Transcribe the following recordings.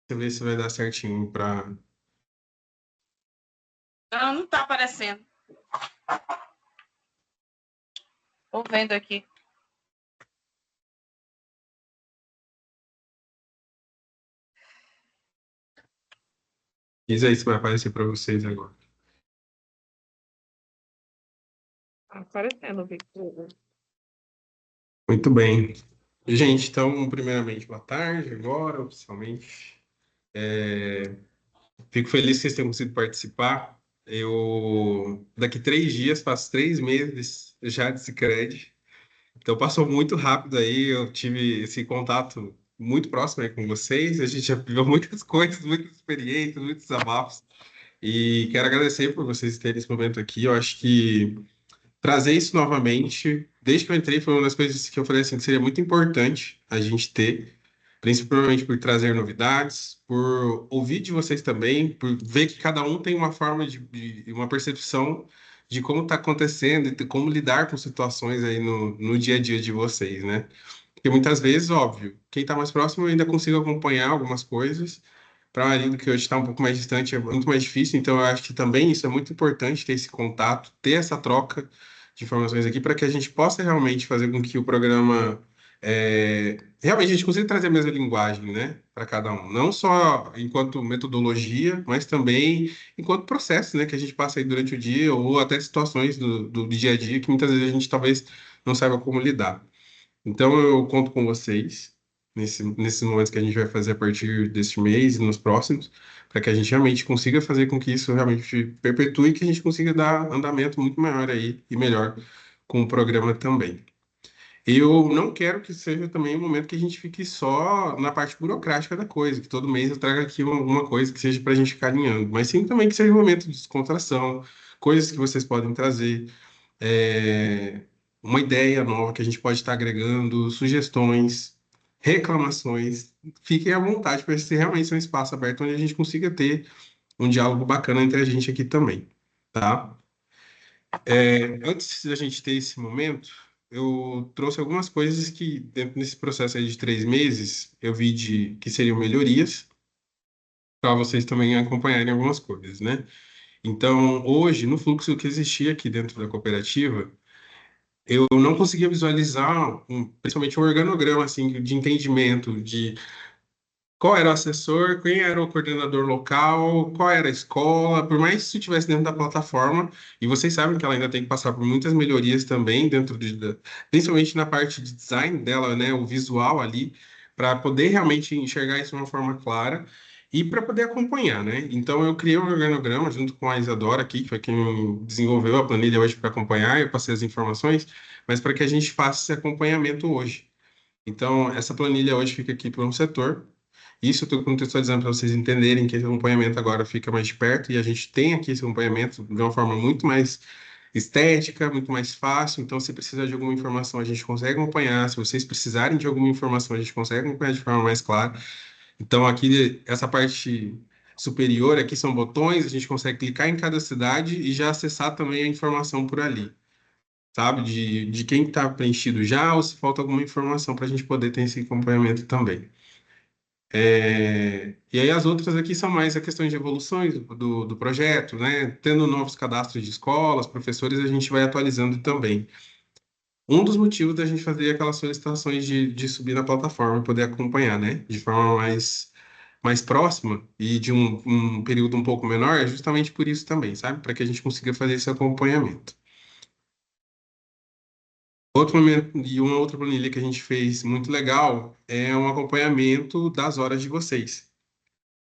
Você ver se vai dar certinho para. Não, não tá aparecendo. Tô vendo aqui. Diz aí se vai aparecer para vocês agora. Tá aparecendo, Victor. Muito bem. Gente, então, primeiramente, boa tarde agora, oficialmente. Fico feliz que vocês tenham conseguido participar. Daqui 3 dias, faço 3 meses já de Sicredi. Então, passou muito rápido aí. Eu tive esse contato muito próximo aí com vocês. A gente já viveu muitas coisas, muitas experiências, muitos desabafos. E quero agradecer por vocês terem esse momento aqui. Eu acho que trazer isso novamente, desde que eu entrei, foi uma das coisas que eu falei assim, que seria muito importante a gente ter, principalmente por trazer novidades, por ouvir de vocês também, por ver que cada um tem uma forma uma percepção de como está acontecendo e de como lidar com situações aí no dia a dia de vocês, né? Porque muitas vezes, óbvio, quem está mais próximo eu ainda consigo acompanhar algumas coisas, para marido que hoje está um pouco mais distante é muito mais difícil, então eu acho que também isso é muito importante ter esse contato, ter essa troca de informações aqui para que a gente possa realmente fazer com que o programa realmente a gente consiga trazer a mesma linguagem, né, para cada um, não só enquanto metodologia, mas também enquanto processo, né, que a gente passa aí durante o dia ou até situações do dia a dia que muitas vezes a gente talvez não saiba como lidar. Então, eu conto com vocês nesses momentos que a gente vai fazer a partir deste mês e nos próximos, para que a gente realmente consiga fazer com que isso realmente perpetue e que a gente consiga dar andamento muito maior aí e melhor com o programa também. Eu não quero que seja também um momento que a gente fique só na parte burocrática da coisa, que todo mês eu traga aqui alguma coisa que seja para a gente ficar alinhando, mas sim também que seja um momento de descontração, coisas que vocês podem trazer é, uma ideia nova que a gente pode estar agregando, sugestões, reclamações. Fiquem à vontade para esse realmente ser um espaço aberto onde a gente consiga ter um diálogo bacana entre a gente aqui também, tá? Antes da gente ter esse momento, eu trouxe algumas coisas que, dentro desse processo aí de 3 meses, eu vi que seriam melhorias, para vocês também acompanharem algumas coisas, né? Então, hoje, no fluxo que existia aqui dentro da cooperativa, eu não conseguia visualizar, principalmente um organograma assim, de entendimento de qual era o assessor, quem era o coordenador local, qual era a escola, por mais que isso estivesse dentro da plataforma, e vocês sabem que ela ainda tem que passar por muitas melhorias também, principalmente na parte de design dela, né, o visual ali, para poder realmente enxergar isso de uma forma clara e para poder acompanhar, né? Então eu criei um organograma junto com a Isadora aqui, que foi quem desenvolveu a planilha hoje para acompanhar, eu passei as informações, mas para que a gente faça esse acompanhamento hoje. Então, essa planilha hoje fica aqui para um setor, isso eu estou contextualizando para vocês entenderem que esse acompanhamento agora fica mais de perto e a gente tem aqui esse acompanhamento de uma forma muito mais estética, muito mais fácil. Então, se precisar de alguma informação, a gente consegue acompanhar. Se vocês precisarem de alguma informação, a gente consegue acompanhar de forma mais clara. Então, aqui, essa parte superior aqui são botões, a gente consegue clicar em cada cidade e já acessar também a informação por ali, sabe? De quem está preenchido já ou se falta alguma informação para a gente poder ter esse acompanhamento também. E aí as outras aqui são mais a questão de evoluções do projeto, né? Tendo novos cadastros de escolas, professores, a gente vai atualizando também. Um dos motivos da gente fazer aquelas solicitações de subir na plataforma e poder acompanhar, né? De forma mais próxima e de um período um pouco menor, é justamente por isso também, sabe? Para que a gente consiga fazer esse acompanhamento. Outro momento, e uma outra planilha que a gente fez muito legal é um acompanhamento das horas de vocês.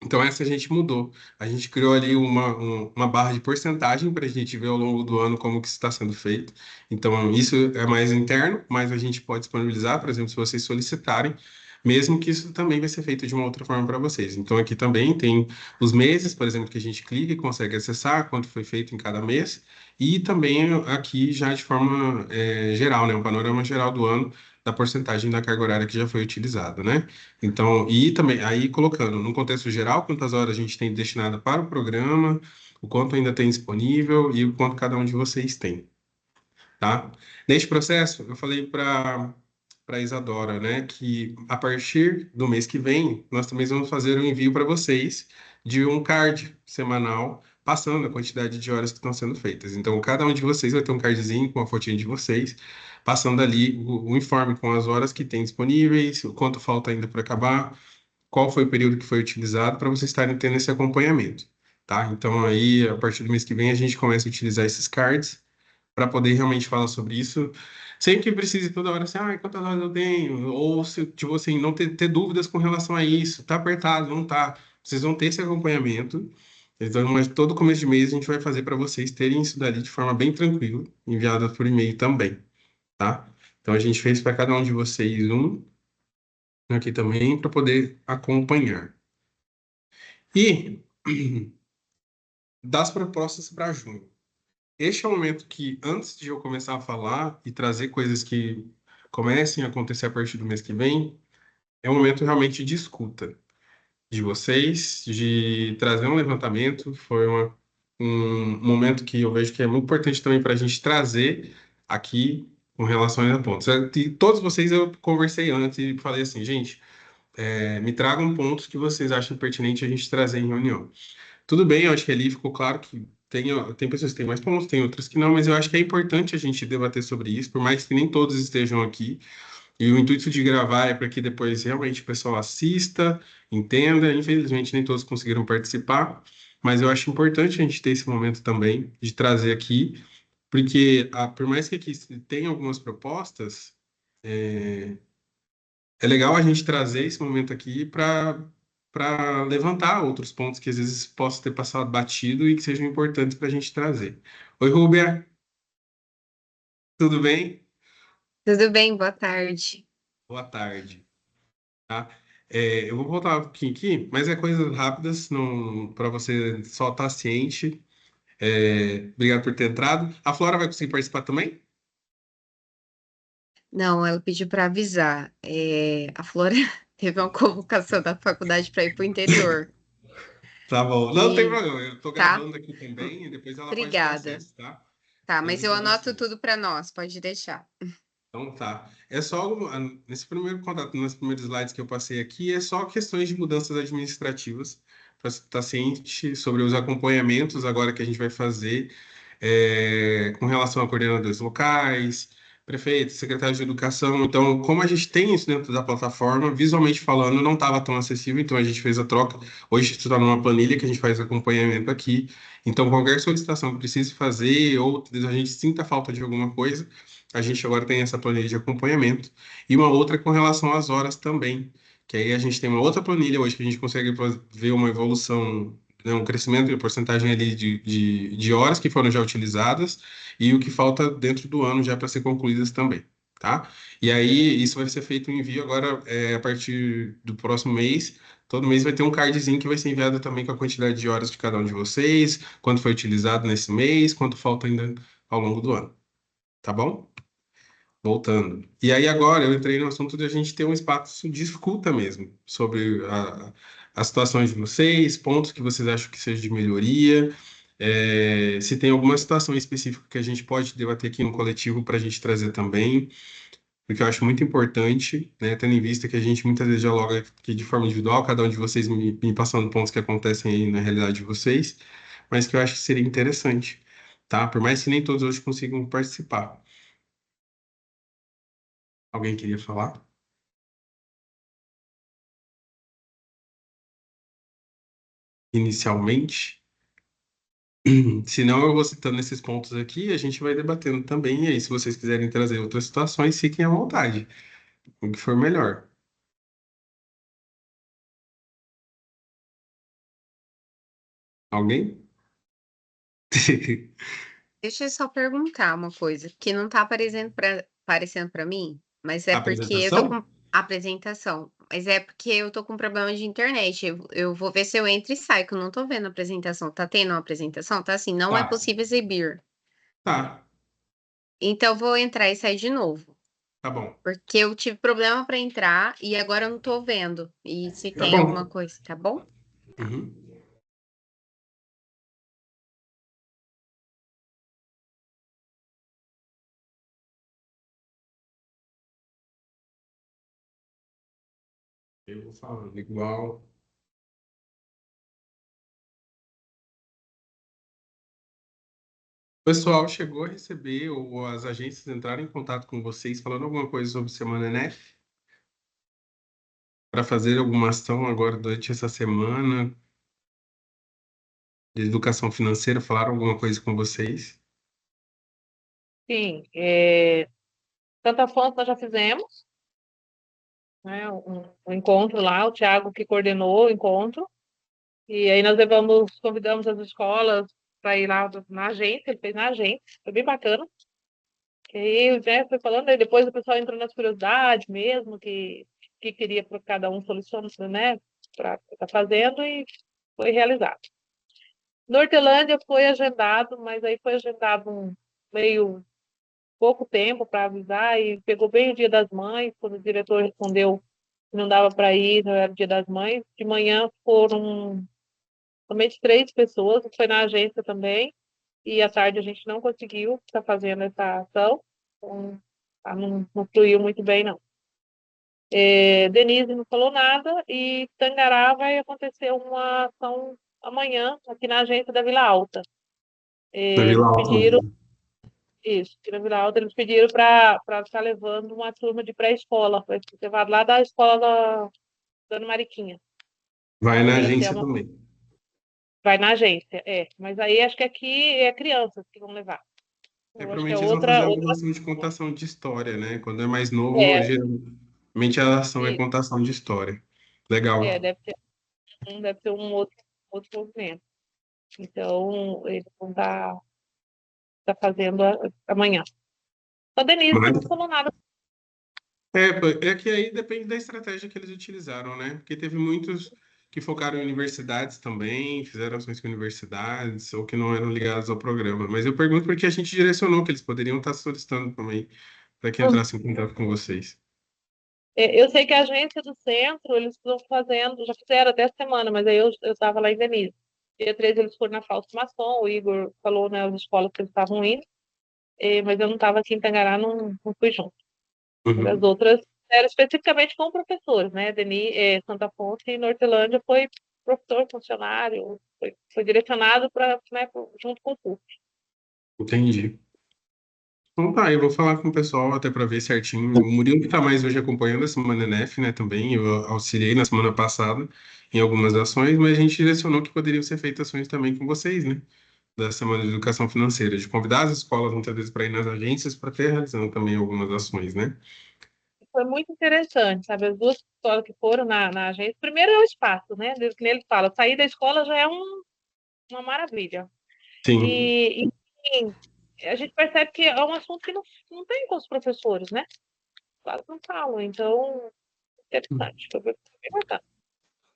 Então, essa a gente mudou. A gente criou ali uma barra de porcentagem para a gente ver ao longo do ano como que isso está sendo feito. Então, isso é mais interno, mas a gente pode disponibilizar, por exemplo, se vocês solicitarem, mesmo que isso também vai ser feito de uma outra forma para vocês. Então, aqui também tem os meses, por exemplo, que a gente clica e consegue acessar quanto foi feito em cada mês. E também aqui já de forma geral, né, um panorama geral do ano da porcentagem da carga horária que já foi utilizada, né? Então, e também, aí colocando no contexto geral, quantas horas a gente tem destinado para o programa, o quanto ainda tem disponível e o quanto cada um de vocês tem, tá? Neste processo, eu falei para para a Isadora, né? Que a partir do mês que vem, nós também vamos fazer um envio para vocês de um card semanal, passando a quantidade de horas que estão sendo feitas. Então, cada um de vocês vai ter um cardzinho com a fotinha de vocês, passando ali o informe com as horas que tem disponíveis, o quanto falta ainda para acabar, qual foi o período que foi utilizado, para vocês estarem tendo esse acompanhamento, tá? Então, aí, a partir do mês que vem, a gente começa a utilizar esses cards para poder realmente falar sobre isso. Sem que precise toda hora assim, ah, quantas horas eu tenho? Ou se, tipo assim, não ter dúvidas com relação a isso. Tá apertado, não tá. Vocês vão ter esse acompanhamento. Então, mas todo começo de mês a gente vai fazer para vocês terem isso dali de forma bem tranquila, enviada por e-mail também, tá? Então a gente fez para cada um de vocês um aqui também para poder acompanhar. E das propostas para junho. Este é o momento que, antes de eu começar a falar e trazer coisas que comecem a acontecer a partir do mês que vem, é um momento realmente de escuta de vocês, de trazer um levantamento. Foi um momento que eu vejo que é muito importante também para a gente trazer aqui com relação a pontos. E todos vocês eu conversei antes e falei assim, gente, me tragam pontos que vocês acham pertinente a gente trazer em reunião. Tudo bem, eu acho que ali ficou claro que tem pessoas que têm mais pontos, tem outras que não, mas eu acho que é importante a gente debater sobre isso, por mais que nem todos estejam aqui. E o intuito de gravar é para que depois realmente o pessoal assista, entenda. Infelizmente, nem todos conseguiram participar, mas eu acho importante a gente ter esse momento também de trazer aqui, porque por mais que aqui tenha algumas propostas, é, é legal a gente trazer esse momento aqui para levantar outros pontos que às vezes possam ter passado batido e que sejam importantes para a gente trazer. Oi, Rúbia, tudo bem? Tudo bem, boa tarde. Boa tarde. Tá? Eu vou voltar um pouquinho aqui, mas é coisas rápidas, não para você só estar ciente. Obrigado por ter entrado. A Flora vai conseguir participar também? Não, ela pediu para avisar. A Flora teve uma convocação da faculdade para ir para o interior. Tá bom. Não tem E problema, eu tô tá? gravando aqui também e depois ela pode ter Obrigada. acesso, tá? Tá, Sem mas eu anoto compromisso. tudo para nós, pode deixar. Então tá. É só nesse primeiro contato, nos primeiros slides que eu passei aqui, é só questões de mudanças administrativas, para você estar ciente sobre os acompanhamentos agora que a gente vai fazer com relação a coordenadores locais, prefeitos, secretários de educação. Então, como a gente tem isso dentro da plataforma, visualmente falando, não estava tão acessível, então a gente fez a troca. Hoje isso está numa planilha que a gente faz acompanhamento aqui. Então, qualquer solicitação que precise fazer ou a gente sinta falta de alguma coisa, a gente agora tem essa planilha de acompanhamento. E uma outra com relação às horas também, que aí a gente tem uma outra planilha hoje que a gente consegue ver uma evolução, né, um crescimento de porcentagem ali de horas que foram já utilizadas e o que falta dentro do ano já para ser concluídas também, tá? E aí isso vai ser feito em envio agora a partir do próximo mês. Todo mês vai ter um cardzinho que vai ser enviado também com a quantidade de horas de cada um de vocês, quanto foi utilizado nesse mês, quanto falta ainda ao longo do ano, tá bom? Voltando. E aí agora eu entrei no assunto de a gente ter um espaço de escuta mesmo, sobre as situações de vocês, pontos que vocês acham que seja de melhoria, se tem alguma situação específica que a gente pode debater aqui no coletivo para a gente trazer também, porque eu acho muito importante, né, tendo em vista que a gente muitas vezes dialoga aqui de forma individual, cada um de vocês me passando pontos que acontecem aí na realidade de vocês, mas que eu acho que seria interessante, tá? Por mais que nem todos hoje consigam participar. Alguém queria falar? Inicialmente. Se não, eu vou citando esses pontos aqui e a gente vai debatendo também. E aí, se vocês quiserem trazer outras situações, fiquem à vontade, o que for melhor. Alguém? Deixa eu só perguntar uma coisa, que não tá aparecendo para mim, mas é porque eu tô Apresentação? com apresentação, mas é porque eu tô com problema de internet. Eu vou ver se eu entro e saio, que eu não tô vendo a apresentação. Tá tendo uma apresentação? Tá assim, não é Tá, possível exibir. tá, Então eu vou entrar e sair de novo. tá bom. Porque eu tive problema para entrar e agora eu não tô vendo. E se Tá tem alguma bom. coisa, tá bom? Uhum. Eu vou falando igual. O pessoal chegou a receber, ou as agências entraram em contato com vocês falando alguma coisa sobre Semana NF? Para fazer alguma ação agora durante essa semana de educação financeira, falaram alguma coisa com vocês? Sim, Santa Fonte nós já fizemos, né, um encontro lá, o Thiago que coordenou o encontro, e aí nós convidamos as escolas para ir lá na agência, ele fez na agência, foi bem bacana. E aí, né, foi falando, aí depois o pessoal entrou nas curiosidades mesmo, que queria para cada um solucionar, né, para estar fazendo, e foi realizado. Nortelândia foi agendado, mas aí foi agendado meio pouco tempo para avisar, e pegou bem o Dia das Mães, quando o diretor respondeu que não dava para ir, não era o Dia das Mães. De manhã foram somente 3 pessoas, foi na agência também, e à tarde a gente não conseguiu estar fazendo essa ação, então não fluiu muito bem, não. Denise não falou nada, e Tangará vai acontecer uma ação amanhã, aqui na agência da Vila Alta. Na Vila Eles Alta pediram, mesmo. isso, aqui na Vila Alta, eles pediram para estar levando uma turma de pré-escola, vai ser levado lá da escola da Ana Mariquinha. Vai na Essa é agência uma, também. vai na agência, mas aí acho que aqui é crianças que vão levar. Eu acho que é Provavelmente eles vão fazer alguma outra, ação de contação de história, né? Quando é mais novo, é, geralmente a ação é isso, contação de história. Legal. deve ter um outro movimento. Então, eles vão tá fazendo amanhã. A Denise que Mas não falou nada. é que aí depende da estratégia que eles utilizaram, né? Porque teve muitos que focaram em universidades também, fizeram ações com universidades, ou que não eram ligados ao programa. Mas eu pergunto porque a gente direcionou que eles poderiam estar solicitando também para que entrasse em contato com vocês. Eu sei que a agência do centro, eles estão fazendo, já fizeram até essa semana, mas aí eu estava lá em Denise. Dia 13 eles foram na Fausto Maçom, o Igor falou, né, as escolas que eles estavam indo, mas eu não estava aqui em Tangará, não fui junto. As Uhum. outras eram especificamente com professores, né? Santa Fonte e Nortelândia foi professor, funcionário, foi direcionado para, né, junto com o curso. Entendi. Então tá, eu vou falar com o pessoal até para ver certinho. O Murilo que está mais hoje acompanhando a Semana NF, né, também. Eu auxiliei na semana passada em algumas ações, mas a gente direcionou que poderiam ser feitas ações também com vocês, né, da Semana de Educação Financeira, de convidar as escolas muitas vezes para ir nas agências para ter realizando também algumas ações, né? Foi muito interessante, sabe? As duas escolas que foram na agência. Primeiro é o espaço, né? Que nem ele fala, sair da escola já é uma maravilha. Sim. Enfim, a gente percebe que é um assunto que não tem com os professores, né? Quase não falam. Então, interessante. Foi bem bacana.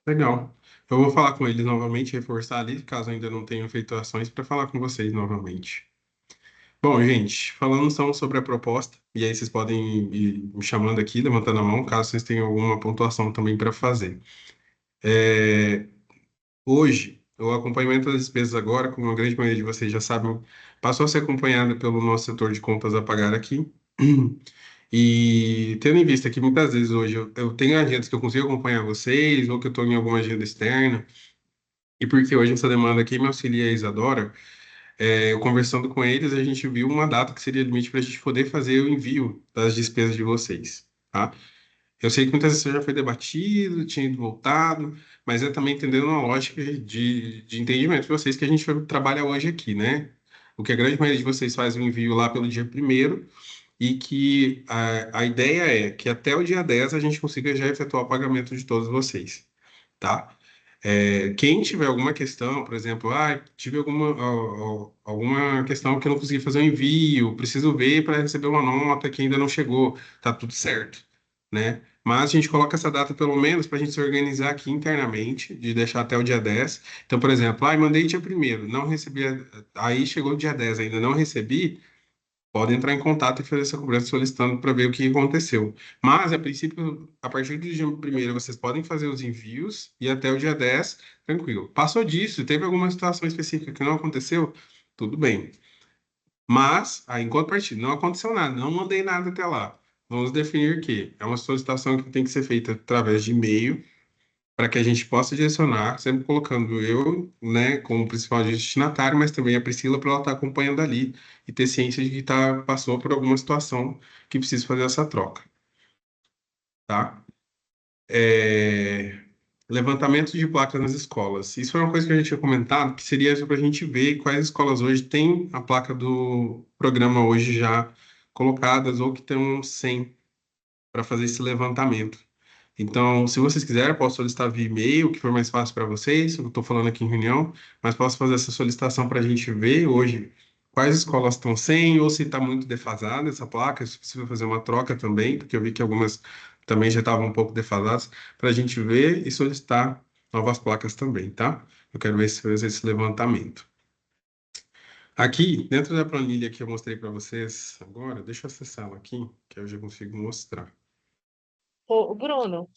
Legal. Eu vou falar com eles novamente, reforçar ali, caso ainda não tenham feito ações, para falar com vocês novamente. Bom, gente, falando só sobre a proposta, e aí vocês podem ir me chamando aqui, levantando a mão, caso vocês tenham alguma pontuação também para fazer. É, hoje, o acompanhamento das despesas agora, como a grande maioria de vocês já sabem, passou a ser acompanhado pelo nosso setor de contas a pagar aqui. E tendo em vista que muitas vezes hoje eu tenho agendas que eu consigo acompanhar vocês, ou que eu estou em alguma agenda externa, e porque hoje essa demanda aqui me auxilia a Isadora, eu conversando com eles, a gente viu uma data que seria limite para a gente poder fazer o envio das despesas de vocês, tá? Eu sei que muitas vezes já foi debatido, tinha ido voltado, mas é também entendendo uma lógica de entendimento de vocês que a gente trabalha hoje aqui, né? O que a grande maioria de vocês faz o envio lá pelo dia primeiro e que a ideia é que até o dia 10 a gente consiga já efetuar o pagamento de todos vocês, tá? Quem tiver alguma questão, por exemplo, tive alguma questão que eu não consegui fazer o envio, preciso ver para receber uma nota que ainda não chegou, tá tudo certo, né? Mas a gente coloca essa data pelo menos para a gente se organizar aqui internamente, de deixar até o dia 10. Então, por exemplo, mandei dia primeiro, não recebi, aí chegou o dia 10 ainda não recebi, pode entrar em contato e fazer essa cobrança solicitando para ver o que aconteceu. Mas, a princípio, a partir do dia primeiro, vocês podem fazer os envios e até o dia 10 tranquilo. Passou disso, teve alguma situação específica que não aconteceu, tudo bem. Mas, em contrapartida, não aconteceu nada, não mandei nada até lá. vamos definir que é uma solicitação que tem que ser feita através de e-mail, para que a gente possa direcionar, sempre colocando eu, né, como principal destinatário, mas também a Priscila para ela estar acompanhando ali e ter ciência de que passou por alguma situação que precisa fazer essa troca, tá? É, levantamento de placas nas escolas. Isso é uma coisa que a gente tinha comentado, que seria para a gente ver quais escolas hoje têm a placa do programa hoje já colocadas ou que estão sem para fazer esse levantamento. Então, se vocês quiserem, eu posso solicitar via e-mail, que for mais fácil para vocês. Eu estou falando aqui em reunião, mas posso fazer essa solicitação para a gente ver hoje quais escolas estão sem ou se está muito defasada essa placa, se precisa fazer uma troca também, porque eu vi que algumas também já estavam um pouco defasadas, para a gente ver e solicitar novas placas também, tá? Eu quero ver se fazer esse levantamento. Aqui, dentro da planilha que eu mostrei para vocês agora, deixa eu acessar ela aqui, que eu já consigo mostrar. Ô, Bruno,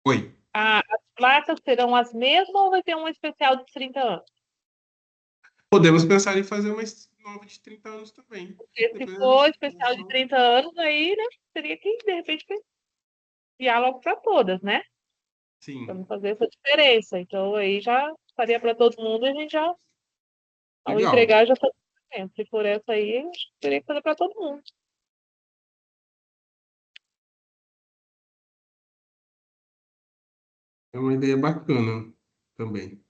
Oi. as placas serão as mesmas ou vai ter um especial de 30 anos? Podemos pensar em fazer uma nova de 30 anos também. Porque se for Depende da especial de situação. 30 anos, aí, né, teria que, de repente, enviar logo para todas, né? Para Sim, não fazer essa diferença. Então, aí já faria para todo mundo e a gente já, ao legal. entregar, já faz o pagamento. Se for essa aí, acho que teria que fazer para todo mundo. É uma ideia bacana também.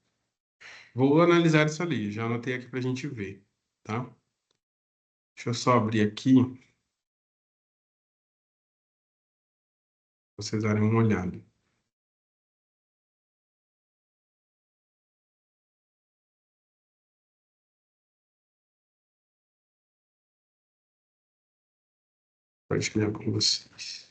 Vou analisar isso ali, já anotei aqui para a gente ver, tá? Deixa eu só abrir aqui, pra vocês darem uma olhada. Compartilhar com vocês.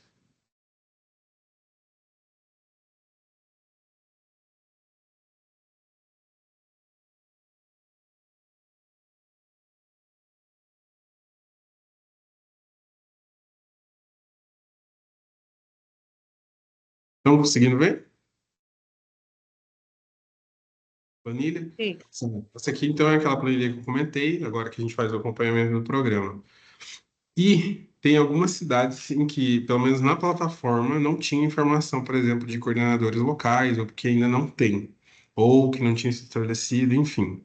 Estão conseguindo ver? Planilha? Sim. Sim. Essa aqui, então, é aquela planilha que eu comentei, agora que a gente faz o acompanhamento do programa. E tem algumas cidades em que, pelo menos na plataforma, não tinha informação, por exemplo, de coordenadores locais, ou que ainda não tem, ou que não tinha se estabelecido, enfim.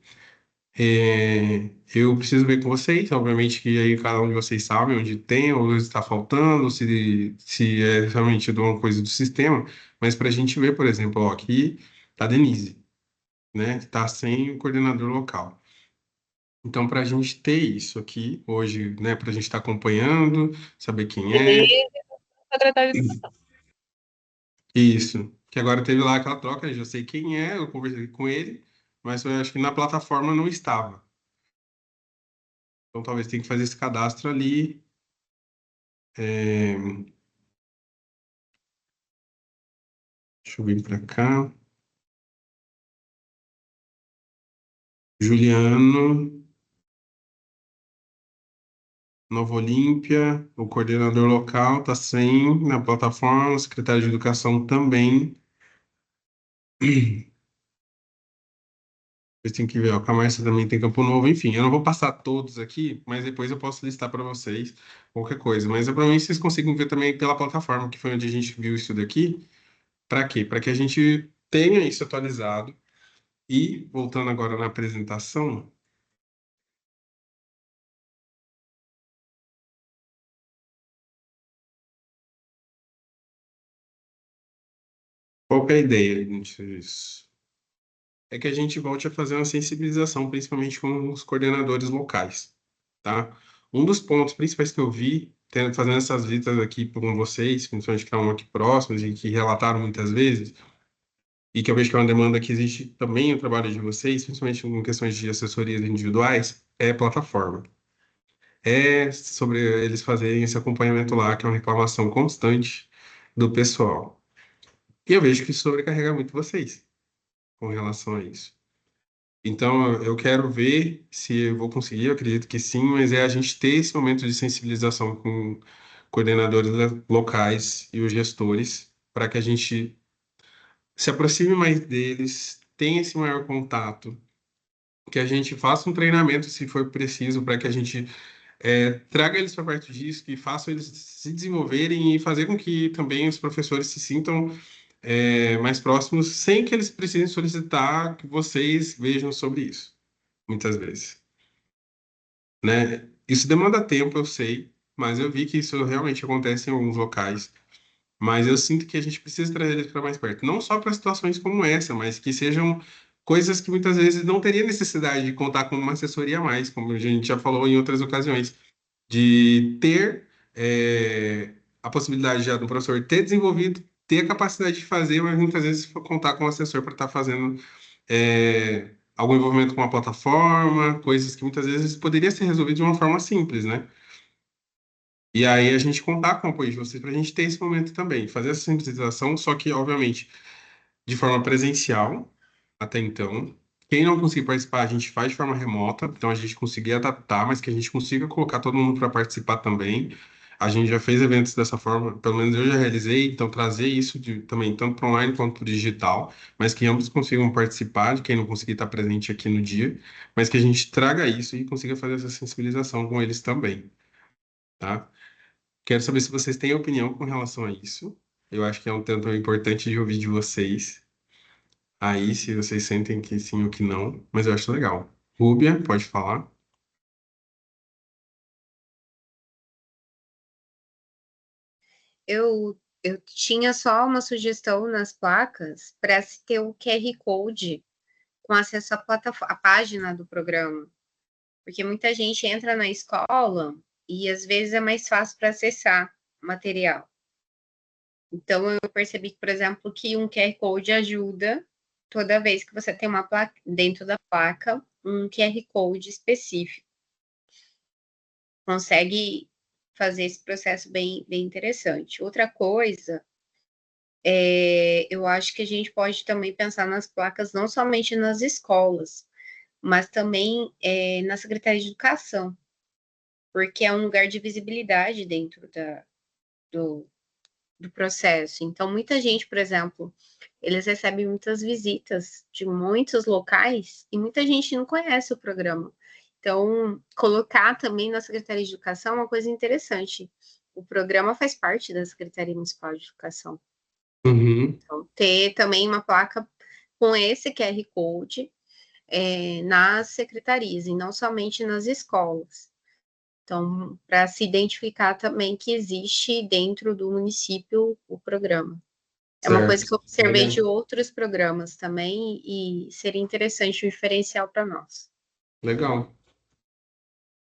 Eu preciso ver com vocês, obviamente que aí cada um de vocês sabe onde tem, ou está faltando, se é realmente de uma coisa do sistema, mas para a gente ver, por exemplo, ó, aqui tá a Denise, né? Está sem o coordenador local. Então, para a gente ter isso aqui hoje, né, para a gente estar acompanhando, saber quem é, Denise, secretária de Educação. isso. Que agora teve lá aquela troca, eu já sei quem é, eu conversei com ele, mas eu acho que na plataforma não estava. Então, talvez tenha que fazer esse cadastro ali. É, deixa eu vir para cá. Juliano, Nova Olímpia, o coordenador local está sem na plataforma, o secretário de Educação também. Vocês têm que ver, ó, a Márcia também tem Campo Novo, enfim, eu não vou passar todos aqui, mas depois eu posso listar para vocês qualquer coisa. Mas é para mim vocês conseguem ver também pela plataforma, que foi onde a gente viu isso daqui. Para quê? Para que a gente tenha isso atualizado. E, voltando agora na apresentação, qual que é a ideia disso? É que a gente volte a fazer uma sensibilização, principalmente com os coordenadores locais, tá? Um dos pontos principais que eu vi, fazendo essas visitas aqui com vocês, principalmente que estão aqui próximos e que relataram muitas vezes, e que eu vejo que é uma demanda que existe também no trabalho de vocês, principalmente em questões de assessorias individuais, é plataforma. É sobre eles fazerem esse acompanhamento lá, que é uma reclamação constante do pessoal. E eu vejo que isso sobrecarrega muito vocês com relação a isso. Então, eu quero ver se eu vou conseguir, eu acredito que sim, mas é a gente ter esse momento de sensibilização com coordenadores locais e os gestores, para que a gente se aproxime mais deles, tenha esse maior contato, que a gente faça um treinamento, se for preciso, para que a gente traga eles para perto disso, que façam eles se desenvolverem e fazer com que também os professores se sintam mais próximos, sem que eles precisem solicitar que vocês vejam sobre isso, muitas vezes, né? Isso demanda tempo, eu sei, mas eu vi que isso realmente acontece em alguns locais. Mas eu sinto que a gente precisa trazer eles para mais perto, não só para situações como essa, mas que sejam coisas que muitas vezes não teria necessidade de contar com uma assessoria a mais, como a gente já falou em outras ocasiões, de ter a possibilidade já do professor ter desenvolvido, ter a capacidade de fazer, mas muitas vezes contar com um assessor para estar fazendo algum envolvimento com uma plataforma, coisas que muitas vezes poderia ser resolvido de uma forma simples, né? E aí a gente contar com o apoio de vocês para a gente ter esse momento também, fazer essa sintetização, só que, obviamente, de forma presencial, até então. Quem não conseguir participar, a gente faz de forma remota, então a gente conseguir adaptar, mas que a gente consiga colocar todo mundo para participar também. A gente já fez eventos dessa forma, pelo menos eu já realizei, então trazer isso também, tanto para online quanto para digital, mas que ambos consigam participar, de quem não conseguir estar presente aqui no dia, mas que a gente traga isso e consiga fazer essa sensibilização com eles também, tá? Quero saber se vocês têm opinião com relação a isso. Eu acho que é um tanto importante de ouvir de vocês. Aí, se vocês sentem que sim ou que não, mas eu acho legal. Rúbia, pode falar. Eu tinha só uma sugestão nas placas para se ter o QR Code com acesso à página do programa, porque muita gente entra na escola e às vezes é mais fácil para acessar o material. Então, eu percebi, por exemplo, que um QR Code ajuda toda vez que você tem uma placa, dentro da placa, um QR Code específico. Consegue fazer esse processo bem interessante. Outra coisa, eu acho que a gente pode também pensar nas placas não somente nas escolas, mas também na Secretaria de Educação, porque é um lugar de visibilidade dentro do, do processo. Então, muita gente, por exemplo, eles recebem muitas visitas de muitos locais e muita gente não conhece o programa. Então, colocar também na Secretaria de Educação é uma coisa interessante. O programa faz parte da Secretaria Municipal de Educação. Uhum. Então, ter também uma placa com esse QR Code nas secretarias e não somente nas escolas. Então, para se identificar também que existe dentro do município o programa. É uma coisa que Certo. eu observei de Legal. outros programas também e seria interessante um diferencial para nós. Legal.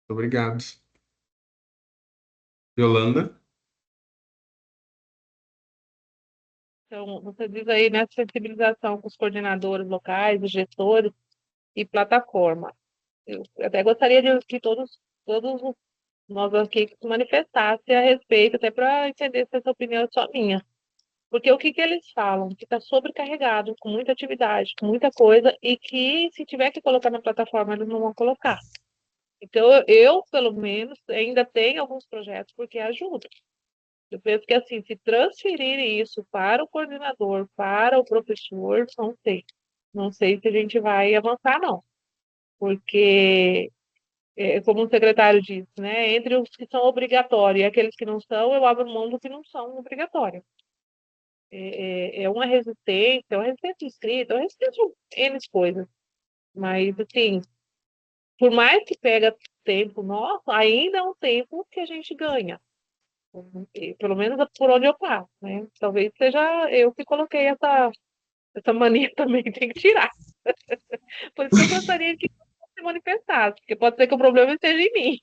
Obrigado. Yolanda? Então, você diz aí nessa sensibilização com os coordenadores locais, os gestores e plataforma. Eu até gostaria de que todos nós aqui se manifestassem a respeito, até para entender se essa opinião é só minha. Porque o que que eles falam? Que está sobrecarregado, com muita atividade, com muita coisa, e que se tiver que colocar na plataforma, eles não vão colocar. Então, eu, pelo menos, ainda tenho alguns projetos porque ajuda. Eu penso que, assim, se transferir isso para o coordenador, para o professor, não sei. Não sei se a gente vai avançar, não. Porque, como o secretário disse, né, entre os que são obrigatórios e aqueles que não são, eu abro mão do que não são obrigatórios. É é uma resistência escrita, é uma resistência a N coisas. Mas, assim, por mais que pega tempo nosso, ainda é um tempo que a gente ganha. Pelo menos por onde eu passo, né? Talvez seja eu que coloquei essa mania também, tem que tirar. Por isso que eu gostaria que se manifestasse, porque pode ser que o problema esteja em mim.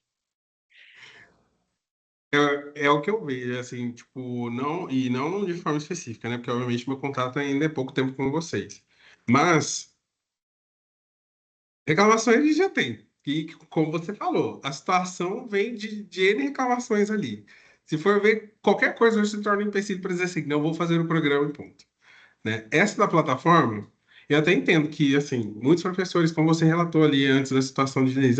É o que eu vejo, assim, tipo, não, e não de forma específica, né? Porque, obviamente, meu contato ainda é pouco tempo com vocês. Mas, reclamações a gente já tem. E, como você falou, a situação vem de N reclamações ali. Se for ver, qualquer coisa hoje se torna um empecilho para dizer assim, não vou fazer o programa e ponto, né? Essa da plataforma, eu até entendo que, assim, muitos professores, como você relatou ali antes da situação de dizer,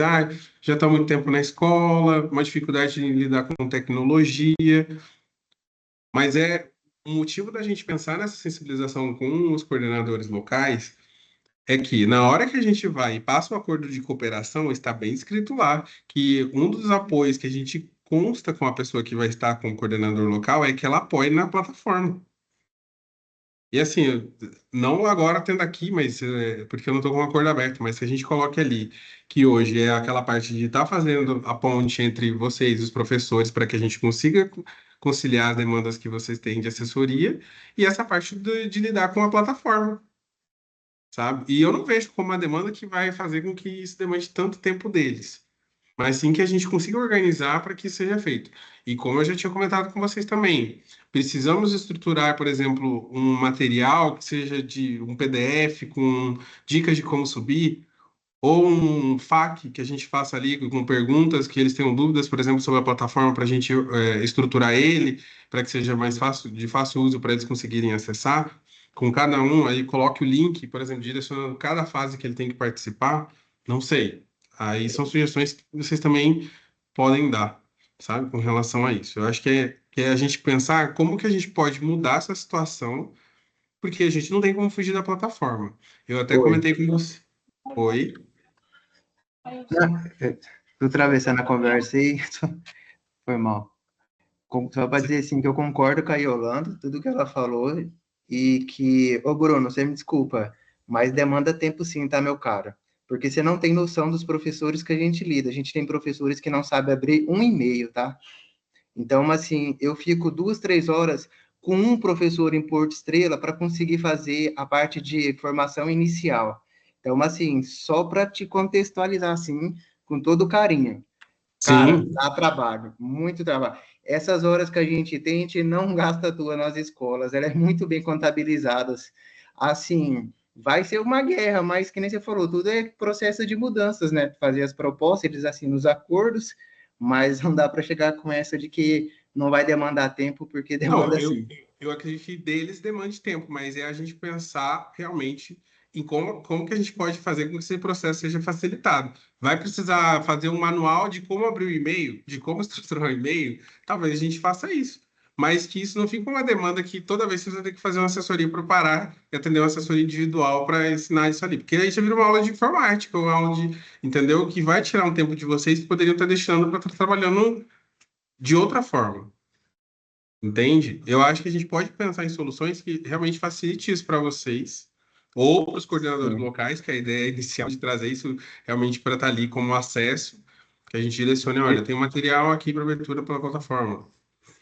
já está muito tempo na escola, uma dificuldade de lidar com tecnologia, mas é um motivo da gente pensar nessa sensibilização com os coordenadores locais, é que na hora que a gente vai e passa o acordo de cooperação, está bem escrito lá que um dos apoios que a gente consta com a pessoa que vai estar como coordenador local é que ela apoie na plataforma. E assim, não agora tendo aqui, mas porque eu não estou com o acordo aberto, mas se a gente coloca ali que hoje é aquela parte de estar fazendo a ponte entre vocês, os professores, para que a gente consiga conciliar as demandas que vocês têm de assessoria, e essa parte de lidar com a plataforma, sabe? E eu não vejo como uma demanda que vai fazer com que isso demande tanto tempo deles, mas sim que a gente consiga organizar para que isso seja feito. E como eu já tinha comentado com vocês também, precisamos estruturar, por exemplo, um material que seja de um PDF com dicas de como subir, ou um FAQ que a gente faça ali com perguntas que eles tenham dúvidas, por exemplo, sobre a plataforma, para a gente estruturar ele, para que seja mais fácil, de fácil uso para eles conseguirem acessar. Com cada um, aí coloque o link, por exemplo, direcionando cada fase que ele tem que participar. Não sei. Aí são sugestões que vocês também podem dar, sabe, com relação a isso. Eu acho que é a gente pensar como que a gente pode mudar essa situação, porque a gente não tem como fugir da plataforma. Eu até Oi. comentei com você. Oi. Não, tô atravessando a conversa aí, foi mal. Só para dizer assim que eu concordo com a Yolanda, tudo que ela falou, e que, ô Bruno, você me desculpa, mas demanda tempo sim, tá, meu caro? Porque você não tem noção dos professores que a gente lida. A gente tem professores que não sabem abrir um e-mail, tá? Então, assim, eu fico 2, 3 horas com um professor em Porto Estrela para conseguir fazer a parte de formação inicial. Então, assim, só para te contextualizar, assim, com todo carinho. Cara, Sim, dá trabalho, muito trabalho. Essas horas que a gente não gasta à toa nas escolas, elas é muito bem contabilizadas. Assim, vai ser uma guerra, mas que nem você falou, tudo é processo de mudanças, né? Fazer as propostas, eles assinam os acordos, mas não dá para chegar com essa de que não vai demandar tempo, porque não, demanda sim. eu acredito que deles demande tempo, mas é a gente pensar realmente em como que a gente pode fazer com que esse processo seja facilitado. Vai precisar fazer um manual de como abrir o e-mail, de como estruturar o e-mail? Talvez a gente faça isso. Mas que isso não fique uma demanda que toda vez você vai ter que fazer uma assessoria para parar e atender uma assessoria individual para ensinar isso ali. Porque aí já vira uma aula de informática, uma aula de, entendeu? Que vai tirar um tempo de vocês que poderiam estar deixando para estar trabalhando de outra forma. Entende? Eu acho que a gente pode pensar em soluções que realmente facilite isso para vocês, ou para os coordenadores Sim. locais, que a ideia inicial de trazer isso realmente para estar ali como acesso, que a gente direcione, olha, Eu, tem um material aqui para abertura pela plataforma.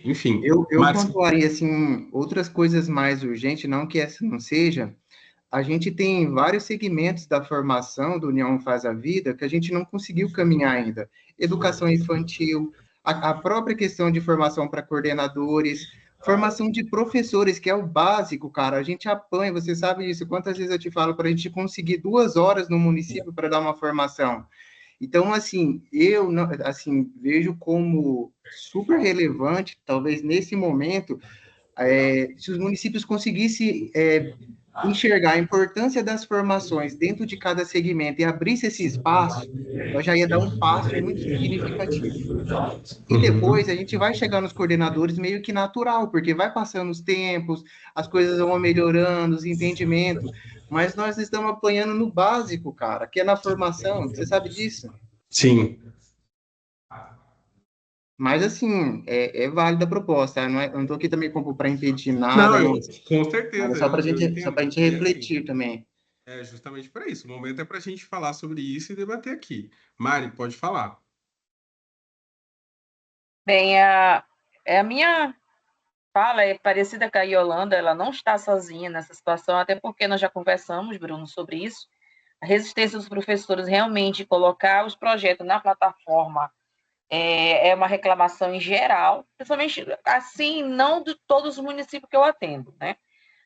Enfim, eu mas pontuaria, assim, outras coisas mais urgentes, não que essa não seja. A gente tem vários segmentos da formação do União Faz a Vida que a gente não conseguiu caminhar ainda. Educação infantil, a própria questão de formação para coordenadores, formação de professores, que é o básico, cara. A gente apanha, você sabe disso. Quantas vezes eu te falo para a gente conseguir 2 horas no município para dar uma formação? Então, assim, eu não, assim, vejo como super relevante, talvez nesse momento, se os municípios conseguissem enxergar a importância das formações dentro de cada segmento e abrisse esse espaço, nós já ia dar um passo muito significativo. E depois a uhum. gente vai chegar nos coordenadores meio que natural, porque vai passando os tempos, as coisas vão melhorando, os entendimentos, mas nós estamos apanhando no básico, cara, que é na formação, você sabe disso? Sim. Mas, assim, é válida a proposta, tá? Eu não estou aqui também para impedir Não, nada, não, com mas é certeza, eu só para entendo. a gente E assim, refletir também. é justamente para isso. O momento é para a gente falar sobre isso e debater aqui. Mari, pode falar. Bem, a minha fala é parecida com a Yolanda, ela não está sozinha nessa situação, até porque nós já conversamos, Bruno, sobre isso. A resistência dos professores realmente colocar os projetos na plataforma é uma reclamação em geral, principalmente assim, não de todos os municípios que eu atendo, né?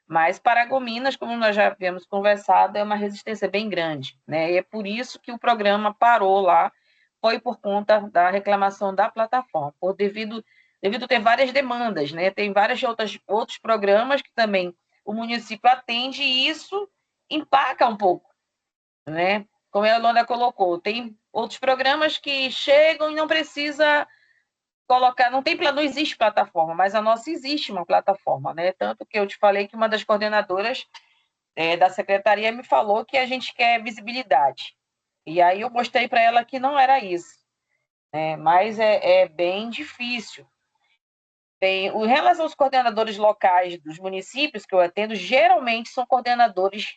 Mas Paragominas, como nós já havíamos conversado, é uma resistência bem grande, né? E é por isso que o programa parou lá, foi por conta da reclamação da plataforma, devido ter várias demandas, né? Tem vários outros programas que também o município atende e isso empaca um pouco, né? Como a Yolanda colocou, tem outros programas que chegam e não precisa colocar, não existe plataforma, mas a nossa existe uma plataforma, né? Tanto que eu te falei que uma das coordenadoras da secretaria me falou que a gente quer visibilidade. E aí eu mostrei para ela que não era isso, né? Mas é bem difícil. Em relação aos coordenadores locais dos municípios que eu atendo, geralmente são coordenadores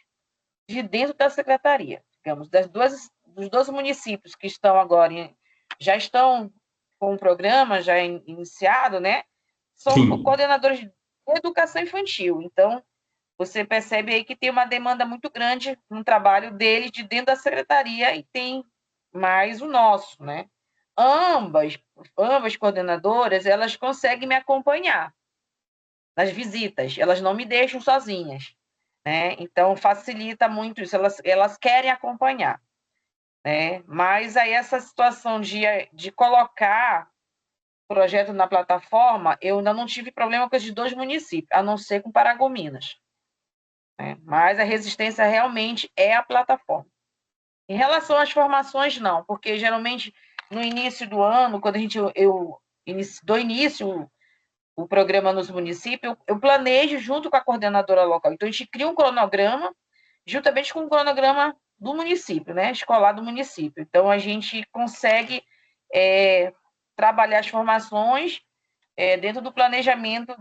de dentro da secretaria. Digamos, dos 12 municípios que estão agora, já estão com o programa já iniciado, né? São Sim. coordenadores de educação infantil. Então, você percebe aí que tem uma demanda muito grande no trabalho deles de dentro da secretaria e tem mais o nosso, né? Ambas coordenadoras, elas conseguem me acompanhar nas visitas, elas não me deixam sozinhas, né? Então, facilita muito isso, elas querem acompanhar, né? Mas aí essa situação de colocar projeto na plataforma, eu ainda não tive problema com esses 2 municípios, a não ser com Paragominas, né? Mas a resistência realmente é a plataforma. Em relação às formações, não, porque geralmente no início do ano, quando eu dou início o programa nos municípios, eu planejo junto com a coordenadora local. Então, a gente cria um cronograma, juntamente com o cronograma do município, né? Escolar do município. Então, a gente consegue trabalhar as formações dentro do planejamento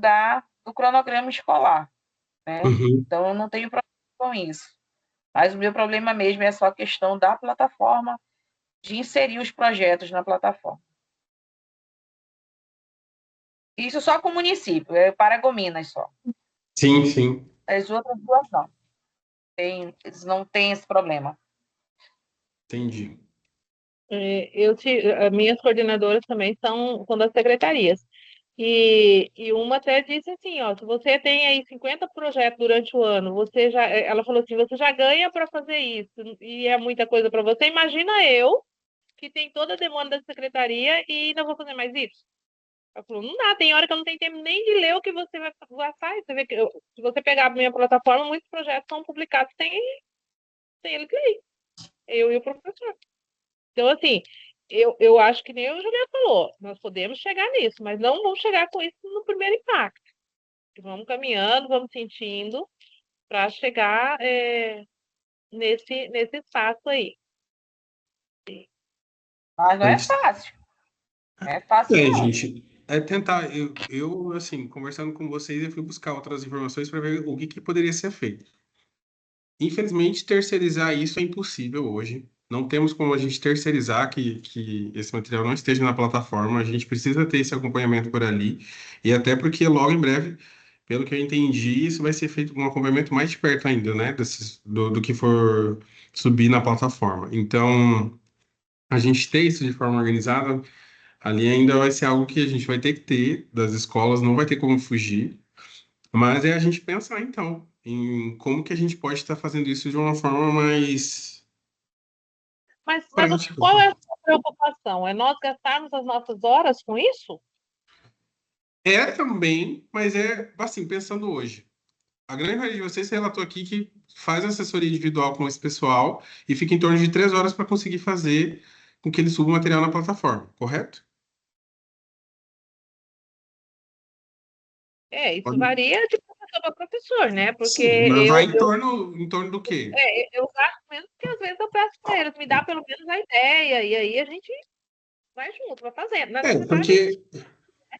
do cronograma escolar, né? Uhum. Então, eu não tenho problema com isso. Mas o meu problema mesmo é só a questão da plataforma, de inserir os projetos na plataforma. Isso só com o município, é Paragominas só. Sim, sim. As outras 2 não. Eles não têm esse problema. Entendi. As minhas coordenadoras também são das secretarias. E uma até disse assim, ó, se você tem aí 50 projetos durante o ano, ela falou assim, você já ganha para fazer isso, e é muita coisa para você. Imagina eu, que tem toda a demanda da secretaria e não vou fazer mais isso. Ela falou, não dá, tem hora que eu não tenho tempo nem de ler o que você vai fazer. Você vê que se você pegar a minha plataforma, muitos projetos são publicados sem ele ler, eu e o professor. Então, assim, eu acho que nem o Juliano falou, nós podemos chegar nisso, mas não vamos chegar com isso no primeiro impacto. Vamos caminhando, vamos sentindo para chegar nesse espaço aí. Mas não é fácil. Não é fácil, não. Gente, tentar. Assim, conversando com vocês, eu fui buscar outras informações para ver o que poderia ser feito. Infelizmente, terceirizar isso é impossível hoje. Não temos como a gente terceirizar que esse material não esteja na plataforma. A gente precisa ter esse acompanhamento por ali. E até porque logo em breve, pelo que eu entendi, isso vai ser feito com um acompanhamento mais de perto ainda, né? Do que for subir na plataforma. Então, a gente ter isso de forma organizada ali ainda vai ser algo que a gente vai ter que ter das escolas, não vai ter como fugir. Mas é a gente pensar, então, em como que a gente pode estar fazendo isso de uma forma mais Mas prática. qual é a sua preocupação? É nós gastarmos as nossas horas com isso? É também, mas é assim, pensando hoje. A grande maioria de vocês relatou aqui que faz assessoria individual com esse pessoal e fica em torno de 3 horas para conseguir fazer com que ele suba o material na plataforma, correto? Isso varia de professor para professor, né? Porque Sim, mas vai em torno do quê? eu gasto menos porque às vezes eu peço para eles, me dá pelo menos a ideia, e aí a gente vai junto, vai fazendo. Não é necessariamente. Porque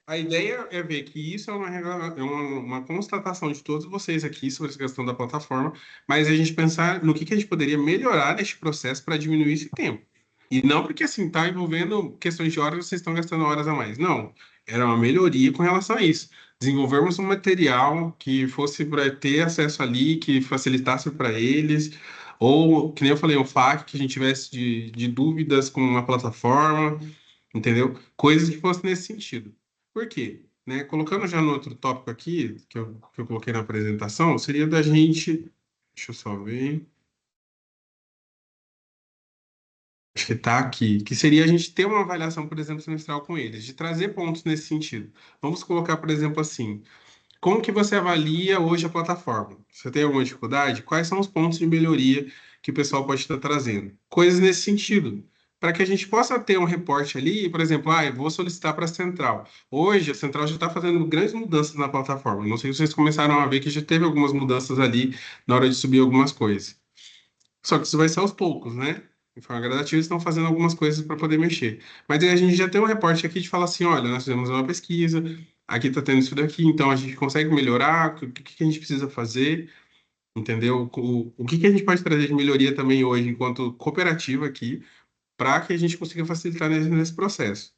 a ideia é ver que isso é uma constatação de todos vocês aqui sobre essa questão da plataforma, mas a gente pensar no que a gente poderia melhorar neste processo para diminuir esse tempo. E não porque assim está envolvendo questões de horas, vocês estão gastando horas a mais. Não, era uma melhoria com relação a isso. Desenvolvermos um material que fosse para ter acesso ali, que facilitasse para eles, ou, que nem eu falei, um FAQ que a gente tivesse de dúvidas com a plataforma, entendeu? Coisas que fossem nesse sentido. Por quê? Né? Colocando já no outro tópico aqui, que eu coloquei na apresentação, seria da gente. Deixa eu só ver. Acho que está aqui. Que seria a gente ter uma avaliação, por exemplo, semestral com eles, de trazer pontos nesse sentido. Vamos colocar, por exemplo, assim. Como que você avalia hoje a plataforma? Você tem alguma dificuldade? Quais são os pontos de melhoria que o pessoal pode estar trazendo? Coisas nesse sentido. para que a gente possa ter um reporte ali, por exemplo, eu vou solicitar para a central. Hoje, a central já está fazendo grandes mudanças na plataforma. Não sei se vocês começaram a ver que já teve algumas mudanças ali na hora de subir algumas coisas. Só que isso vai ser aos poucos, né? De forma gradativa, eles estão fazendo algumas coisas para poder mexer. Mas aí a gente já tem um reporte aqui de falar assim: olha, nós fizemos uma pesquisa, aqui está tendo isso daqui, então a gente consegue melhorar, o que a gente precisa fazer, entendeu? O que a gente pode trazer de melhoria também hoje, enquanto cooperativa aqui, para que a gente consiga facilitar nesse processo,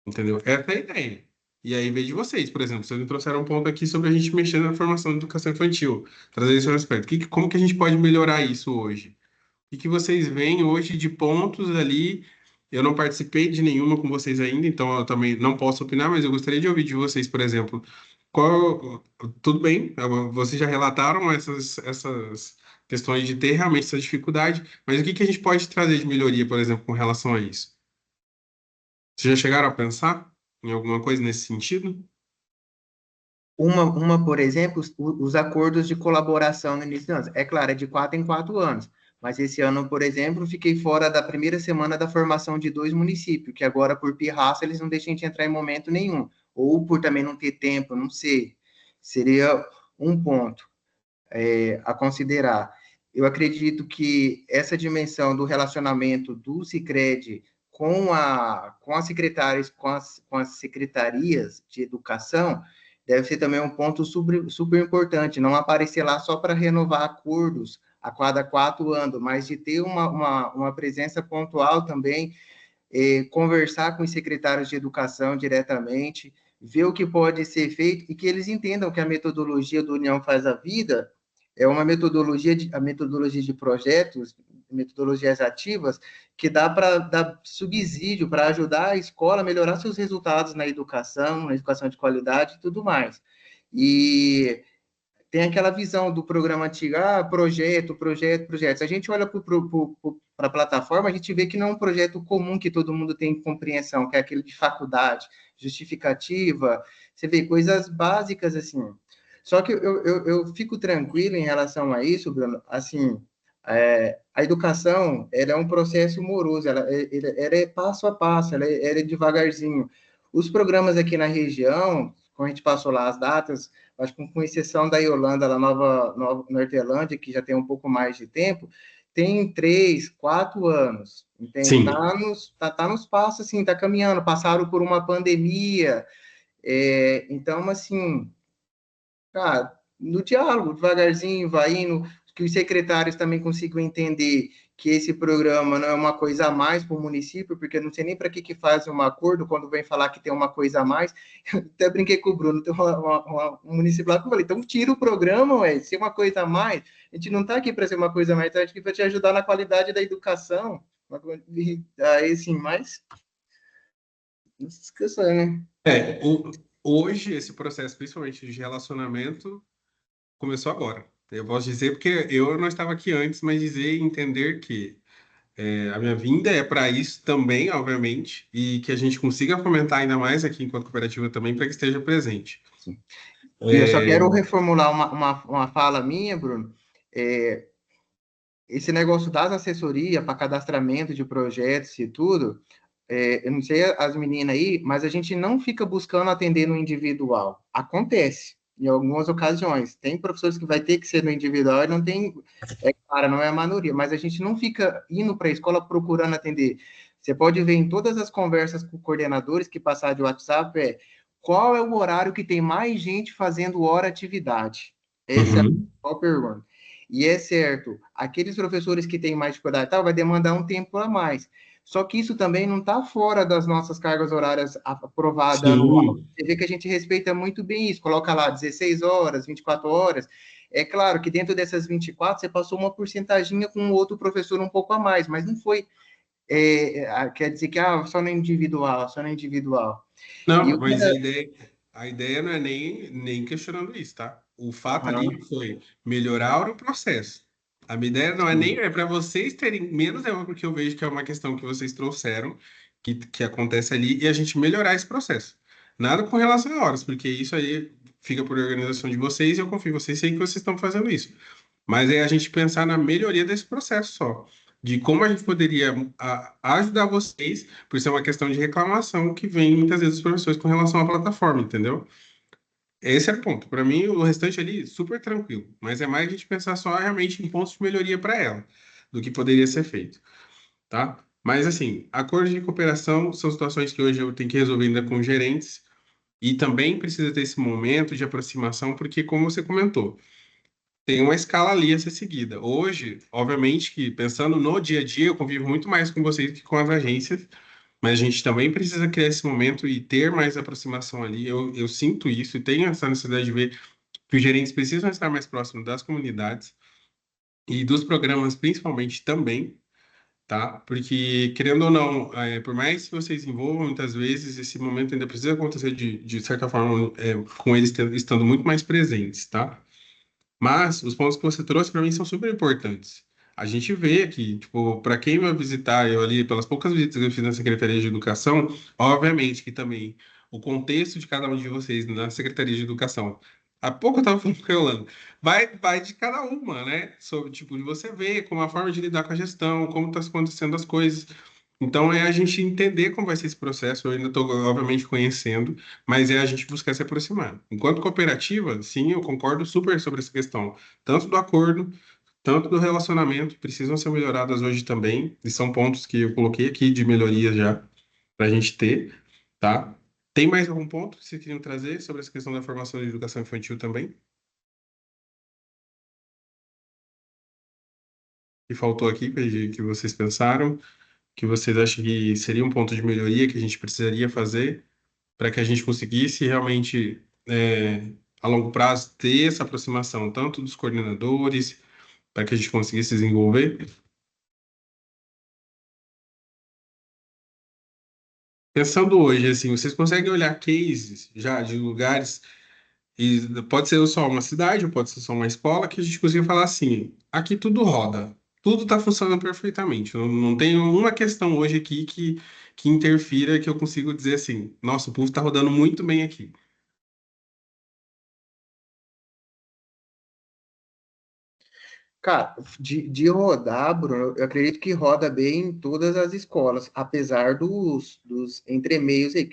entendeu? Essa é a ideia. E aí veio de vocês, por exemplo, vocês me trouxeram um ponto aqui sobre a gente mexer na formação de educação infantil, trazer esse aspecto. Como que a gente pode melhorar isso hoje? O que vocês veem hoje de pontos ali? Eu não participei de nenhuma com vocês ainda, então eu também não posso opinar, mas eu gostaria de ouvir de vocês, por exemplo, tudo bem, vocês já relataram essas questões de ter realmente essa dificuldade, mas o que a gente pode trazer de melhoria, por exemplo, com relação a isso? Vocês já chegaram a pensar em alguma coisa nesse sentido? Por exemplo, os acordos de colaboração no início do ano. É claro, é de 4 em 4 anos. Mas esse ano, por exemplo, fiquei fora da primeira semana da formação de 2 municípios, que agora, por pirraça, eles não deixam de entrar em momento nenhum. Ou por também não ter tempo, não sei. Seria um ponto a considerar. Eu acredito que essa dimensão do relacionamento do Sicredi com as secretárias, com as secretarias de educação, deve ser também um ponto super importante, não aparecer lá só para renovar acordos a cada 4 anos, mas de ter uma presença pontual também, conversar com os secretários de educação diretamente, ver o que pode ser feito e que eles entendam que a metodologia do União Faz a Vida é uma metodologia a metodologia de projetos, metodologias ativas, que dá para dar subsídio para ajudar a escola a melhorar seus resultados na educação de qualidade e tudo mais. E tem aquela visão do programa antigo, projeto. Se a gente olha para a plataforma, a gente vê que não é um projeto comum que todo mundo tem compreensão, que é aquele de faculdade, justificativa, você vê coisas básicas assim. Só que eu fico tranquilo em relação a isso, Bruno, assim, a educação, ela é um processo moroso, ela é passo a passo, ela é devagarzinho. Os programas aqui na região, como a gente passou lá as datas, acho que com exceção da Yolanda, da Nova Nortelândia, que já tem um pouco mais de tempo, tem 3, 4 anos, entende? Sim. Tá nos passos, assim, tá caminhando, passaram por uma pandemia, então, assim, cara, no diálogo, devagarzinho, vai indo, que os secretários também consigam entender que esse programa não é uma coisa a mais para o município, porque eu não sei nem para que faz um acordo quando vem falar que tem uma coisa a mais. Eu até brinquei com o Bruno, tem um município lá que eu falei, então tira o programa, ué, se é uma coisa a mais, a gente não está aqui para ser uma coisa a mais, está aqui para te ajudar na qualidade da educação. Aí, assim, mas... Esqueça, né? Hoje, esse processo, principalmente de relacionamento, começou agora. Eu posso dizer porque eu não estava aqui antes, mas dizer e entender que a minha vinda é para isso também, obviamente, e que a gente consiga fomentar ainda mais aqui enquanto cooperativa também para que esteja presente. Sim. E eu só quero reformular uma fala minha, Bruno. Esse negócio das assessorias para cadastramento de projetos e tudo, eu não sei as meninas aí, mas a gente não fica buscando atender no individual. Acontece, em algumas ocasiões. Tem professores que vai ter que ser no individual e não tem, claro, não é a maioria, mas a gente não fica indo para a escola procurando atender. Você pode ver em todas as conversas com coordenadores que passaram de WhatsApp, qual é o horário que tem mais gente fazendo hora atividade? Essa é a pergunta. E é certo, aqueles professores que têm mais dificuldade, vai demandar um tempo a mais. Só que isso também não está fora das nossas cargas horárias aprovadas anual. Você vê que a gente respeita muito bem isso, coloca lá 16 horas, 24 horas. É claro que dentro dessas 24, você passou uma porcentaginha com o outro professor um pouco a mais, mas não foi, quer dizer que só no individual, só no individual. Não, mas a ideia não é nem questionando isso, tá? O fato ali foi melhorar o processo. A minha ideia não é nem para vocês terem menos, porque eu vejo que é uma questão que vocês trouxeram, que acontece ali, e a gente melhorar esse processo. Nada com relação a horas, porque isso aí fica por organização de vocês e eu confio em vocês, sei que vocês estão fazendo isso. Mas é a gente pensar na melhoria desse processo só. de como a gente poderia ajudar vocês, por ser uma questão de reclamação que vem muitas vezes dos professores com relação à plataforma, entendeu? Esse é o ponto. Para mim, o restante ali, super tranquilo. Mas é mais a gente pensar só realmente em pontos de melhoria para ela, do que poderia ser feito, tá? Mas, assim, acordos de cooperação são situações que hoje eu tenho que resolver ainda com gerentes e também precisa ter esse momento de aproximação, porque, como você comentou, tem uma escala ali a ser seguida. Hoje, obviamente, que pensando no dia a dia, eu convivo muito mais com vocês que com as agências, mas a gente também precisa criar esse momento e ter mais aproximação ali. Eu sinto isso e tenho essa necessidade de ver que os gerentes precisam estar mais próximos das comunidades e dos programas, principalmente também, tá? Porque, querendo ou não, por mais que vocês envolvam, muitas vezes esse momento ainda precisa acontecer de certa forma, com eles estando muito mais presentes, tá? Mas os pontos que você trouxe para mim são super importantes. A gente vê aqui, tipo, para quem vai visitar, eu ali, pelas poucas visitas que eu fiz na Secretaria de Educação, obviamente que também o contexto de cada um de vocês na Secretaria de Educação. Há pouco eu estava falando com a Yolanda, vai de cada uma, né? Sobre, tipo, de você ver como a forma de lidar com a gestão, como está acontecendo as coisas. Então, é a gente entender como vai ser esse processo. Eu ainda estou, obviamente, conhecendo, mas é a gente buscar se aproximar. Enquanto cooperativa, sim, eu concordo super sobre essa questão, tanto do acordo, tanto do relacionamento, precisam ser melhoradas hoje também, e são pontos que eu coloquei aqui de melhoria já para a gente ter, tá? Tem mais algum ponto que vocês queriam trazer sobre essa questão da formação de educação infantil também? Que faltou aqui, que vocês pensaram, que vocês acham que seria um ponto de melhoria que a gente precisaria fazer para que a gente conseguisse realmente, a longo prazo, ter essa aproximação tanto dos coordenadores, para que a gente conseguisse desenvolver. Pensando hoje, assim, vocês conseguem olhar cases já de lugares, e pode ser só uma cidade, ou pode ser só uma escola, que a gente consiga falar assim, aqui tudo roda, tudo está funcionando perfeitamente. Não tem uma questão hoje aqui que interfira, que eu consigo dizer assim, nossa, o povo está rodando muito bem aqui. Cara, de rodar, Bruno, eu acredito que roda bem em todas as escolas, apesar dos entremeios aí.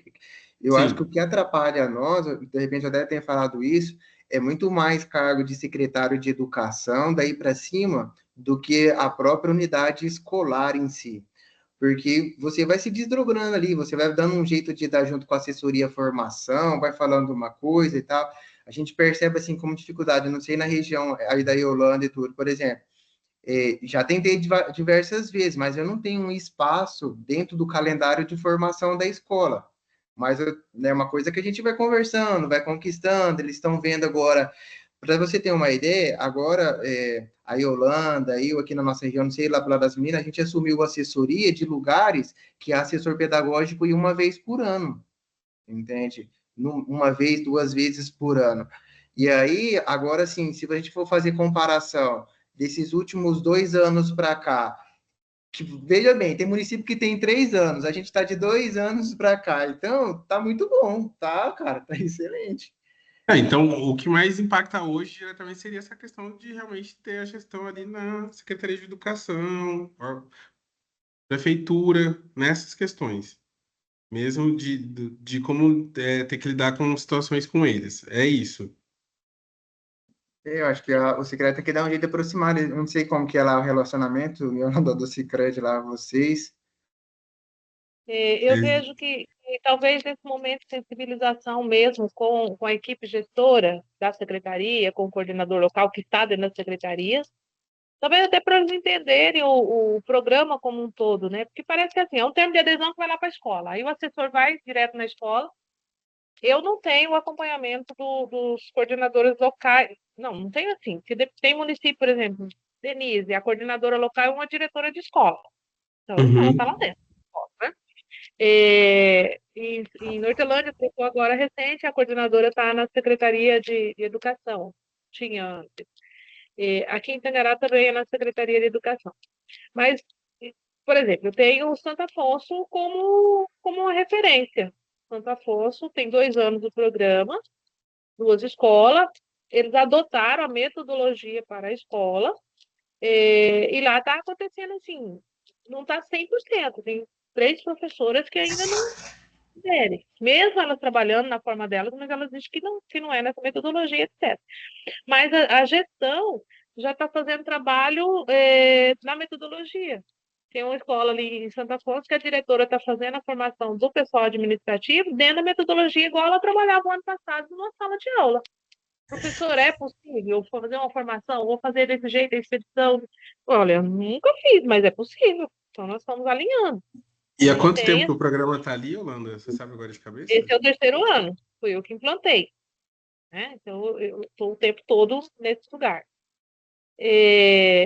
Eu acho que o Sim. que atrapalha a nós, de repente eu até tenha falado isso, é muito mais cargo de secretário de educação, daí para cima, do que a própria unidade escolar em si. Porque você vai se desdobrando ali, você vai dando um jeito de dar junto com a assessoria formação, vai falando uma coisa e tal. A gente percebe assim como dificuldade, eu não sei na região aí da Yolanda e tudo, por exemplo. Já tentei diversas vezes, mas eu não tenho um espaço dentro do calendário de formação da escola. Mas é, né, uma coisa que a gente vai conversando, vai conquistando, eles estão vendo agora. Para você ter uma ideia, agora a Yolanda, eu aqui na nossa região, não sei, lá para das Minas, a gente assumiu assessoria de lugares que é assessor pedagógico e uma vez por ano, entende? Uma vez, duas vezes por ano. E aí, agora sim, se a gente for fazer comparação desses últimos 2 anos para cá, que, veja bem, tem município que tem 3 anos, a gente está de 2 anos para cá, então tá muito bom, tá, cara, tá excelente. Então, o que mais impacta hoje diretamente seria essa questão de realmente ter a gestão ali na Secretaria de Educação, a prefeitura, nessas questões, mesmo de como ter que lidar com situações com eles. É isso. Eu acho que o Cicred tem que dar um jeito de aproximar, eu não sei como que é lá o relacionamento, eu não dou do Cicred lá, vocês. Eu vejo que talvez nesse momento de sensibilização mesmo com a equipe gestora da secretaria, com o coordenador local que está dentro da secretaria, talvez até para eles entenderem o programa como um todo, né? Porque parece que assim, é um termo de adesão que vai lá para a escola. Aí o assessor vai direto na escola. Eu não tenho o acompanhamento dos coordenadores locais. Não, não tenho assim. Tem município, por exemplo, Denise, a coordenadora local é uma diretora de escola. Então, ela está lá Uhum. dentro, né? Em Hortelândia, trocou agora recente, a coordenadora está na Secretaria de Educação. Tinha antes. Aqui em Tangará também é na Secretaria de Educação. Mas, por exemplo, eu tenho o Santo Afonso como uma referência. Santo Afonso tem 2 anos do programa, 2 escolas, eles adotaram a metodologia para a escola, E lá está acontecendo assim, não está 100%. Tem 3 professoras que ainda não querem, mesmo elas trabalhando na forma delas, mas elas dizem que não é nessa metodologia, etc. Mas a gestão já está fazendo trabalho na metodologia. Tem uma escola ali em Santa Afonso que a diretora está fazendo a formação do pessoal administrativo dentro da metodologia igual ela trabalhava o ano passado numa sala de aula. Professor, é possível fazer uma formação? Vou fazer desse jeito a expedição? Olha, eu nunca fiz, mas é possível. Então, nós estamos alinhando. E há Não quanto tempo tem... que o programa está ali, Yolanda? Você sabe agora de cabeça? Esse é o 3º ano. Fui eu que implantei. Né? Então, eu estou o tempo todo nesse lugar.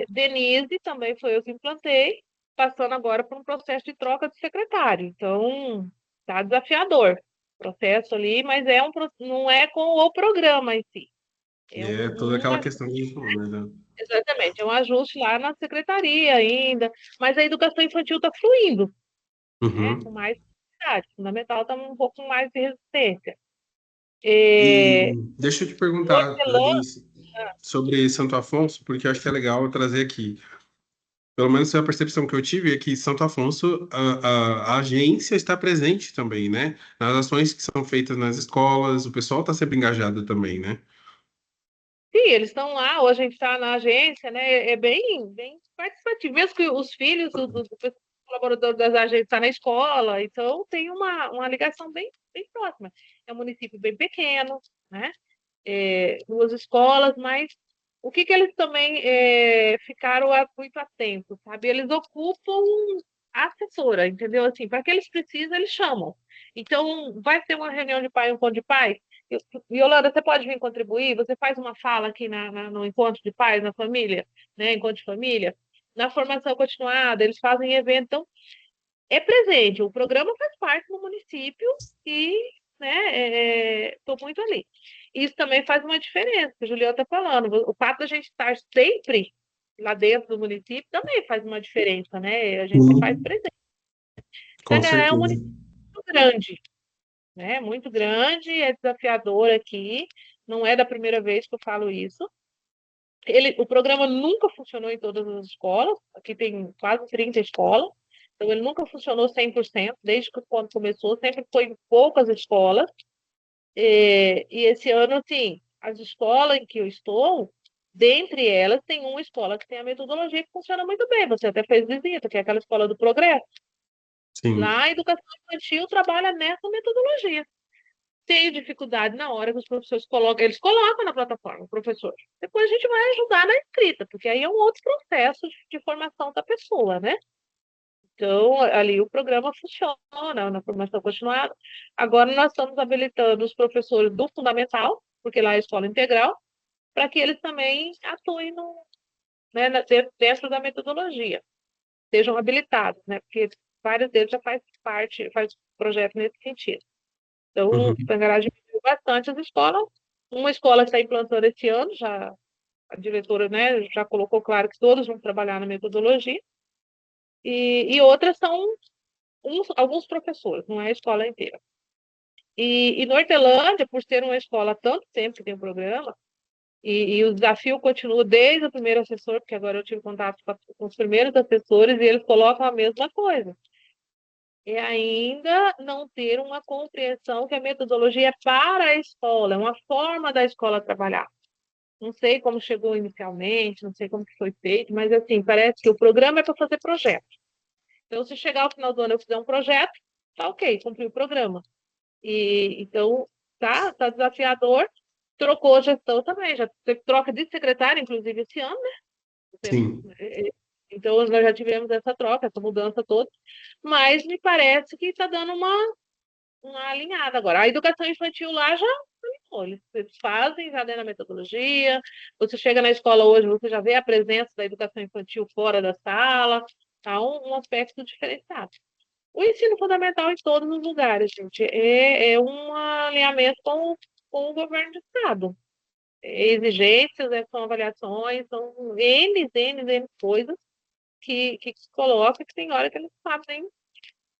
Denise também foi eu que implantei, passando agora por um processo de troca de secretário. Então, está desafiador o processo ali, mas não é com o programa em si. É É toda aquela questão que a gente falou, né? Exatamente, é um ajuste lá na secretaria ainda, mas a educação infantil está fluindo, né? Com Uhum. mais facilidade. Fundamental está um pouco mais de resistência. E deixa eu te perguntar, Hortelã, Alice, sobre Santo Afonso, porque eu acho que é legal eu trazer aqui. Pelo menos a percepção que eu tive é que Santo Afonso, a agência está presente também, né? Nas ações que são feitas nas escolas, o pessoal está sempre engajado também, né? sim, eles estão lá, hoje a gente está na agência, né? É bem participativo, mesmo que os filhos do colaborador das agências estão na escola, então tem uma ligação bem próxima. É um município bem pequeno, né? 2 escolas, mas o que eles também ficaram muito atentos, sabe? Eles ocupam a assessora, entendeu? Assim, para que eles precisam, eles chamam. Então, vai ter uma reunião de pai, um encontro de pais. Yolanda, você pode vir contribuir? Você faz uma fala aqui no encontro de pais, na família, né? Encontro de família. Na formação continuada, eles fazem evento. Então, é presente. O programa faz parte do município e, né, estou muito ali. Isso também faz uma diferença, que o Juliano está falando. O fato da gente estar sempre lá dentro do município também faz uma diferença, né? A gente se faz Sim, presente. com Então, é um certeza. município muito grande, né? Muito grande, é desafiador aqui. Não é da primeira vez que eu falo isso. O programa nunca funcionou em todas as escolas. Aqui tem quase 30 escolas. Então, ele nunca funcionou 100%, desde que quando começou, sempre foi em poucas escolas. E esse ano, assim, as escolas em que eu estou, dentre elas, tem uma escola que tem a metodologia que funciona muito bem. Você até fez visita, que é aquela escola do Progresso. Sim. Lá, a educação infantil trabalha nessa metodologia. Tenho dificuldade na hora que os professores colocam, eles colocam na plataforma, o professor. Depois a gente vai ajudar na escrita, porque aí é um outro processo de formação da pessoa, né? Então, ali o programa funciona na formação continuada. Agora, nós estamos habilitando os professores do fundamental, porque lá é escola integral, para que eles também atuem né, dentro da metodologia, sejam habilitados, né? Porque vários deles já faz projeto nesse sentido. Então, Uhum. Tangará diminuiu bastante as escolas. Uma escola que está implantando esse ano, já a diretora, né, já colocou claro que todos vão trabalhar na metodologia, e outras são alguns professores, não é a escola inteira. E Nortelândia, por ser uma escola há tanto tempo que tem o programa, e o desafio continua desde o primeiro assessor, porque agora eu tive contato com os primeiros assessores e eles colocam a mesma coisa. E ainda não ter uma compreensão que a metodologia é para a escola, é uma forma da escola trabalhar. Não sei como chegou inicialmente, não sei como que foi feito, mas assim, parece que o programa é para fazer projeto. Então, se chegar ao final do ano eu fizer um projeto, tá ok, cumpri o programa. Então, tá desafiador. Trocou a gestão também, já teve troca de secretário, inclusive, esse ano, né? Sim. Então, nós já tivemos essa troca, essa mudança toda, mas me parece que está dando uma alinhada agora. A educação infantil lá já alinhou, eles fazem já dentro da metodologia, você chega na escola hoje, você já vê a presença da educação infantil fora da sala, tá um aspecto diferenciado. O ensino fundamental em todos os lugares, gente, é um alinhamento com o governo do Estado. Exigências, são avaliações, são N coisas que se coloca que tem hora que eles sabem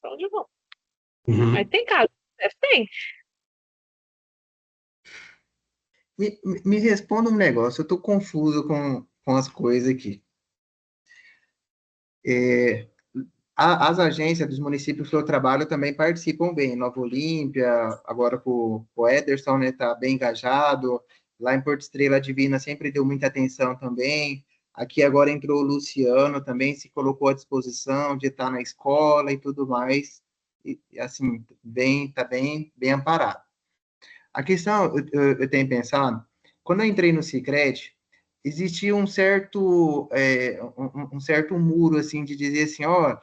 para onde vão. Mas Uhum. tem casos, tem. Me responda um negócio, eu tô confuso com as coisas aqui. É, as agências dos municípios que eu trabalho também participam bem. Nova Olímpia, agora com o Ederson, né, tá bem engajado. Lá em Porto Estrela Divina sempre deu muita atenção também. Aqui agora entrou o Luciano também, se colocou à disposição de estar na escola e tudo mais. E assim, tá bem amparado. A questão, eu tenho pensado, quando eu entrei no Sicredi, existia um certo muro, assim, de dizer assim, ó,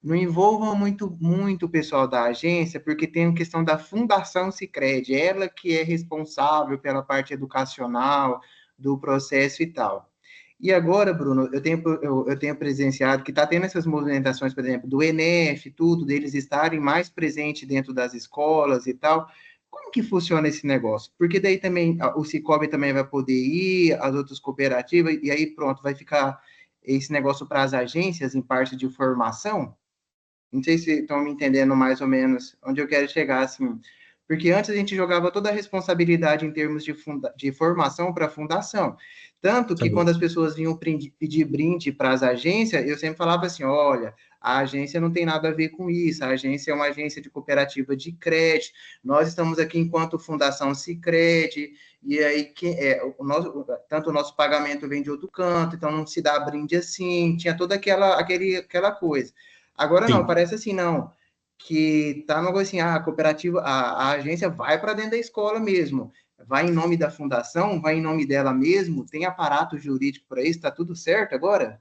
não envolvam muito o pessoal da agência, porque tem a questão da Fundação Sicredi, ela que é responsável pela parte educacional do processo e tal. E agora, Bruno, eu tenho presenciado que está tendo essas movimentações, por exemplo, do ENEF, tudo, deles estarem mais presentes dentro das escolas e tal. Como que funciona esse negócio? Porque daí também o Cicobi também vai poder ir, as outras cooperativas, e aí pronto, vai ficar esse negócio para as agências em parte de formação? Não sei se estão me entendendo mais ou menos onde eu quero chegar, assim. Porque antes a gente jogava toda a responsabilidade em termos de formação para a fundação. Tanto que quando as pessoas vinham pedir brinde para as agências, eu sempre falava assim: olha, a agência não tem nada a ver com isso, a agência é uma agência de cooperativa de crédito, nós estamos aqui enquanto Fundação Sicredi, e aí tanto o nosso pagamento vem de outro canto, então não se dá brinde assim, tinha toda aquela coisa. Agora não, Sim. parece assim, não, que tá uma coisa assim, a cooperativa, a agência vai para dentro da escola mesmo, vai em nome da fundação, vai em nome dela mesmo, tem aparato jurídico para isso, tá tudo certo agora?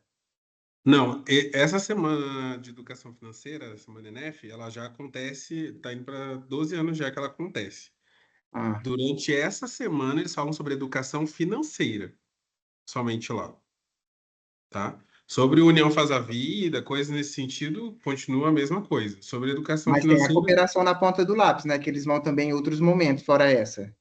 Não, essa semana de educação financeira, a semana ENEF, ela já acontece, está indo para 12 anos já que ela acontece. Ah, Durante essa semana, eles falam sobre educação financeira, somente lá, tá? Sobre o União Faz a Vida, coisas nesse sentido, continua a mesma coisa. Sobre educação mas tem a financeira, cooperação na ponta do lápis, né, que eles vão também em outros momentos, fora essa.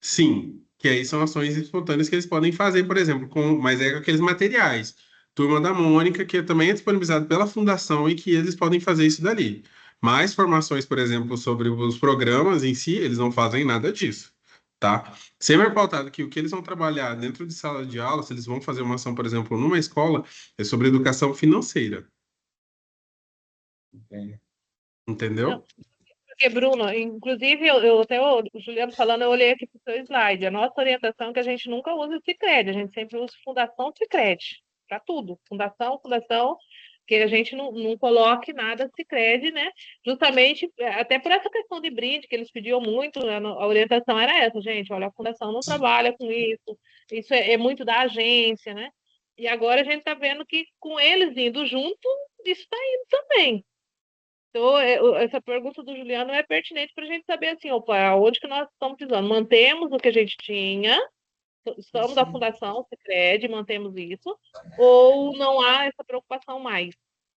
sim, que aí são ações espontâneas que eles podem fazer, por exemplo, mas é com aqueles materiais. Turma da Mônica, que também é disponibilizado pela Fundação e que eles podem fazer isso dali. Mais formações, por exemplo, sobre os programas em si, eles não fazem nada disso, tá? Sempre é pautado que o que eles vão trabalhar dentro de sala de aula, se eles vão fazer uma ação, por exemplo, numa escola, é sobre educação financeira, É. Não, entendeu? porque, Bruno, inclusive, eu até o Juliano falando, eu olhei aqui para o seu slide. A nossa orientação é que a gente nunca usa o Sicredi, a gente sempre usa Fundação Sicredi, para tudo. Fundação, que a gente não coloque nada Sicredi, né? Justamente, até por essa questão de brinde, que eles pediam muito, né? A orientação era essa, gente, olha, a Fundação não trabalha com isso é muito da agência, né? E agora a gente está vendo que com eles indo junto, isso está indo também. Então, essa pergunta do Juliano é pertinente para a gente saber assim, opa, aonde que nós estamos pisando? Mantemos o que a gente tinha, estamos da Fundação Sicredi, mantemos isso, ou não há essa preocupação mais?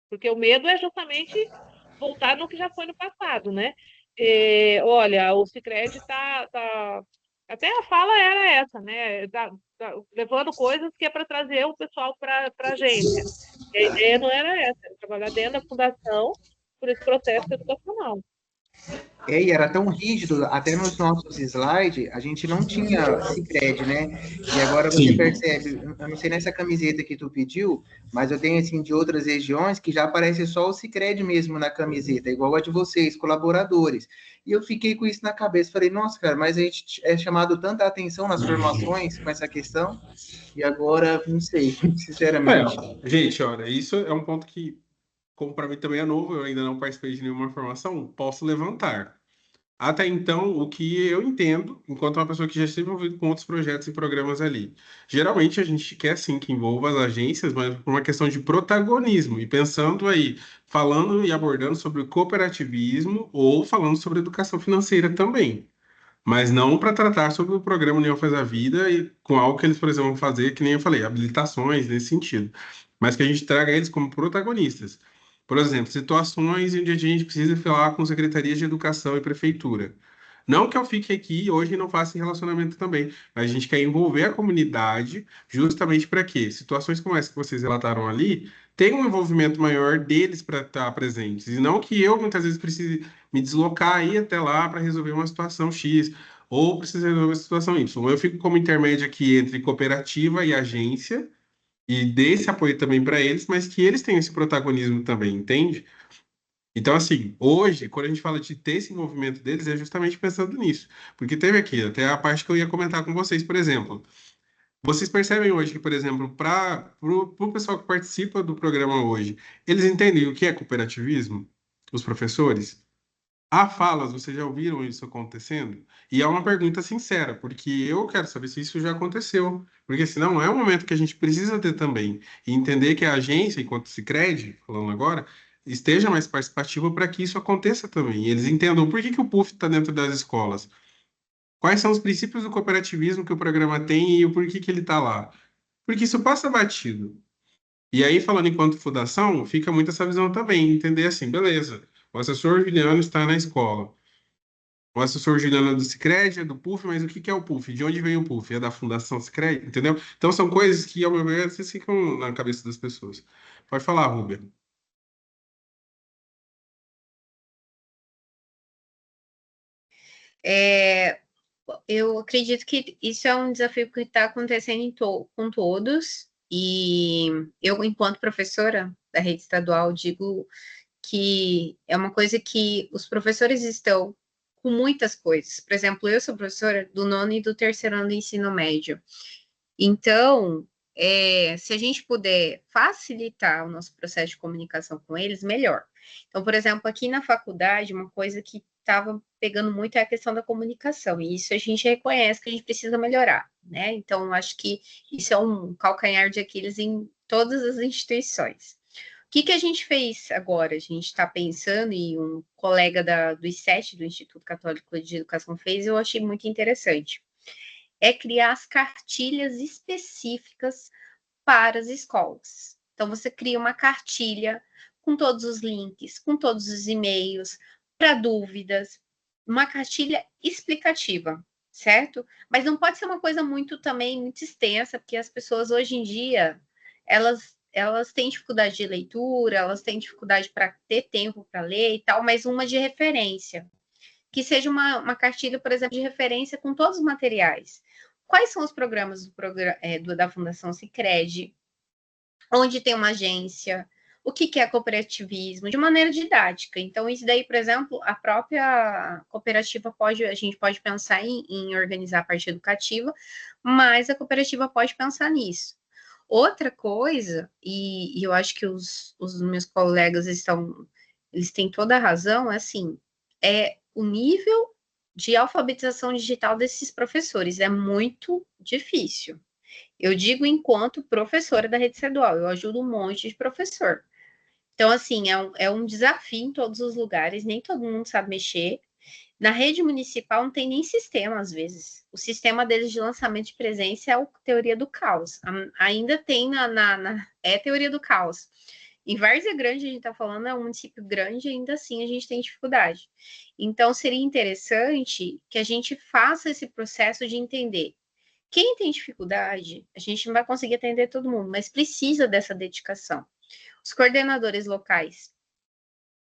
Porque o medo é justamente voltar no que já foi no passado, né? Olha, o Sicredi até a fala era essa, né? Tá levando coisas que é para trazer o pessoal para a agência. E a ideia não era essa, era trabalhar dentro da fundação por esse processo educacional. E era tão rígido, até nos nossos slides, a gente não tinha Sicredi, né? E agora você Sim. percebe, eu não sei nessa camiseta que tu pediu, mas eu tenho, assim, de outras regiões que já aparece só o Sicredi mesmo na camiseta, igual a de vocês, colaboradores. E eu fiquei com isso na cabeça, falei, nossa, cara, mas a gente é chamado tanta atenção nas formações com essa questão, e agora, não sei, sinceramente. Gente, olha, isso é um ponto que, como para mim também é novo, eu ainda não participei de nenhuma formação, posso levantar. Até então, o que eu entendo, enquanto uma pessoa que já esteve envolvida com outros projetos e programas ali, geralmente a gente quer sim que envolva as agências, mas por uma questão de protagonismo, e pensando aí, falando e abordando sobre cooperativismo ou falando sobre educação financeira também. Mas não para tratar sobre o programa União Faz a Vida e com algo que eles, por exemplo, vão fazer, que nem eu falei, habilitações nesse sentido. Mas que a gente traga eles como protagonistas. Por exemplo, situações onde a gente precisa falar com secretarias de educação e prefeitura. Não que eu fique aqui hoje e não faça relacionamento também, mas a gente quer envolver a comunidade justamente para quê? Situações como essa que vocês relataram ali, tenham um envolvimento maior deles para estar presentes. E não que eu muitas vezes precise me deslocar e ir até lá para resolver uma situação X, ou precisa resolver uma situação Y. Eu fico como intermédio aqui entre cooperativa e agência, e dê esse apoio também para eles, mas que eles tenham esse protagonismo também, entende? Então, assim, hoje, quando a gente fala de ter esse envolvimento deles, é justamente pensando nisso. Porque teve aqui, até a parte que eu ia comentar com vocês, por exemplo. Vocês percebem hoje que, por exemplo, para o pessoal que participa do programa hoje, eles entendem o que é cooperativismo? Os professores? Há falas, vocês já ouviram isso acontecendo? E é uma pergunta sincera, porque eu quero saber se isso já aconteceu. Porque senão é um momento que a gente precisa ter também. E entender que a agência, enquanto Sicredi, falando agora, esteja mais participativa para que isso aconteça também. E eles entendam por que que o PUF está dentro das escolas. Quais são os princípios do cooperativismo que o programa tem e o porquê que ele está lá. Porque isso passa batido. E aí, falando enquanto fundação, fica muito essa visão também, entender assim, beleza, o assessor Juliano está na escola. O assessor Juliano é do Sicredi, é do PUF, mas o que que é o PUF? De onde vem o PUF? É da Fundação Sicredi, entendeu? Então são coisas que, ao meu ver, vocês ficam na cabeça das pessoas. Pode falar, Rubem. É, eu acredito que isso é um desafio que está acontecendo com todos, e eu, enquanto professora da rede estadual, digo que é uma coisa que os professores estão com muitas coisas. Por exemplo, eu sou professora do nono e do terceiro ano do ensino médio. Então, se a gente puder facilitar o nosso processo de comunicação com eles, melhor. Então, por exemplo, aqui na faculdade, uma coisa que estava pegando muito é a questão da comunicação, e isso a gente reconhece que a gente precisa melhorar, né? Então, acho que isso é um calcanhar de Aquiles em todas as instituições. O que que a gente fez agora? A gente está pensando, e um colega do ICET, do Instituto Católico de Educação, fez, eu achei muito interessante. É criar as cartilhas específicas para as escolas. Então, você cria uma cartilha com todos os links, com todos os e-mails, para dúvidas, uma cartilha explicativa, certo? Mas não pode ser uma coisa muito também muito extensa, porque as pessoas hoje em dia, elas têm dificuldade de leitura, elas têm dificuldade para ter tempo para ler e tal, mas uma de referência, que seja uma cartilha, por exemplo, de referência com todos os materiais. Quais são os programas da Fundação Sicredi? Onde tem uma agência? O que é cooperativismo? De maneira didática. Então, isso daí, por exemplo, a própria cooperativa a gente pode pensar em organizar a parte educativa, mas a cooperativa pode pensar nisso. Outra coisa, e eu acho que os meus colegas eles têm toda a razão, é assim, é o nível de alfabetização digital desses professores é muito difícil. Eu digo enquanto professora da rede estadual, eu ajudo um monte de professor. Então, assim, é um desafio em todos os lugares, nem todo mundo sabe mexer. Na rede municipal não tem nem sistema, às vezes. O sistema deles de lançamento de presença é a teoria do caos. Ainda tem é teoria do caos. Em Várzea Grande, a gente está falando, é um município grande, ainda assim a gente tem dificuldade. Então, seria interessante que a gente faça esse processo de entender. Quem tem dificuldade, a gente não vai conseguir atender todo mundo, mas precisa dessa dedicação. Os coordenadores locais,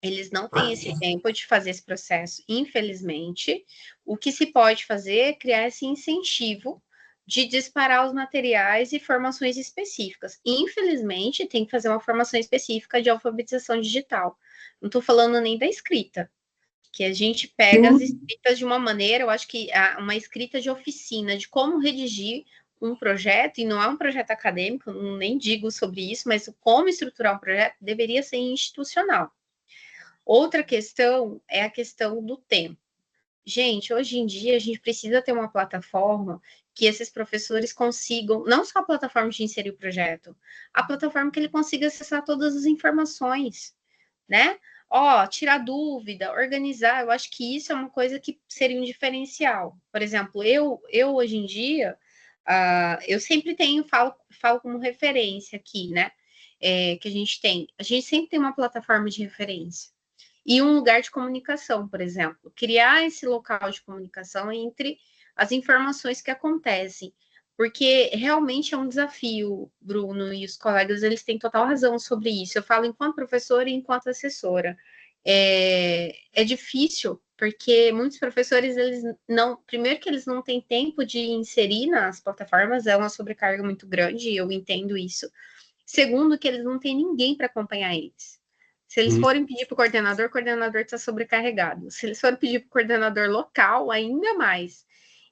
eles não têm esse tempo de fazer esse processo, infelizmente. O que se pode fazer é criar esse incentivo de disparar os materiais e formações específicas. Infelizmente, tem que fazer uma formação específica de alfabetização digital. Não estou falando nem da escrita, que a gente pega as escritas de uma maneira, eu acho que uma escrita de oficina, de como redigir um projeto, e não é um projeto acadêmico, nem digo sobre isso, mas como estruturar um projeto deveria ser institucional. Outra questão é a questão do tempo. Gente, hoje em dia a gente precisa ter uma plataforma que esses professores consigam, não só a plataforma de inserir o projeto, a plataforma que ele consiga acessar todas as informações, né? Tirar dúvida, organizar, eu acho que isso é uma coisa que seria um diferencial. Por exemplo, eu hoje em dia, eu sempre falo como referência aqui, né? Que a gente sempre tem uma plataforma de referência. E um lugar de comunicação, por exemplo. Criar esse local de comunicação entre as informações que acontecem. Porque realmente é um desafio, Bruno, e os colegas, eles têm total razão sobre isso. Eu falo enquanto professora e enquanto assessora. É difícil porque muitos professores, eles não, primeiro que eles não têm tempo de inserir nas plataformas, é uma sobrecarga muito grande, eu entendo isso. Segundo, que eles não têm ninguém para acompanhar eles. Se eles forem pedir para o coordenador está sobrecarregado. Se eles forem pedir para o coordenador local, ainda mais.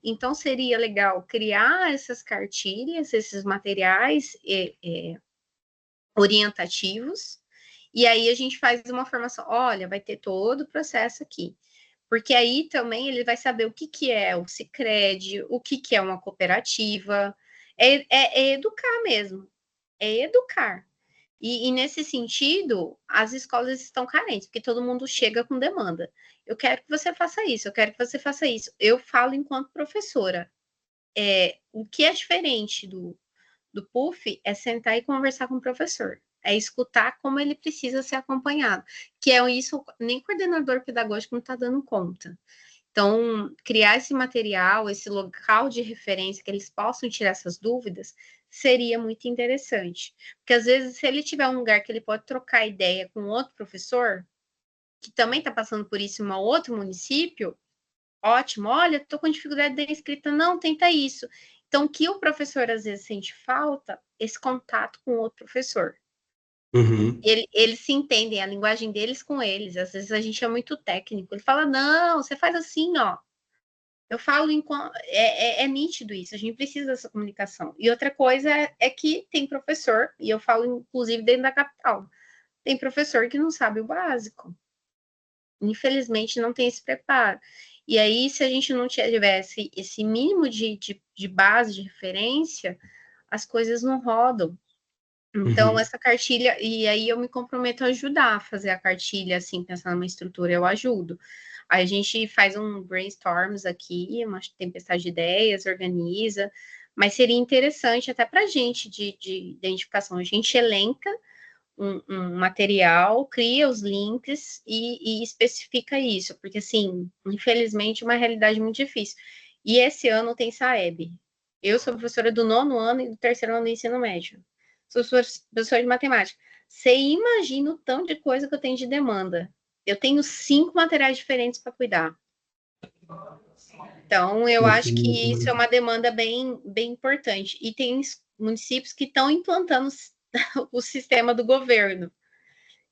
Então, seria legal criar essas cartilhas, esses materiais orientativos, e aí a gente faz uma formação. Olha, vai ter todo o processo aqui. Porque aí também ele vai saber o que é o Sicredi, o que é uma cooperativa. É educar mesmo. É educar. E nesse sentido, as escolas estão carentes, porque todo mundo chega com demanda. Eu quero que você faça isso, eu quero que você faça isso. Eu falo enquanto professora. O que é diferente do PUF é sentar e conversar com o professor. É escutar como ele precisa ser acompanhado. Que é isso, nem coordenador pedagógico não está dando conta. Então, criar esse material, esse local de referência, que eles possam tirar essas dúvidas, seria muito interessante. Porque, às vezes, se ele tiver um lugar que ele pode trocar ideia com outro professor, que também está passando por isso em um outro município, ótimo, olha, estou com dificuldade da escrita, não, tenta isso. Então, o que o professor, às vezes, sente falta, esse contato com outro professor. Eles se entendem, a linguagem deles com eles. Às vezes a gente é muito técnico. Ele fala, não, você faz assim, ó. Eu falo, é nítido isso, a gente precisa dessa comunicação. E outra coisa é que tem professor, e eu falo inclusive dentro da capital, tem professor que não sabe o básico. Infelizmente não tem esse preparo. E aí, se a gente não tivesse esse mínimo de base, de referência, as coisas não rodam. Então, essa cartilha, e aí eu me comprometo a ajudar a fazer a cartilha, assim, pensar numa estrutura, eu ajudo. Aí a gente faz um brainstorms aqui, uma tempestade de ideias, organiza, mas seria interessante até para a gente de identificação. A gente elenca um material, cria os links e especifica isso, porque, assim, infelizmente, é uma realidade muito difícil. E esse ano tem Saeb. Eu sou professora do 9º ano e do 3º ano do ensino médio. Sou professora de matemática. Você imagina o tanto de coisa que eu tenho de demanda. Eu tenho 5 materiais diferentes para cuidar. Então, eu acho que isso é uma demanda bem, bem importante. E tem municípios que estão implantando o sistema do governo.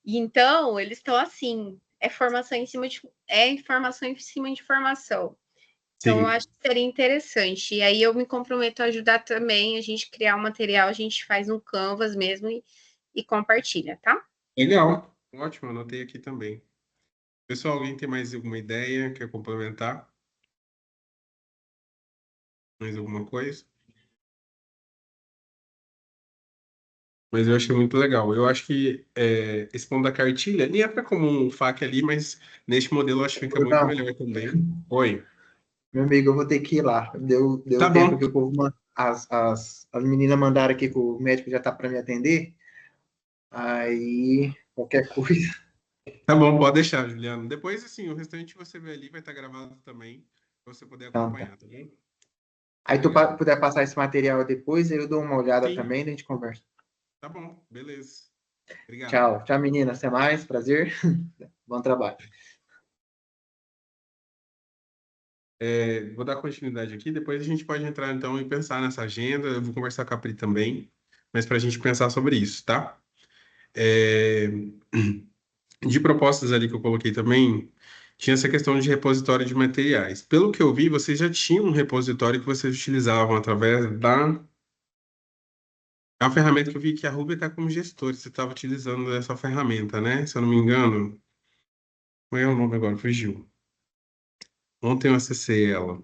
E então, eles estão assim, informação em cima de informação. Então, eu acho que seria interessante. E aí eu me comprometo a ajudar também, a gente criar um material, a gente faz um Canvas mesmo e compartilha, tá? Legal, ótimo, anotei aqui também. Pessoal, alguém tem mais alguma ideia? Quer complementar? Mais alguma coisa? Mas eu achei muito legal. Eu acho que esse ponto da cartilha nem entra como um FAQ ali, mas neste modelo eu acho que fica muito Não, melhor também. Oi. meu amigo, eu vou ter que ir lá. Deu Tá tempo bom. que o povo, as meninas mandaram aqui que o médico já tá para me atender. Aí, qualquer coisa. Tá bom, pode deixar, Juliano. Depois, assim, o restante você vê ali, vai estar gravado também, para você poder Então, tá. acompanhar, tá bom? Aí tu Obrigado. puder passar esse material depois, aí eu dou uma olhada Sim, também, e a gente conversa. tá bom, beleza. Obrigado. Tchau. Tchau, meninas. Até mais. Prazer. Bom trabalho. Vou dar continuidade aqui, depois a gente pode entrar então e pensar nessa agenda. Eu vou conversar com a Pri também, mas para a gente pensar sobre isso, tá? É, De propostas ali que eu coloquei também, tinha essa questão de repositório de materiais. Pelo que eu vi, vocês já tinham um repositório que vocês utilizavam através da. É uma ferramenta que eu vi que a Ruby está como gestor, você estava utilizando essa ferramenta, né? Se eu não me engano. Qual é o nome agora? Fugiu. Ontem eu acessei ela.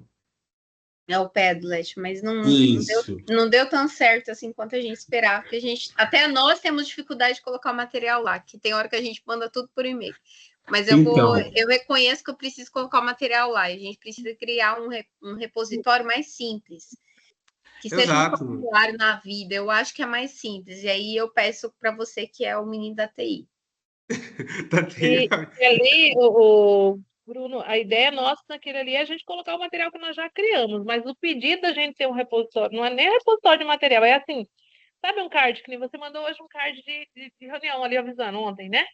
É o Padlet, mas Isso. não deu tão certo assim quanto a gente esperava, porque até nós temos dificuldade de colocar o material lá, que tem hora que a gente manda tudo por e-mail. Mas Então, eu reconheço que eu preciso colocar o material lá, e a gente precisa criar um repositório mais simples, que seja um exato. formulário na vida, eu acho que é mais simples, e aí eu peço para você que é o menino da TI. Tá E tendo- ali, Bruno, a ideia nossa naquele ali é a gente colocar o material que nós já criamos, mas o pedido da gente ter um repositório, não é nem repositório de material, é assim, sabe um card que nem você mandou hoje um card de reunião ali avisando ontem, né?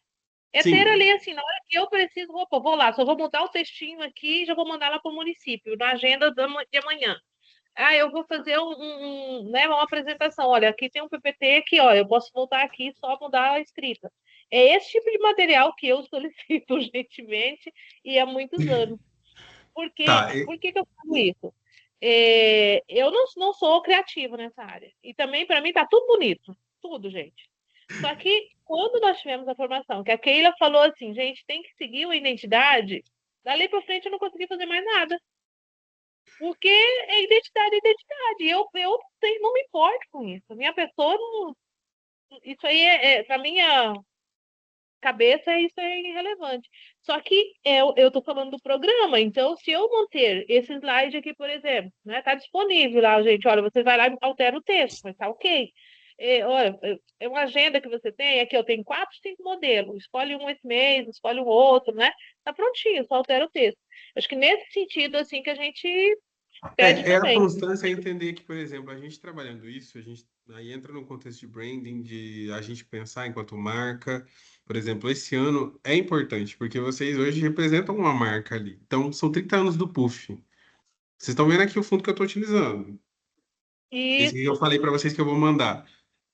É ter Sim, ali, assim, na hora que eu preciso, opa, vou lá, só vou mudar o textinho aqui e já vou mandar lá para o município, na agenda de amanhã. Ah, eu vou fazer né, uma apresentação. Olha, aqui tem um PPT aqui, ó, eu posso voltar aqui e só mudar a escrita. É esse tipo de material que eu solicito urgentemente e há muitos anos. tá. Por que que eu falo isso? Eu não sou criativa nessa área. E também, para mim, tá tudo bonito. Tudo, gente. Só que quando nós tivemos a formação, que a Keila falou assim, gente, tem que seguir uma identidade, dali para frente eu não consegui fazer mais nada. Porque é identidade. Eu não me importo com isso. Minha pessoa não. Isso aí para minha cabeça, isso é irrelevante. Só que eu estou falando do programa, então se eu manter esse slide aqui, por exemplo, né, tá disponível lá, gente. Olha, você vai lá e altera o texto, mas tá ok. Olha, é uma agenda que você tem, aqui eu tenho 4, 5 modelos, escolhe um esse mês, escolhe um outro, né? Tá prontinho, só altera o texto. Acho que nesse sentido, assim, que a gente pede É a também. constância entender que, por exemplo, a gente trabalhando isso, a gente aí entra no contexto de branding, de a gente pensar enquanto marca. Por exemplo, esse ano é importante, porque vocês hoje representam uma marca ali. Então, são 30 anos do Puff. Vocês estão vendo aqui o fundo que eu estou utilizando. Esse que eu Isso, falei para vocês que eu vou mandar.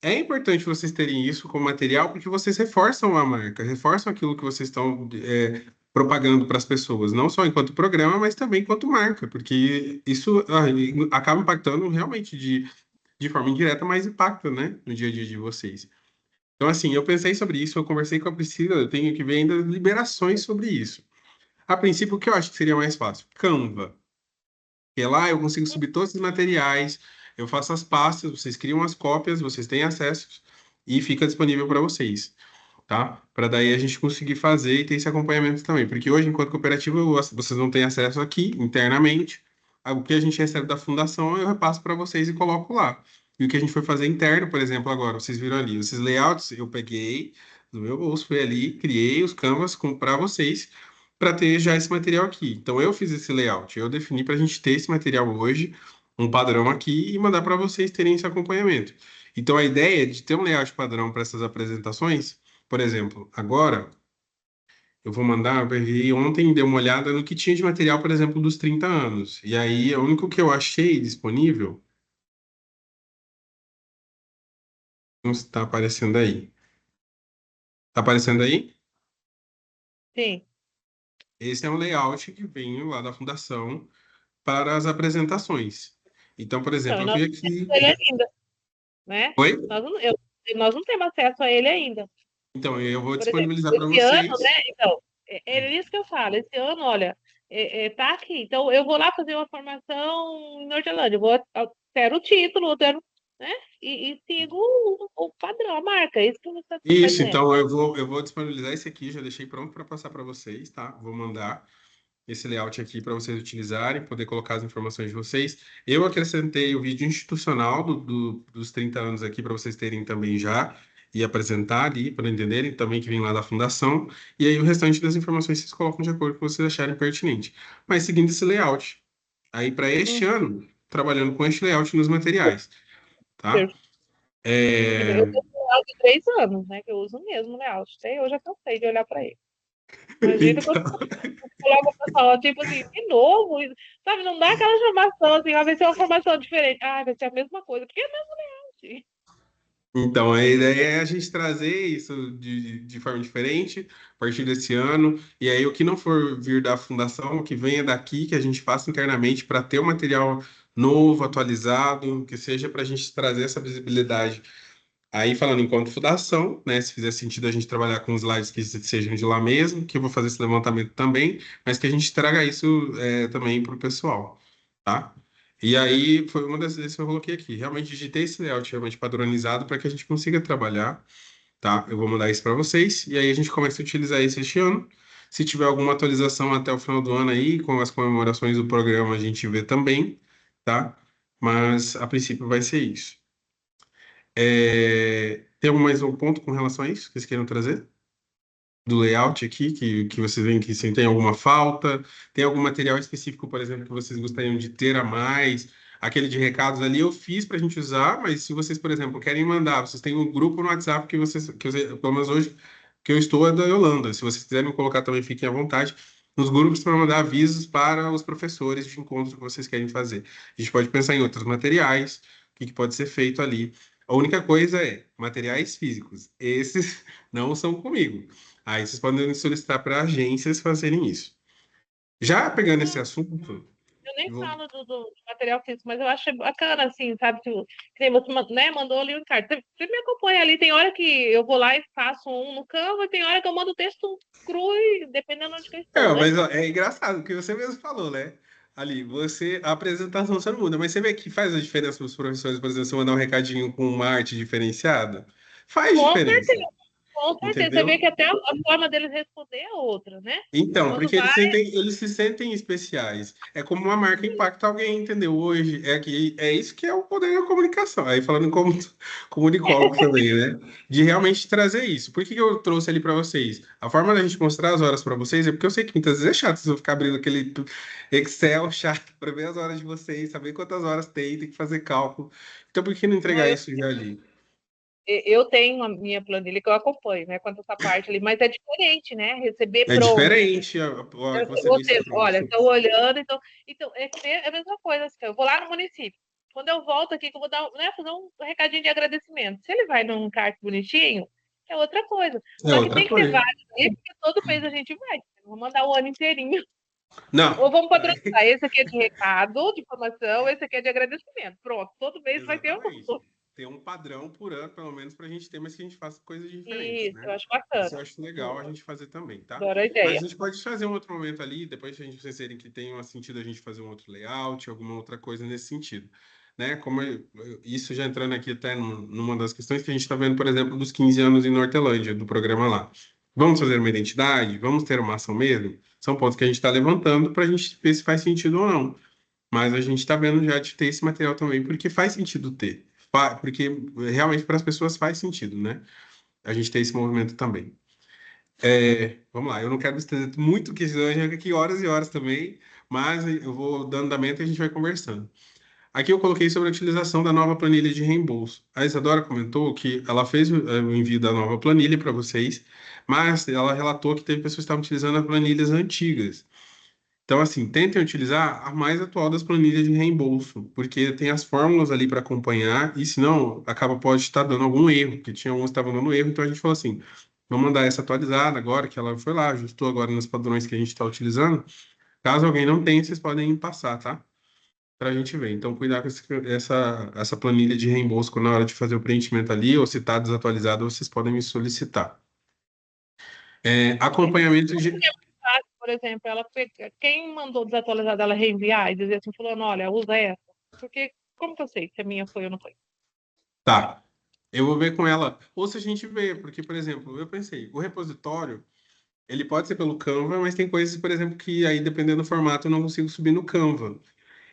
É importante vocês terem isso como material porque vocês reforçam a marca, reforçam aquilo que vocês estão propagando para as pessoas, não só enquanto programa, mas também enquanto marca, porque isso acaba impactando realmente de forma indireta, mas impacta, né, no dia a dia de vocês. Então, assim, eu pensei sobre isso, eu conversei com a Priscila, eu tenho que ver ainda liberações sobre isso. A princípio, o que eu acho que seria mais fácil? Canva. Porque lá eu consigo subir todos os materiais, eu faço as pastas, vocês criam as cópias, vocês têm acesso e fica disponível para vocês, tá? Para daí a gente conseguir fazer e ter esse acompanhamento também. Porque hoje, enquanto cooperativa, vocês não têm acesso aqui internamente. O que a gente recebe da fundação, eu repasso para vocês e coloco lá. E o que a gente foi fazer interno, por exemplo, agora, vocês viram ali, esses layouts eu peguei do meu bolso, fui ali, criei os canvas para vocês para ter já esse material aqui. Então eu fiz esse layout, eu defini para a gente ter esse material hoje, um padrão aqui e mandar para vocês terem esse acompanhamento. Então a ideia de ter um layout padrão para essas apresentações, por exemplo, agora eu vou mandar, eu peguei ontem, dei uma olhada no que tinha de material, por exemplo, dos 30 anos. E aí o único que eu achei disponível, não está aparecendo aí. Está aparecendo aí? sim. Esse é um layout que vem lá da fundação para as apresentações. Então, por Então, exemplo, e eu nós fui não temos aqui. ele ainda, né? Oi? Nós não temos acesso a ele ainda. Então, eu vou Por exemplo, disponibilizar para esse ano, né? vocês. Então, é isso que eu falo. Esse ano, olha, tá aqui. Então, eu vou lá fazer uma formação em Nortelândia. Eu vou altero o título, altero, né? E sigo o padrão, a marca. É isso que você está Isso, dizendo. então eu vou disponibilizar esse aqui, já deixei pronto para passar para vocês, tá? Vou mandar esse layout aqui para vocês utilizarem, poder colocar as informações de vocês. Eu acrescentei o vídeo institucional dos 30 anos aqui para vocês terem também já e apresentar ali para entenderem também que vem lá da fundação. E aí o restante das informações vocês colocam de acordo com o que vocês acharem pertinente. Mas seguindo esse layout. Aí para este Uhum, ano, trabalhando com este layout nos materiais, tá? perfeito. É, Eu tenho um layout de 3 anos, né? Que eu uso mesmo o layout. Até eu já cansei de olhar para ele. Imagina quando então, coloca o pessoal, tipo assim, de novo, sabe? Não dá aquela chamação assim, vai ser uma formação diferente. Ah, vai ser a mesma coisa, porque é o mesmo layout. Então, a ideia é a gente trazer isso de forma diferente a partir desse ano. E aí, o que não for vir da fundação, que venha daqui, que a gente faça internamente para ter um material novo, atualizado, que seja para a gente trazer essa visibilidade. Aí, falando enquanto fundação, né, se fizer sentido a gente trabalhar com slides que sejam de lá mesmo, que eu vou fazer esse levantamento também, mas que a gente traga isso também para o pessoal, tá? E aí, foi uma das vezes que eu coloquei aqui. Realmente, digitei esse layout realmente padronizado para que a gente consiga trabalhar, tá? Eu vou mandar isso para vocês, e aí a gente começa a utilizar isso este ano. Se tiver alguma atualização até o final do ano aí, com as comemorações do programa, a gente vê também, tá? Mas, a princípio, vai ser isso. Tem mais um ponto com relação a isso que vocês queiram trazer? Do layout aqui, que vocês veem que se tem alguma falta? Tem algum material específico, por exemplo, que vocês gostariam de ter a mais? Aquele de recados ali eu fiz para a gente usar, mas se vocês, por exemplo, querem mandar, vocês têm um grupo no WhatsApp que vocês, pelo menos hoje, que eu estou é da Yolanda. Se vocês quiserem me colocar também, fiquem à vontade nos grupos para mandar avisos para os professores de encontro que vocês querem fazer. A gente pode pensar em outros materiais, o que que pode ser feito ali. A única coisa é materiais físicos. Esses não são comigo. Aí vocês podem solicitar para agências fazerem isso. Já pegando esse assunto, Eu nem eu vou- falo do material físico, mas eu acho bacana, assim, sabe? Que nem você né, mandou ali o encarte. Você me acompanha ali. Tem hora que eu vou lá e faço um no Canva, e tem hora que eu mando o texto cru, e dependendo de onde que eu estou, né? mas ó, é engraçado, que você mesmo falou, né? Ali, a apresentação você não muda, mas você vê que faz a diferença para os professores, por exemplo, você mandar um recadinho com uma arte diferenciada? Faz Com diferença, certeza, com certeza. Você vê entendeu? que até a forma deles responder é outra, né? Então, Quando porque vai, eles se sentem especiais. É como uma marca impacta alguém, entendeu? Hoje, é isso que é o poder da comunicação. Aí falando como comunicólogo também, né? De realmente trazer isso. Por que que eu trouxe ali para vocês? A forma da gente mostrar as horas para vocês é porque eu sei que muitas vezes é chato se eu ficar abrindo aquele Excel chato para ver as horas de vocês, saber quantas horas tem que fazer cálculo. Então, por que não não, entregar isso já ali? eu tenho a minha planilha que eu acompanho, né? Quanto a essa parte ali, mas é diferente, né? Receber É pronto. diferente a hora que você Ou vê isso seja, olha, pronto. estou olhando, então é a mesma coisa. Assim, eu vou lá no município. Quando eu volto aqui, que eu vou dar, né, fazer um recadinho de agradecimento. Se ele vai num kart bonitinho, é outra coisa. É Só que outra tem que ter coisa. vários aí, porque todo mês a gente vai. Vou mandar o ano inteirinho. Não. Ou vamos patrocinar. Esse aqui é de recado, de informação, esse aqui é de agradecimento. Pronto, todo mês vai ter um. Exatamente. Tem um padrão por ano, pelo menos, para a gente ter, mas que a gente faça coisas diferentes, Isso, né? eu acho Isso eu bacana. acho legal a gente fazer também, tá? Adoro a Mas ideia. a gente pode fazer um outro momento ali, depois que a gente vocês verem que tem um sentido a gente fazer um outro layout, alguma outra coisa nesse sentido, né? Isso já entrando aqui até numa das questões que a gente está vendo, por exemplo, dos 15 anos em Nortelândia, do programa lá. Vamos fazer uma identidade? Vamos ter uma ação mesmo? São pontos que a gente está levantando para a gente ver se faz sentido ou não. Mas a gente está vendo já de ter esse material também, porque faz sentido ter. Porque realmente para as pessoas faz sentido, né? A gente ter esse movimento também. Vamos lá, eu não quero me estender muito, porque senão a gente fica aqui horas e horas também, mas eu vou dando andamento e a gente vai conversando. Aqui eu coloquei sobre a utilização da nova planilha de reembolso. A Isadora comentou que ela fez o envio da nova planilha para vocês, mas ela relatou que teve pessoas que estavam utilizando as planilhas antigas. Então, assim, tentem utilizar a mais atual das planilhas de reembolso, porque tem as fórmulas ali para acompanhar, e senão pode estar dando algum erro, porque tinha alguns que estavam dando erro, então a gente falou assim, vamos mandar essa atualizada agora, que ela foi lá, ajustou agora nos padrões que a gente está utilizando. Caso alguém não tenha, vocês podem passar, tá? Para a gente ver. Então, cuidar com essa planilha de reembolso na hora de fazer o preenchimento ali, ou se está desatualizado, vocês podem me solicitar. Acompanhamento de... Por exemplo, quem mandou desatualizar ela reenviar e dizer assim, falando, olha, usa essa. Porque como que eu sei se a minha foi ou não foi? Tá. Eu vou ver com ela. Ou se a gente vê, porque, por exemplo, eu pensei, o repositório, ele pode ser pelo Canva, mas tem coisas, por exemplo, que aí, dependendo do formato, eu não consigo subir no Canva.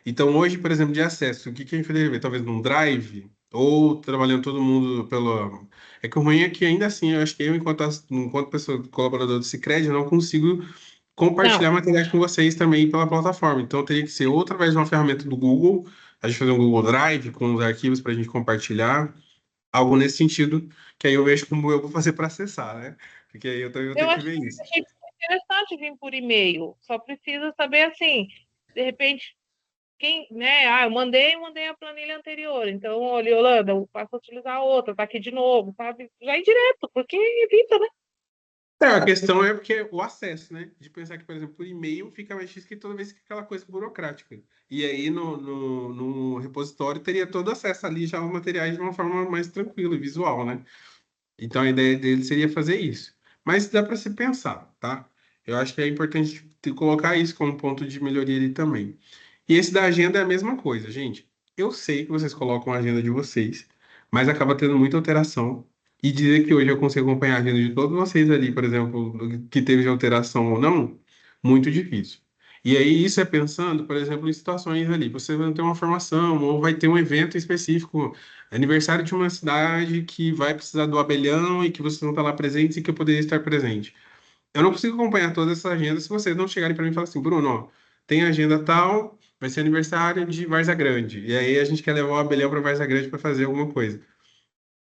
Então, hoje, por exemplo, de acesso, o que que a gente poderia ver? Talvez num Drive, ou trabalhando todo mundo pelo... É que o ruim é que, ainda assim, eu acho que eu, enquanto pessoa, colaborador do Sicredi, eu não consigo Não, compartilhar materiais com vocês também pela plataforma. Então, teria que ser ou através de uma ferramenta do Google, a gente fazer um Google Drive com os arquivos para a gente compartilhar, algo nesse sentido, que aí eu vejo como eu vou fazer para acessar, né? Porque aí eu também vou ter eu que ver isso. achei interessante vir por e-mail. Só precisa saber assim, de repente, quem, né? Ah, eu mandei a planilha anterior. Então, olha, Yolanda, eu passo a utilizar a outra, tá aqui de novo, sabe? Já é direto, porque evita, né? A questão é porque o acesso, né? De pensar que, por exemplo, por e-mail fica mais difícil que toda vez que aquela coisa burocrática. E aí no repositório teria todo acesso ali já aos materiais de uma forma mais tranquila e visual, né? Então a ideia dele seria fazer isso. Mas dá para se pensar, tá? Eu acho que é importante colocar isso como ponto de melhoria ali também. E esse da agenda é a mesma coisa, gente. Eu sei que vocês colocam a agenda de vocês, mas acaba tendo muita alteração. E dizer que hoje eu consigo acompanhar a agenda de todos vocês ali, por exemplo, que teve de alteração ou não, muito difícil. E aí, isso é pensando, por exemplo, em situações ali. Você vai ter uma formação ou vai ter um evento específico, aniversário de uma cidade que vai precisar do abelhão e que vocês vão estar lá presentes e que eu poderia estar presente. Eu não consigo acompanhar toda essa agenda se vocês não chegarem para mim e falarem assim, Bruno, ó, tem agenda tal, vai ser aniversário de Várzea Grande. E aí a gente quer levar o abelhão para Várzea Grande para fazer alguma coisa.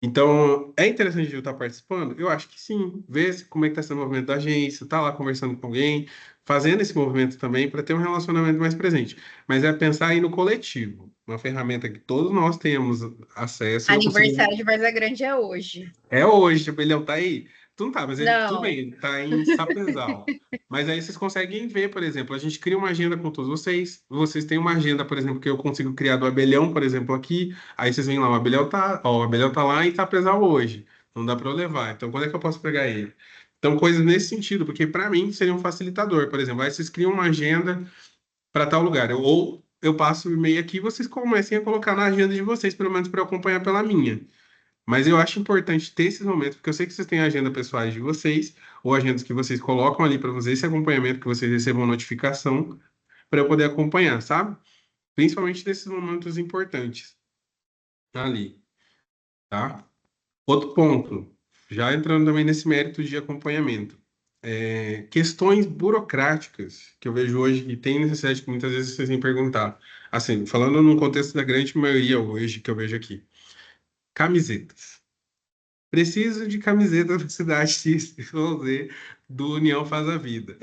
Então, é interessante eu estar participando? Eu acho que sim. Ver como é que está sendo o movimento da agência, estar lá conversando com alguém, fazendo esse movimento também para ter um relacionamento mais presente. Mas é pensar aí no coletivo, uma ferramenta que todos nós temos acesso e eu consigo. Aniversário de Varza Grande é hoje. É hoje, tipo, ele tá aí. Tu não tá, mas ele, tudo Não. bem, ele tá em Sapezal. Mas aí vocês conseguem ver, por exemplo, a gente cria uma agenda com todos vocês. Vocês têm uma agenda, por exemplo, que eu consigo criar do Abelhão, por exemplo, aqui. Aí vocês veem lá, o Abelhão tá lá em Sapezal hoje. Não dá para eu levar. Então, quando é que eu posso pegar ele? Então, coisas nesse sentido, porque para mim seria um facilitador, por exemplo. Aí vocês criam uma agenda para tal lugar. Ou eu passo o e-mail aqui e vocês comecem a colocar na agenda de vocês, pelo menos para eu acompanhar pela minha. Mas eu acho importante ter esses momentos, porque eu sei que vocês têm agenda pessoais de vocês, ou agendas que vocês colocam ali para fazer esse acompanhamento, que vocês recebam notificação, para eu poder acompanhar, sabe? Principalmente nesses momentos importantes ali, tá? Outro ponto, já entrando também nesse mérito de acompanhamento. Questões burocráticas que eu vejo hoje que tem necessidade que muitas vezes vocês me perguntar. Assim, falando no contexto da grande maioria hoje que eu vejo aqui. Camisetas. Preciso de camiseta da cidade X, Y, Z, do União Faz a Vida.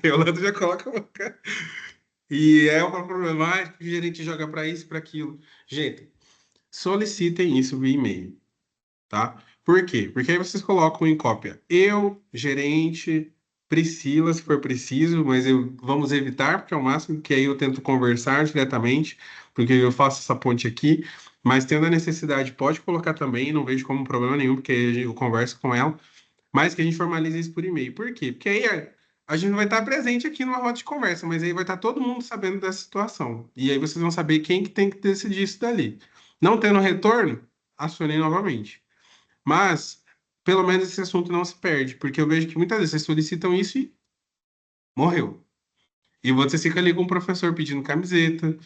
Aí o Orlando já coloca uma cara. E é uma problemática que o gerente joga para isso, para aquilo. Gente, solicitem isso via e-mail, tá? Por quê? Porque aí vocês colocam em cópia eu, gerente, Priscila, se for preciso, mas vamos evitar, porque é o máximo, que aí eu tento conversar diretamente, porque eu faço essa ponte aqui, mas tendo a necessidade, pode colocar também, não vejo como problema nenhum, porque aí eu converso com ela, mas que a gente formalize isso por e-mail. Por quê? Porque aí a gente não vai estar presente aqui numa roda de conversa, mas aí vai estar todo mundo sabendo dessa situação. E aí vocês vão saber quem que tem que decidir isso dali. Não tendo retorno, acionem novamente. Mas, pelo menos esse assunto não se perde, porque eu vejo que muitas vezes vocês solicitam isso e morreu. E você fica ali com o professor pedindo camiseta, o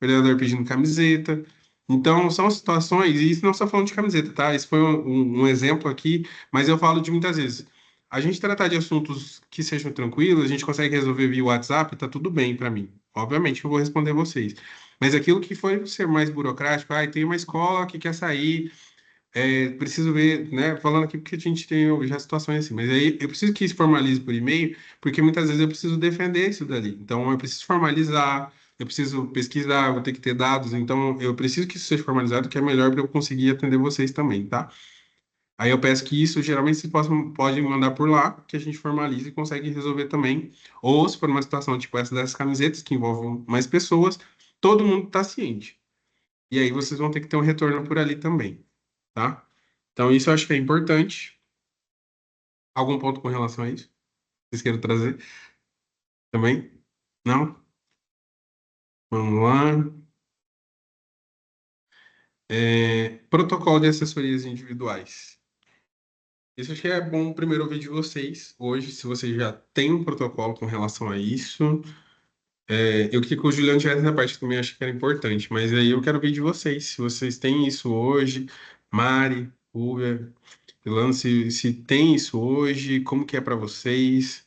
vereador pedindo camiseta. Então, são situações, e isso não só falando de camiseta, tá? Isso foi um exemplo aqui, mas eu falo de muitas vezes. A gente tratar de assuntos que sejam tranquilos, a gente consegue resolver via WhatsApp, tá tudo bem para mim. Obviamente, eu vou responder vocês. Mas aquilo que for ser mais burocrático, tem uma escola que quer sair, preciso ver, né? Falando aqui porque a gente tem já situações assim, mas aí eu preciso que isso formalize por e-mail, porque muitas vezes eu preciso defender isso dali. Então eu preciso formalizar, eu preciso pesquisar, vou ter que ter dados, então eu preciso que isso seja formalizado, que é melhor para eu conseguir atender vocês também, tá? Aí eu peço que isso, geralmente, vocês podem mandar por lá, que a gente formaliza e consegue resolver também. Ou se for uma situação tipo essa dessas camisetas, que envolvam mais pessoas, todo mundo está ciente. E aí vocês vão ter que ter um retorno por ali também, tá? Então, isso eu acho que é importante. Algum ponto com relação a isso? Vocês queiram trazer também? Não? Vamos lá. Protocolo de assessorias individuais. Isso acho que é bom primeiro ouvir de vocês. Hoje, se vocês já têm um protocolo com relação a isso. Eu queria que o Juliano tivesse essa parte que também acho que era importante, mas aí eu quero ouvir de vocês. Se vocês têm isso hoje, Mari, Rúbia, Ilana, se tem isso hoje, como que é para vocês?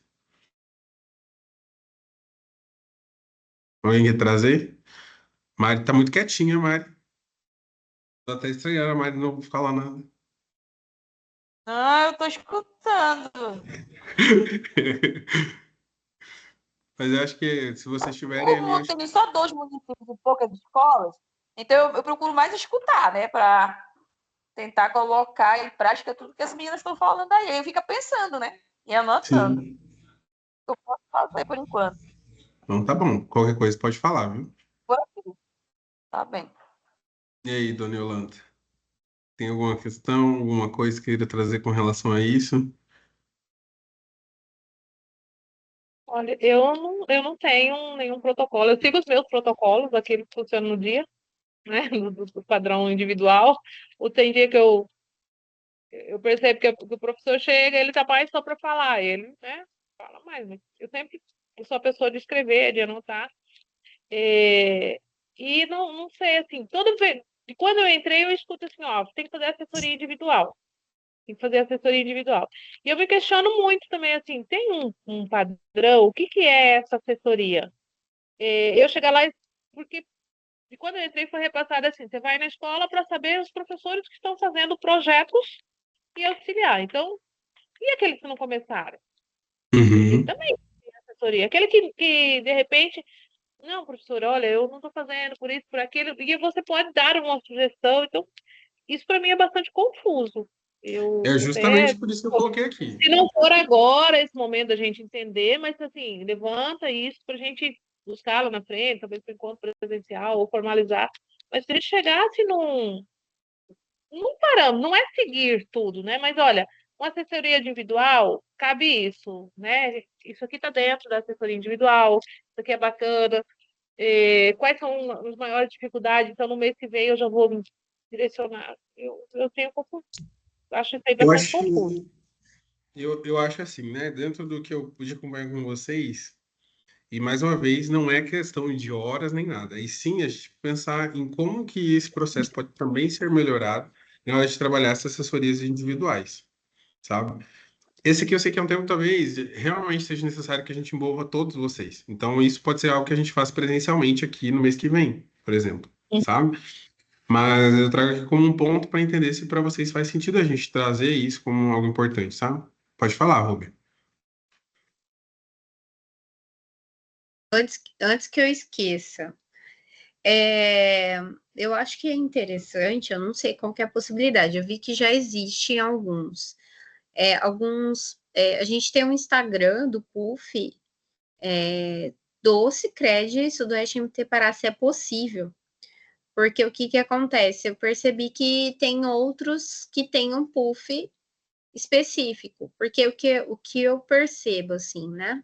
Alguém quer trazer? Mari tá muito quietinha, Mari. Tô até estranhando a Mari não falar nada. Ah, eu tô escutando. Mas eu acho que se vocês tiverem ali, Como eu acho... tem só 2 municípios e poucas escolas, então eu procuro mais escutar, né? Para tentar colocar em prática tudo que as meninas estão falando aí. Aí eu fico pensando, né? E anotando. Sim. Eu posso fazer por enquanto. Então tá bom. Qualquer coisa pode falar, viu? Por aqui. Tá bem. E aí, dona Yolanda? Tem alguma questão, alguma coisa que queira trazer com relação a isso? Olha, eu não tenho nenhum protocolo. Eu sigo os meus protocolos, aquele que funciona no dia, né? Do padrão individual. Ou tem dia que eu percebo que o professor chega, ele tá mais só para falar, ele, né, fala mais, né? Eu sou a pessoa de escrever, de anotar, é, e não sei, assim, de quando eu entrei, eu escuto assim, ó, tem que fazer assessoria individual, tem que fazer assessoria individual. E eu me questiono muito também, assim, tem um padrão, o que que é essa assessoria? Eu chegar lá, porque E quando eu entrei, foi repassado assim: você vai na escola para saber os professores que estão fazendo projetos e auxiliar. Então, e aqueles que não começaram? Eles também têm assessoria. Aquele que de repente, não, professor, olha, eu não estou fazendo por isso, por aquilo, e você pode dar uma sugestão. Então, isso para mim é bastante confuso. É Eu até, justamente por isso que eu coloquei aqui. se não for agora esse momento da gente entender, mas assim, levanta isso para a gente buscar lá na frente, talvez para encontro presencial ou formalizar. Mas se a gente chegasse não paramos, não é seguir tudo, né? Mas olha, uma assessoria individual, cabe isso, né? Isso aqui está dentro da assessoria individual, isso aqui é bacana. Quais são as maiores dificuldades? Então, no mês que vem eu já vou me direcionar. Eu tenho um pouco, acho isso aí Eu bastante acho, confuso. eu acho assim, né? Dentro do que eu pude acompanhar com vocês, e mais uma vez, não é questão de horas nem nada, e sim a gente pensar em como que esse processo pode também ser melhorado na hora de trabalhar essas assessorias individuais, sabe? Esse aqui eu sei que é um tema que talvez realmente seja necessário que a gente envolva todos vocês. Então, isso pode ser algo que a gente faça presencialmente aqui no mês que vem, por exemplo, sabe? Mas eu trago aqui como um ponto para entender se para vocês faz sentido a gente trazer isso como algo importante, sabe? Pode falar, Rubem. Antes que eu esqueça, eu acho que é interessante, eu não sei qual que é a possibilidade, eu vi que já existem alguns. A gente tem um Instagram do PUF, do Sicredi e Sudoeste MT Pará, se é possível. Porque o que que acontece? Eu percebi que tem outros que têm um PUF específico. Porque o que eu percebo, assim, né?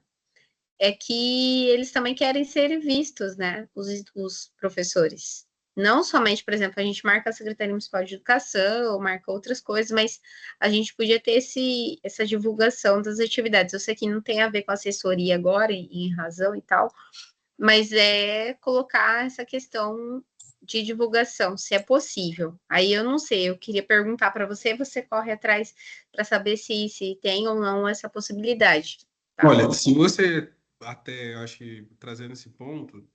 É que eles também querem ser vistos, né? Os professores. Não somente, por exemplo, a gente marca a Secretaria Municipal de Educação, marca outras coisas, mas a gente podia ter essa divulgação das atividades. Eu sei que não tem a ver com assessoria agora, em razão e tal, mas é colocar essa questão de divulgação, se é possível. Aí eu não sei, eu queria perguntar para você, você corre atrás para saber se tem ou não essa possibilidade, tá? Olha, se você, até eu acho que trazendo esse ponto,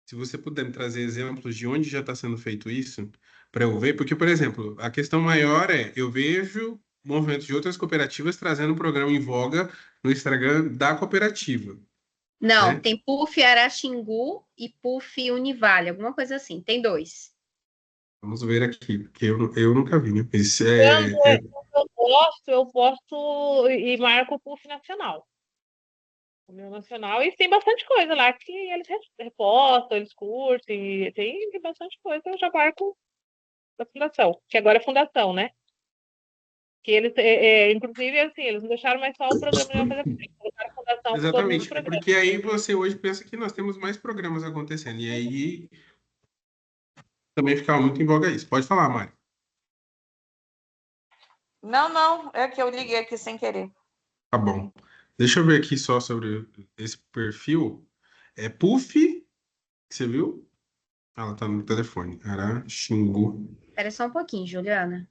se você puder me trazer exemplos de onde já está sendo feito isso, para eu ver, porque, por exemplo, a questão maior é, eu vejo movimentos de outras cooperativas trazendo um programa em voga no Instagram da cooperativa, Não, né? tem PUF Araxingu e PUF Univale, alguma coisa assim, tem dois. Vamos ver aqui, porque eu nunca vi, né? Isso Quando eu posto e marco o PUF nacional. O meu nacional, e tem bastante coisa lá que eles repostam, eles curtem, tem bastante coisa, eu já marco da fundação, que agora é fundação, né? Que eles, inclusive, assim, eles não deixaram mais só o programa de fazer colocaram a fundação com todos os exatamente, é programas. porque aí você hoje pensa que nós temos mais programas acontecendo, e aí também ficava muito em voga isso. Pode falar, Mari. Não, é que eu liguei aqui sem querer. Tá bom. Deixa eu ver aqui só sobre esse perfil. É Puff, que você viu? Ela tá no telefone. Araxingu. Espera só um pouquinho, Juliana.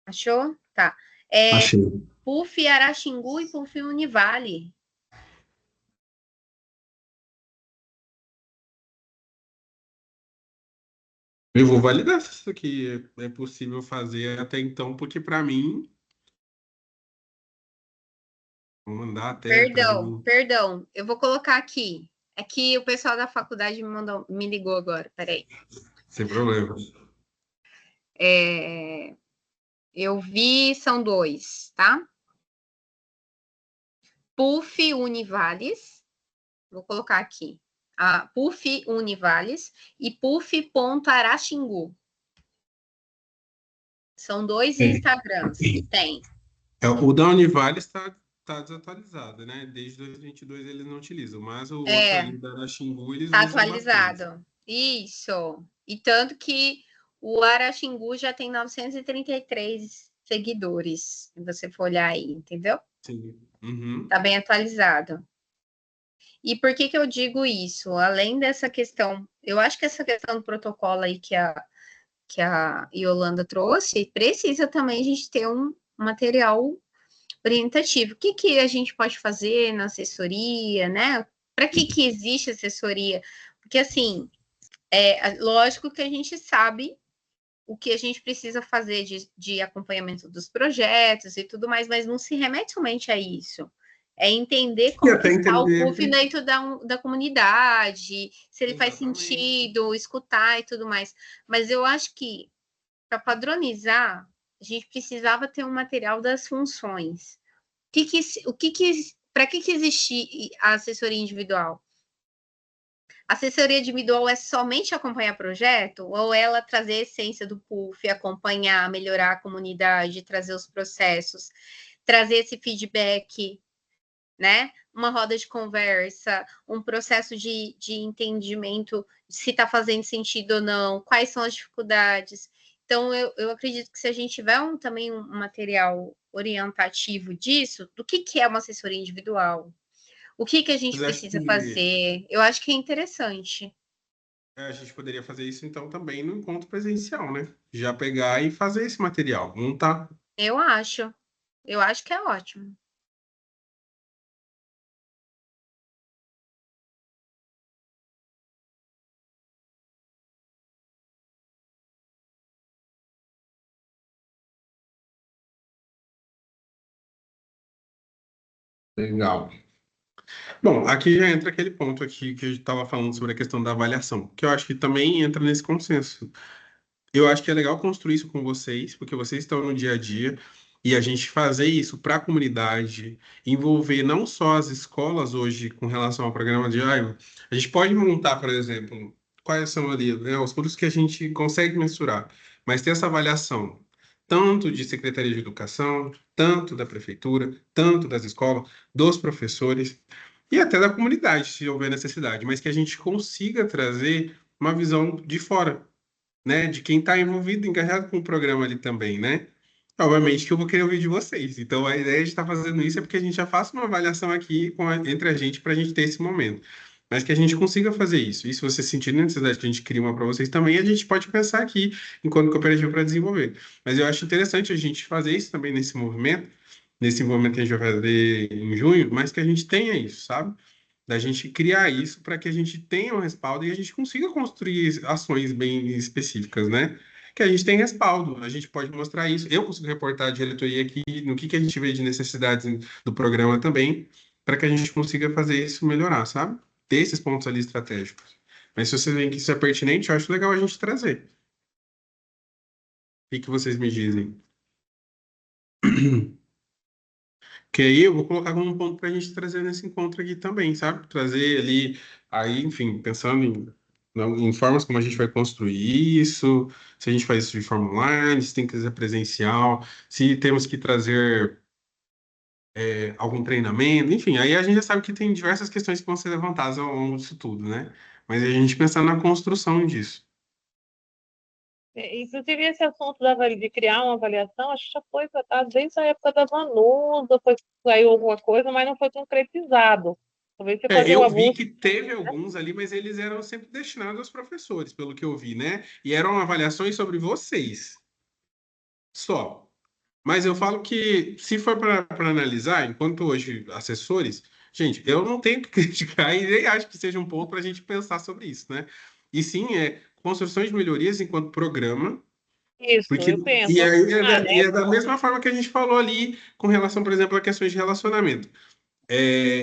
Achou? Tá. É Achei. PUF Araxingu e PUF Univale. Eu vou validar se isso aqui é possível fazer até então, porque para mim, vou mandar até para mim. Perdão, eu vou colocar aqui. É que o pessoal da faculdade me ligou agora, peraí. Sem problema. Eu vi, são dois, tá? PUF Univales, vou colocar aqui. PUF Univales e PUF Araxingu. São dois Instagrams que tem. O da Univale está desatualizado, né? Desde 2022 eles não utilizam, mas o outro ali da Araxingu eles Tá usam bastante. atualizado. Isso. E tanto que o Araxingu já tem 933 seguidores, se você for olhar aí, entendeu? Sim. Uhum. Tá bem atualizado. E por que eu digo isso? Além dessa questão, eu acho que essa questão do protocolo aí que a Yolanda trouxe, precisa também a gente ter um material orientativo. O que a gente pode fazer na assessoria, né? Para que existe assessoria? Porque, assim, lógico que a gente sabe o que a gente precisa fazer de acompanhamento dos projetos e tudo mais, mas não se remete somente a isso. É entender E como que até está o entender. PUF dentro da comunidade, se ele faz Exatamente. sentido, escutar e tudo mais. Mas eu acho que, para padronizar, a gente precisava ter um material das funções. Para que existe a assessoria individual? A assessoria individual é somente acompanhar projeto? Ou ela trazer a essência do PUF, acompanhar, melhorar a comunidade, trazer os processos, trazer esse feedback, né? Uma roda de conversa, um processo de entendimento se está fazendo sentido ou não, quais são as dificuldades. Então, eu acredito que se a gente tiver também um material orientativo disso, do que é uma assessoria individual, o que a gente Mas acho precisa que fazer, eu acho que é interessante. a gente poderia fazer isso então também no encontro presencial, né? Já pegar e fazer esse material, montar. Eu acho. Eu acho que é ótimo. Legal. Bom, aqui já entra aquele ponto aqui que a gente estava falando sobre a questão da avaliação, que eu acho que também entra nesse consenso. Eu acho que é legal construir isso com vocês, porque vocês estão no dia a dia, e a gente fazer isso para a comunidade, envolver não só as escolas hoje com relação ao programa de AIVA, a gente pode montar, por exemplo, quais são ali, né, os produtos que a gente consegue mensurar, mas ter essa avaliação tanto de Secretaria de Educação, tanto da Prefeitura, tanto das escolas, dos professores e até da comunidade, se houver necessidade, mas que a gente consiga trazer uma visão de fora, né, de quem está envolvido, engajado com o programa ali também, né? Obviamente que eu vou querer ouvir de vocês. Então, a ideia de estar fazendo isso é porque a gente já faça uma avaliação aqui entre a gente para a gente ter esse momento. Mas que a gente consiga fazer isso. E se você sentir necessidade que a gente crie uma para vocês também, a gente pode pensar aqui enquanto cooperativo para desenvolver. Mas eu acho interessante a gente fazer isso também nesse envolvimento que a gente vai fazer em junho, mas que a gente tenha isso, sabe? Da gente criar isso para que a gente tenha um respaldo e a gente consiga construir ações bem específicas, né? Que a gente tem respaldo, a gente pode mostrar isso. Eu consigo reportar a diretoria aqui no que a gente vê de necessidades do programa também, para que a gente consiga fazer isso melhorar, sabe? Ter esses pontos ali estratégicos. Mas se vocês veem que isso é pertinente, eu acho legal a gente trazer. O que vocês me dizem? Que aí eu vou colocar como um ponto para a gente trazer nesse encontro aqui também, sabe? Trazer ali, aí, enfim, pensando em formas como a gente vai construir isso, se a gente faz isso de forma online, se tem que ser presencial, se temos que trazer algum treinamento, enfim, aí a gente já sabe que tem diversas questões que vão ser levantadas ao longo disso tudo, né? Mas a gente pensar na construção disso. Inclusive, esse assunto de criar uma avaliação, acho que já foi tratado desde a época da Vanusa, saiu alguma coisa, mas não foi concretizado. Talvez você fazer Eu uma vi busca. que teve alguns ali, mas eles eram sempre destinados aos professores, pelo que eu vi, né? E eram avaliações sobre vocês, só. Mas eu falo que, se for para analisar, enquanto hoje assessores, gente, eu não tenho que criticar e nem acho que seja um ponto para a gente pensar sobre isso, né? E sim, construções de melhorias enquanto programa, Isso, porque eu penso. e é da mesma forma que a gente falou ali com relação, por exemplo, a questões de relacionamento,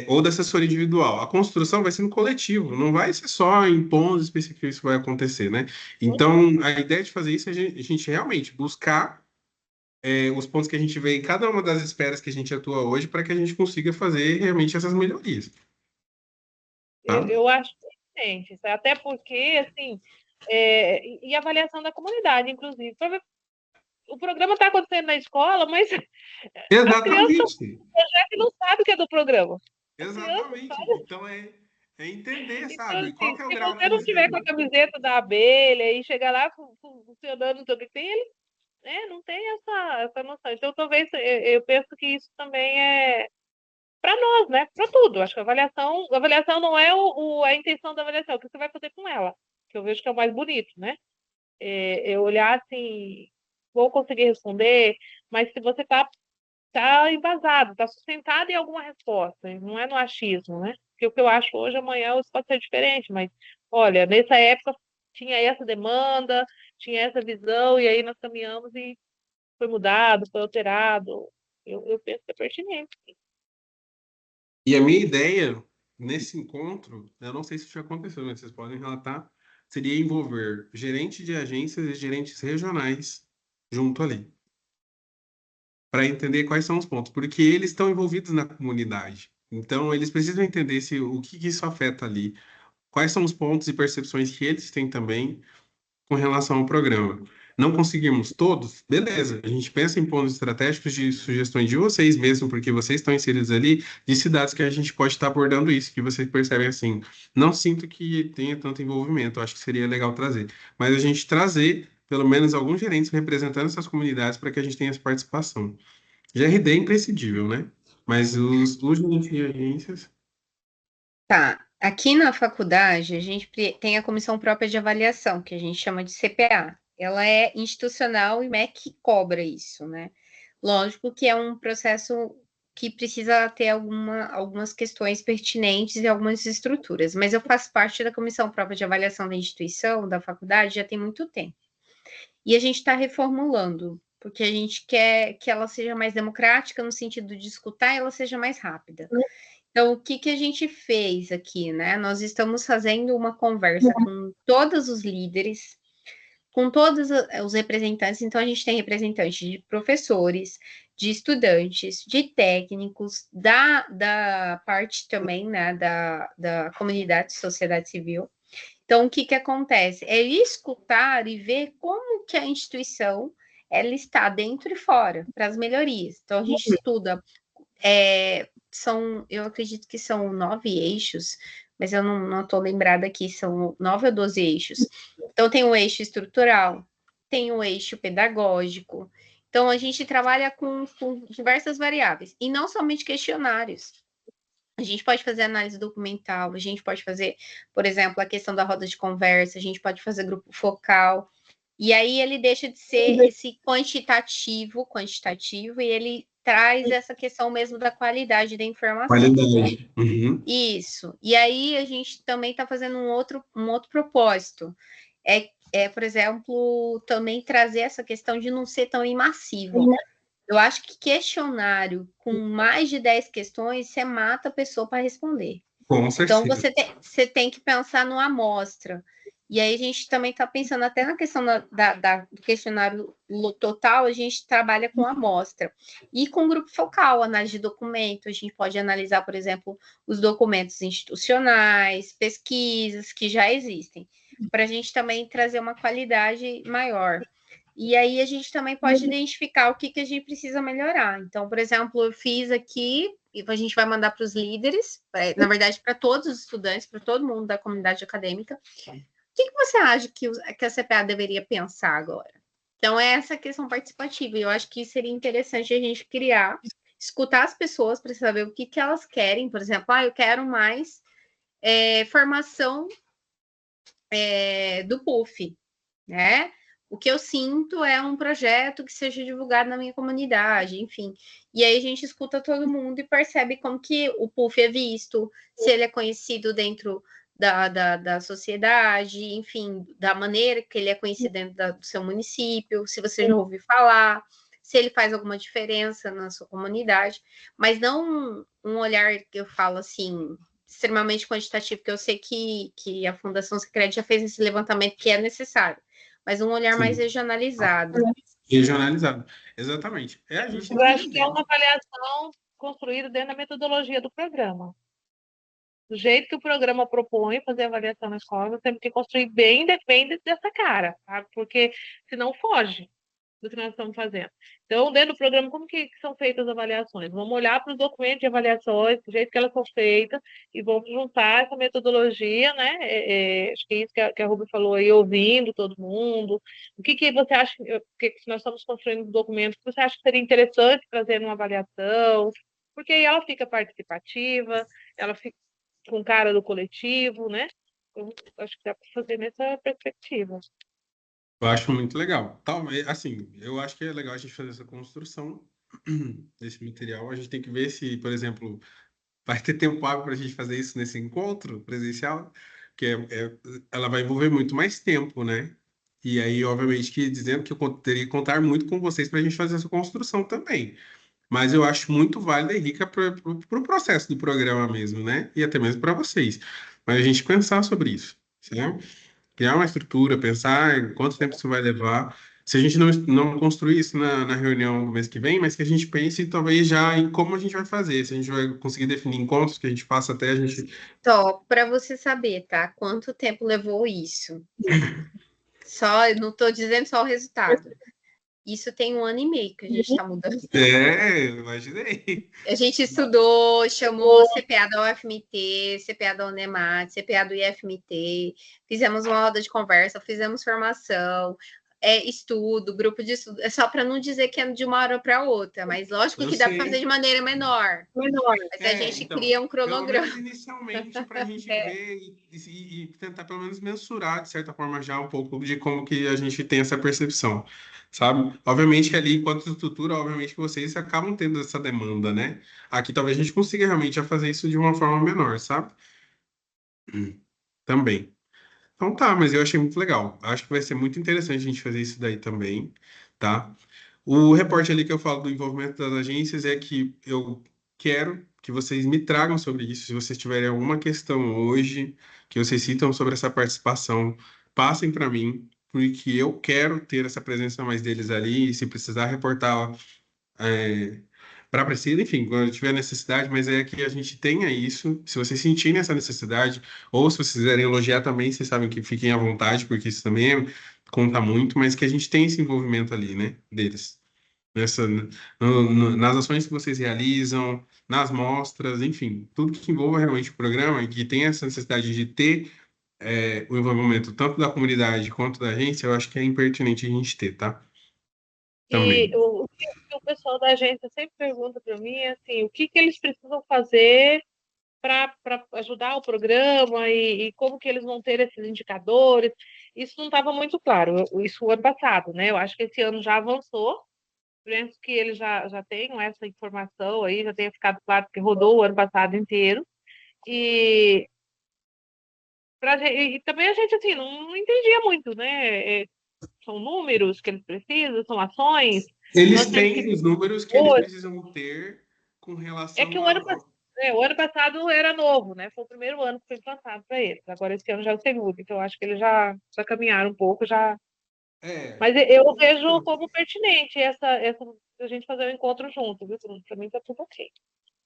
ou da assessoria individual. A construção vai ser no coletivo, não vai ser só em pontos específicos que isso vai acontecer, né? Então, a ideia de fazer isso é a gente realmente buscar os pontos que a gente vê em cada uma das esferas que a gente atua hoje para que a gente consiga fazer realmente essas melhorias, tá? Eu acho gente, até porque, assim, e avaliação da comunidade, inclusive. O programa está acontecendo na escola, mas as crianças estão Exatamente, no projeto e não sabem o que é do programa. As crianças exatamente. sabem. Então é entender, Então, sabe? Qual assim, que é o se grau da você não tiver com a necessidade. camiseta da abelha e chegar lá funcionando, não sei o que tem, ele não tem essa noção. Então, talvez eu penso que isso também é para nós, né? Para tudo. Acho que a avaliação não é a intenção da avaliação, é o que você vai fazer com ela, que eu vejo que é o mais bonito, né? Eu olhar assim, vou conseguir responder, mas se você tá embasado, tá sustentado em alguma resposta, não é no achismo, né? Porque o que eu acho hoje, amanhã isso pode ser diferente, mas olha, nessa época tinha essa demanda, tinha essa visão, e aí nós caminhamos e foi mudado, foi alterado. Eu penso que é pertinente. E a minha ideia nesse encontro, eu não sei se já aconteceu, mas vocês podem relatar, seria envolver gerente de agências e gerentes regionais junto ali, para entender quais são os pontos, porque eles estão envolvidos na comunidade. Então, eles precisam entender o que isso afeta ali, quais são os pontos e percepções que eles têm também com relação ao programa. Não conseguimos todos? Beleza. A gente pensa em pontos estratégicos de sugestões de vocês mesmo, porque vocês estão inseridos ali, de cidades que a gente pode estar abordando isso, que vocês percebem assim. Não sinto que tenha tanto envolvimento, acho que seria legal trazer. Mas a gente trazer, pelo menos, alguns gerentes representando essas comunidades para que a gente tenha essa participação. GRD é imprescindível, né? Mas os gerentes de agências. Tá. Aqui na faculdade, a gente tem a comissão própria de avaliação, que a gente chama de CPA. Ela é institucional e MEC cobra isso, né? Lógico que é um processo que precisa ter algumas questões pertinentes e algumas estruturas, mas eu faço parte da comissão própria de avaliação da instituição, da faculdade, já tem muito tempo. E a gente está reformulando, porque a gente quer que ela seja mais democrática, no sentido de escutar, e ela seja mais rápida. Então, o que a gente fez aqui, né? Nós estamos fazendo uma conversa com todos os líderes, com todos os representantes. Então, a gente tem representantes de professores, de estudantes, de técnicos, da parte também, né, da comunidade, sociedade civil. Então, o que acontece? É escutar e ver como que a instituição ela está dentro e fora, para as melhorias. Então, a gente estuda eu acredito que são 9 eixos, mas eu não estou lembrada aqui, são 9 ou 12 eixos. Então, tem o eixo estrutural, tem o eixo pedagógico. Então, a gente trabalha com diversas variáveis, e não somente questionários. A gente pode fazer análise documental, a gente pode fazer, por exemplo, a questão da roda de conversa, a gente pode fazer grupo focal. E aí ele deixa de ser esse quantitativo, e ele traz essa questão mesmo da qualidade da informação. Qualidade. Uhum. Isso. E aí a gente também está fazendo um outro propósito. Por exemplo, também trazer essa questão de não ser tão imassivo. Eu acho que questionário com mais de 10 questões, você mata a pessoa para responder. Com certeza. Então, você tem que pensar numa amostra. E aí, a gente também está pensando até na questão do questionário total, a gente trabalha com amostra. E com grupo focal, análise de documento, a gente pode analisar, por exemplo, os documentos institucionais, pesquisas que já existem, para a gente também trazer uma qualidade maior. E aí, a gente também pode identificar o que a gente precisa melhorar. Então, por exemplo, eu fiz aqui e a gente vai mandar para os líderes, na verdade, para todos os estudantes, para todo mundo da comunidade acadêmica. O que você acha que a CPA deveria pensar agora? Então, é essa questão participativa. E eu acho que seria interessante a gente criar, escutar as pessoas para saber o que elas querem. Por exemplo, eu quero mais formação do PUF, né? O que eu sinto é um projeto que seja divulgado na minha comunidade, enfim. E aí a gente escuta todo mundo e percebe como que o PUF é visto, se ele é conhecido dentro da sociedade, enfim, da maneira que ele é conhecido dentro do seu município, se você já ouviu falar, se ele faz alguma diferença na sua comunidade, mas não um olhar que eu falo assim, extremamente quantitativo, porque eu sei que a Fundação Sicredi já fez esse levantamento que é necessário, mas um olhar mais regionalizado. Regionalizado, exatamente. A gente Eu acho que é uma avaliação construída dentro da metodologia do programa. Do jeito que o programa propõe fazer avaliação na escola, nós temos que construir bem depende dessa cara, sabe? Porque senão foge do que nós estamos fazendo. Então, dentro do programa, como que são feitas as avaliações? Vamos olhar para os documentos de avaliações, do jeito que elas são feitas, e vamos juntar essa metodologia, né? Acho que é isso que a Ruby falou aí, ouvindo todo mundo. O que você acha, que nós estamos construindo um documento, que você acha que seria interessante trazer numa avaliação? Porque aí ela fica participativa, ela fica com cara do coletivo, né? Eu acho que dá para fazer nessa perspectiva. Eu acho muito legal. Assim, eu acho que é legal a gente fazer essa construção desse material. A gente tem que ver se, por exemplo, vai ter tempo hábil para a gente fazer isso nesse encontro presencial, ela vai envolver muito mais tempo, né? E aí, obviamente, que dizendo que eu teria que contar muito com vocês para a gente fazer essa construção também. Mas eu acho muito válida e rica para o processo do programa mesmo, né? E até mesmo para vocês. Mas a gente pensar sobre isso, certo? Criar uma estrutura, pensar em quanto tempo isso vai levar. Se a gente não construir isso na reunião do mês que vem, mas que a gente pense talvez já em como a gente vai fazer, se a gente vai conseguir definir encontros que a gente faça até a gente. Só para você saber, tá? Quanto tempo levou isso? Só, eu não estou dizendo só o resultado. Isso tem 1 ano e meio que a gente está mudando. Imaginei. A gente estudou, chamou CPA da UFMT, CPA da Unemat, CPA do IFMT, fizemos uma roda de conversa, fizemos formação, estudo, grupo de estudo. É só para não dizer que é de uma hora para outra, mas lógico que dá para fazer de maneira menor. Mas a gente então, cria um pelo cronograma. menos inicialmente, para a gente ver e tentar pelo menos mensurar, de certa forma, já um pouco de como que a gente tem essa percepção, sabe? Obviamente que ali, enquanto estrutura, obviamente que vocês acabam tendo essa demanda, né? Aqui talvez a gente consiga realmente já fazer isso de uma forma menor, sabe? Também. Então tá, mas eu achei muito legal. Acho que vai ser muito interessante a gente fazer isso daí também, tá? O reporte ali que eu falo do envolvimento das agências é que eu quero que vocês me tragam sobre isso. Se vocês tiverem alguma questão hoje que vocês citam sobre essa participação, passem para mim, porque eu quero ter essa presença mais deles ali. E se precisar reportar para Priscila, enfim, quando tiver necessidade, mas é que a gente tenha isso. Se vocês sentirem essa necessidade, ou se vocês quiserem elogiar também, vocês sabem que fiquem à vontade, porque isso também conta muito, mas que a gente tenha esse envolvimento ali, né, deles. Nas ações que vocês realizam, nas mostras, enfim, tudo que envolva realmente o programa e que tenha essa necessidade de ter o envolvimento tanto da comunidade quanto da agência, eu acho que é impertinente a gente ter, tá? E Também. o que o pessoal da agência sempre pergunta para mim é assim, o que eles precisam fazer para ajudar o programa e como que eles vão ter esses indicadores. Isso não estava muito claro, isso o ano passado, né? Eu acho que esse ano já avançou, penso que eles já tenham essa informação aí, já tenha ficado claro que rodou o ano passado inteiro. E, e também a gente, assim, não entendia muito, né? São números que eles precisam, são ações. Eles Nós temos têm que os números que eles precisam ter com É que relação o ano passado era novo, né? Foi o primeiro ano que foi implantado para eles. Agora esse ano já é o segundo, então eu acho que eles já caminharam um pouco, já. Mas eu vejo como pertinente essa a gente fazer o encontro junto, viu, Bruno? Para mim tá tudo ok.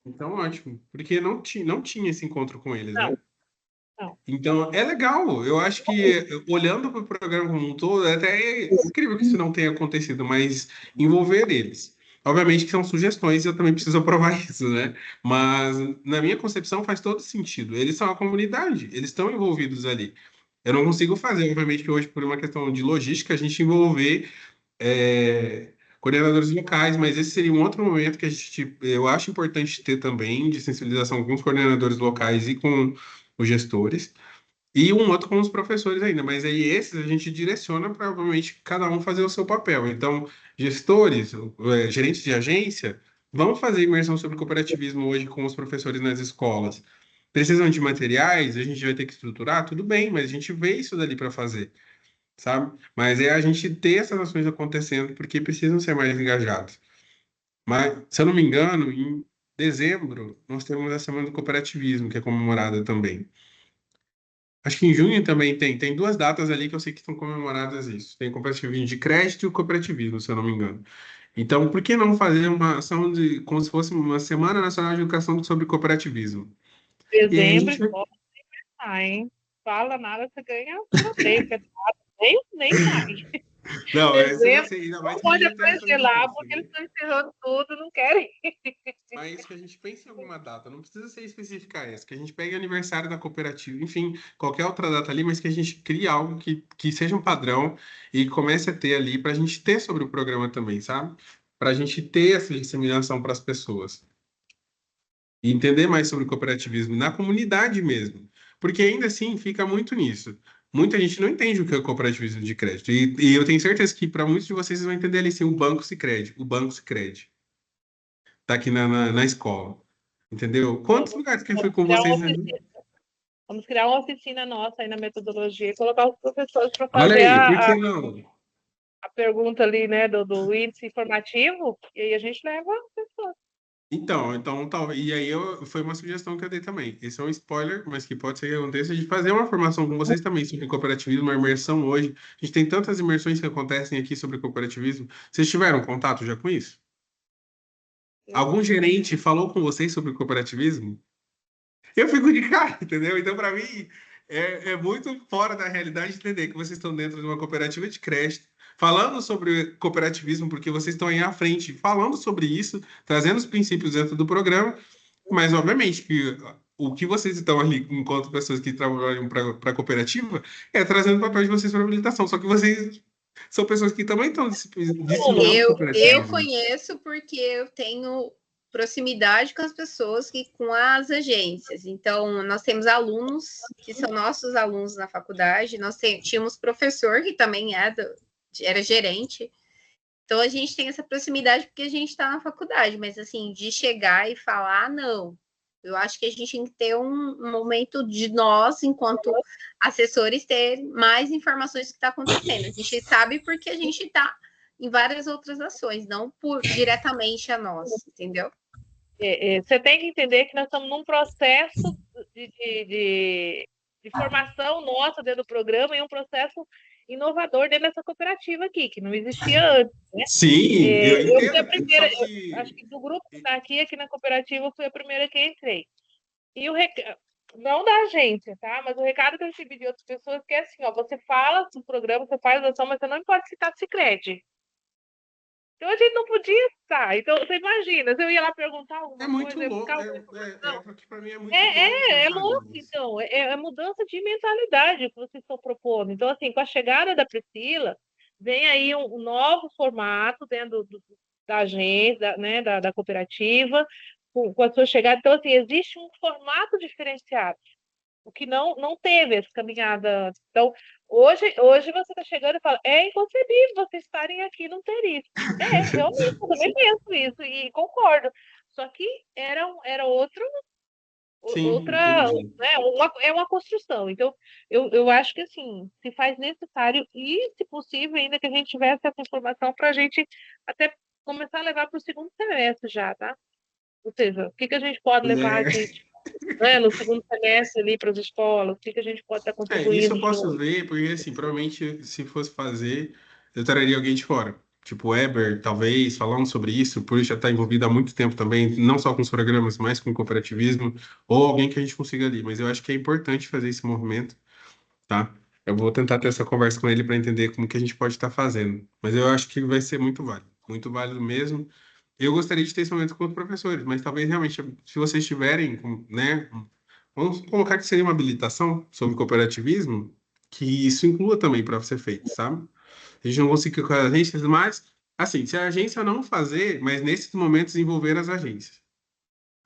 Então, ótimo, porque não tinha esse encontro com eles, Não, né? não. Então, é legal. Eu acho que, olhando para o programa como um todo, é até incrível que isso não tenha acontecido, mas envolver eles. Obviamente que são sugestões e eu também preciso aprovar isso, né? Mas, na minha concepção, faz todo sentido. Eles são a comunidade, eles estão envolvidos ali. Eu não consigo fazer, obviamente, que hoje, por uma questão de logística, a gente envolver coordenadores locais, mas esse seria um outro momento que eu acho importante ter também, de sensibilização com os coordenadores locais e com os gestores. E um outro com os professores ainda, mas aí esses a gente direciona para, obviamente, cada um fazer o seu papel. Então, gestores, gerentes de agência, vão fazer imersão sobre cooperativismo hoje com os professores nas escolas. Precisam de materiais, a gente vai ter que estruturar, tudo bem, mas a gente vê isso dali para fazer, sabe? Mas é a gente ter essas ações acontecendo porque precisam ser mais engajados. Mas, se eu não me engano, em dezembro, nós temos a Semana do Cooperativismo, que é comemorada também. Acho que em junho também tem duas datas ali que eu sei que são comemoradas isso. Tem o cooperativismo de crédito e o cooperativismo, se eu não me engano. Então, por que não fazer uma ação como se fosse uma Semana Nacional de Educação sobre Cooperativismo? E aí a Dezembro, gente vai... escola hein? Fala nada, você ganha sorteio, porque nem vai. Não, essa eu já Dezembro, sei, ainda não mais que a pode gente está aparecer entrando lá, nisso, porque eles né? estão encerrando tudo, não querem. Mas que a gente pense em alguma data, não precisa ser específica essa, que a gente pegue aniversário da cooperativa, enfim, qualquer outra data ali, mas que a gente crie algo que seja um padrão e comece a ter ali para a gente ter sobre o programa também, sabe? Para a gente ter essa disseminação para as pessoas e entender mais sobre o cooperativismo na comunidade mesmo, porque ainda assim fica muito nisso. Muita gente não entende o que é o cooperativismo de crédito e eu tenho certeza que para muitos de vocês vão entender ali sim o Banco Sicredi, o Banco Sicredi tá aqui na escola. Entendeu? Quantos lugares que eu fui com É uma vocês, né? oficina, Vamos criar uma oficina nossa aí na metodologia e colocar os professores para Olha fazer aí, por que não? a pergunta ali, né, do índice informativo, e aí a gente leva as pessoas. Então, talvez. E aí foi uma sugestão que eu dei também. Esse é um spoiler, mas que pode ser que aconteça de fazer uma formação com vocês também sobre cooperativismo, uma imersão hoje. A gente tem tantas imersões que acontecem aqui sobre cooperativismo. Vocês tiveram contato já com isso? Algum gerente falou com vocês sobre cooperativismo? Eu fico de cara, entendeu? Então, para mim, é muito fora da realidade entender que vocês estão dentro de uma cooperativa de crédito, falando sobre cooperativismo, porque vocês estão aí à frente, falando sobre isso, trazendo os princípios dentro do programa, mas, obviamente, que o que vocês estão ali, enquanto pessoas que trabalham para a cooperativa, é trazendo o papel de vocês para a habilitação. Só que vocês são pessoas que também estão dissimulando Eu cooperativismo. conheço porque eu tenho proximidade com as pessoas e com as agências. Então, nós temos alunos que são nossos alunos na faculdade, nós tínhamos professor que também era gerente. Então, a gente tem essa proximidade porque a gente está na faculdade, mas assim, de chegar e falar, não. Eu acho que a gente tem que ter um momento de nós, enquanto assessores, ter mais informações do que está acontecendo. A gente sabe porque a gente está em várias outras ações, não diretamente a nós, entendeu? Você tem que entender que nós estamos num processo de formação nossa dentro do programa e um processo inovador dentro dessa cooperativa aqui, que não existia antes, né? Sim, eu Eu fui a entendo. primeira, Só que... acho que do grupo que está aqui na cooperativa, eu fui a primeira que entrei. E o recado, não da agência, tá? Mas o recado que eu recebi de outras pessoas que é assim, ó, você fala do programa, você faz a ação, mas você não pode citar Sicredi. Então a gente não podia estar. Então, você imagina, se eu ia lá perguntar alguma É muito coisa, eu louco, ficava com informação. porque para mim é muito louco É pensar louco, nisso. então. É mudança de mentalidade que vocês estão propondo. Então, assim, com a chegada da Priscila, vem aí um novo formato dentro da agência, né, da cooperativa, com a sua chegada. Então, assim, existe um formato diferenciado, o que não teve essa caminhada antes. Então, hoje você está chegando e fala, é inconcebível vocês estarem aqui e não ter isso. Realmente, eu também penso isso e concordo. Só que era outra, Sim, entendi. né, é uma construção. Então, eu acho que, assim, se faz necessário e, se possível, ainda que a gente tivesse essa informação para a gente até começar a levar para o segundo semestre já, tá? Ou seja, o que a gente pode levar É. né, no segundo semestre ali para as escolas, o que a gente pode estar Isso contribuindo eu posso ver, porque assim, provavelmente se fosse fazer, eu traria alguém de fora. Tipo o Weber, talvez, falando sobre isso, por já estar envolvido há muito tempo também, não só com os programas, mas com o cooperativismo, ou alguém que a gente consiga ali. Mas eu acho que é importante fazer esse movimento, tá? Eu vou tentar ter essa conversa com ele para entender como que a gente pode estar fazendo. Mas eu acho que vai ser muito válido mesmo. Eu gostaria de ter esse momento com os professores, mas talvez realmente, se vocês tiverem, né, vamos colocar que seria uma habilitação sobre cooperativismo, que isso inclua também para ser feito, sabe? A gente não consegue com as agências, mas, assim, se a agência não fazer, mas nesses momentos envolver as agências,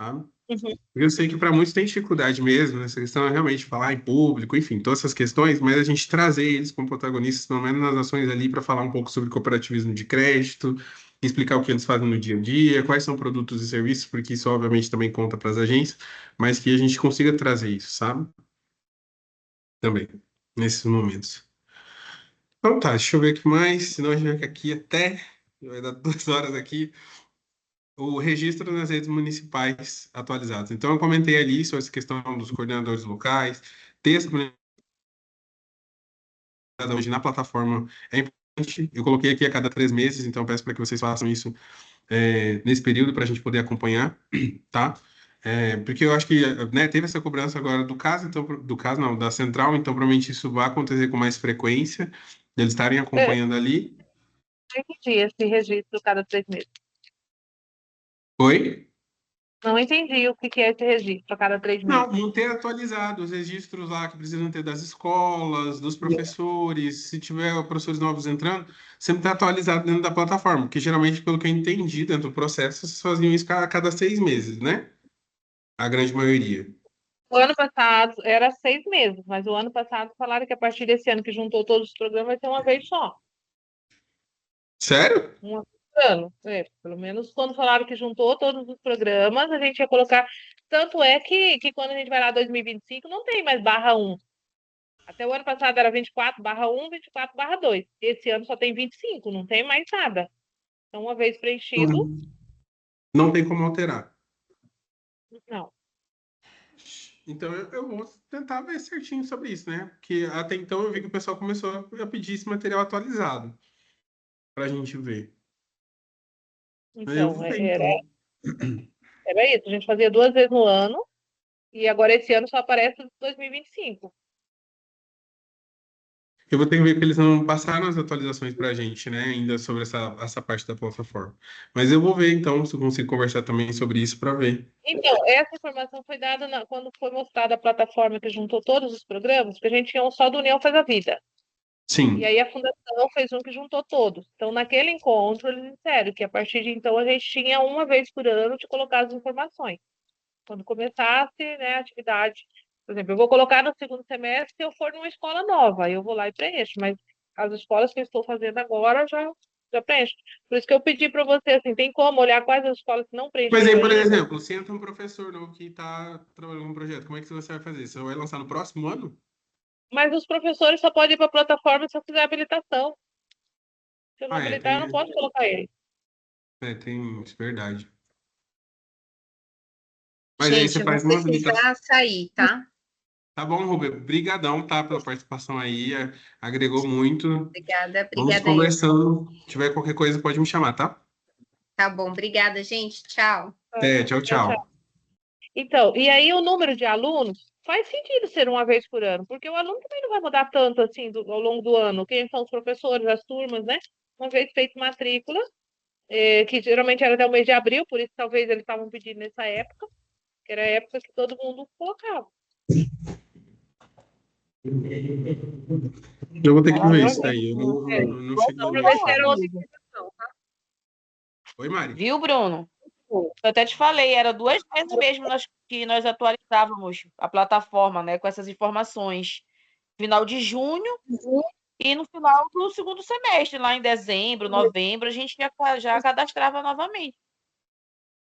sabe? Uhum. Eu sei que para muitos tem dificuldade mesmo, nessa questão de realmente falar em público, enfim, todas essas questões, mas a gente trazer eles como protagonistas, pelo menos nas ações ali, para falar um pouco sobre cooperativismo de crédito, explicar o que eles fazem no dia a dia, quais são produtos e serviços, porque isso obviamente também conta para as agências, mas que a gente consiga trazer isso, sabe? Também, nesses momentos. Então tá, deixa eu ver o que mais, senão a gente vai ficar aqui até, vai dar 2 horas aqui, o registro nas redes municipais atualizadas. Então eu comentei ali sobre essa questão dos coordenadores locais, ter essa coordenadora hoje na plataforma é importante, eu coloquei aqui a cada 3 meses, então eu peço para que vocês façam isso nesse período para a gente poder acompanhar, tá? Porque eu acho que, né, teve essa cobrança agora do caso, então, do caso não, da central, então provavelmente isso vai acontecer com mais frequência, eles estarem acompanhando ali. Eu entendi esse registro cada 3 meses. Oi? Não entendi o que é esse registro a cada 3 Não, meses. manter atualizado os registros lá que precisam ter das escolas, dos professores, se tiver professores novos entrando, sempre está atualizado dentro da plataforma, porque geralmente, pelo que eu entendi dentro do processo, vocês faziam isso a cada 6 meses, né? A grande maioria. O ano passado era 6 meses, mas o ano passado falaram que a partir desse ano que juntou todos os programas vai ser uma vez só. Sério? Uma vez por ano. Pelo menos quando falaram que juntou todos os programas, a gente ia colocar Tanto é que quando a gente vai lá 2025, não tem mais /1. Até o ano passado era 24/1, 24/2. Esse ano só tem 25, não tem mais nada. Então, uma vez preenchido, Não tem como alterar. não. Então eu vou tentar ver certinho sobre isso, né? Porque até então eu vi que o pessoal começou a pedir esse material atualizado pra gente ver. Eu Então, vou ver, então. era isso. A gente fazia 2 vezes no ano, e agora esse ano só aparece 2025. Eu vou ter que ver que eles não passaram as atualizações pra gente, né? Ainda sobre essa parte da plataforma. Mas eu vou ver, então, se eu consigo conversar também sobre isso pra ver. Então, essa informação foi dada quando foi mostrada a plataforma que juntou todos os programas, porque a gente tinha um só do União Faz a Vida. E Sim. aí a Fundação fez um que juntou todos. Então, naquele encontro, eles disseram que a partir de então a gente tinha uma vez por ano de colocar as informações. Quando começasse, né, a atividade. Por exemplo, eu vou colocar no segundo semestre se eu for numa escola nova, aí eu vou lá e preencho. Mas as escolas que eu estou fazendo agora já preencho. Por isso que eu pedi para você, assim, tem como olhar quais as escolas que não Mas preencheram aí, por ainda? exemplo, se entra um professor novo que está trabalhando no projeto, como é que você vai fazer? Você vai lançar no próximo ano? Mas os professores só podem ir para a plataforma se eu fizer habilitação. Se eu não Ah, habilitar, eu não posso colocar ele. tem isso, verdade. Mas aí Gente, você eu vou faz uma habilitação. precisar sair, tá? Tá bom, Rubem. Brigadão, tá, pela participação aí. Agregou muito. Obrigada, Vamos obrigada aí. conversando. Se tiver qualquer coisa, pode me chamar, tá? Tá bom, obrigada, gente. Tchau. Até, tchau, tchau. Então, e aí o número de alunos faz sentido ser uma vez por ano, porque o aluno também não vai mudar tanto assim ao longo do ano. Quem são os professores, as turmas, né? Uma vez feito matrícula, que geralmente era até o mês de abril, por isso talvez eles estavam pedindo nessa época, que era a época que todo mundo colocava. Eu vou ter que ver isso daí. Eu não cheguei Só a para ver ver isso se era outra daí. informação, tá? Oi, Mari. Viu, Bruno? Eu até te falei, era 2 vezes mesmo que nós atualizávamos a plataforma, né, com essas informações. Final de junho e no final do segundo semestre, lá em dezembro, novembro, a gente já cadastrava novamente.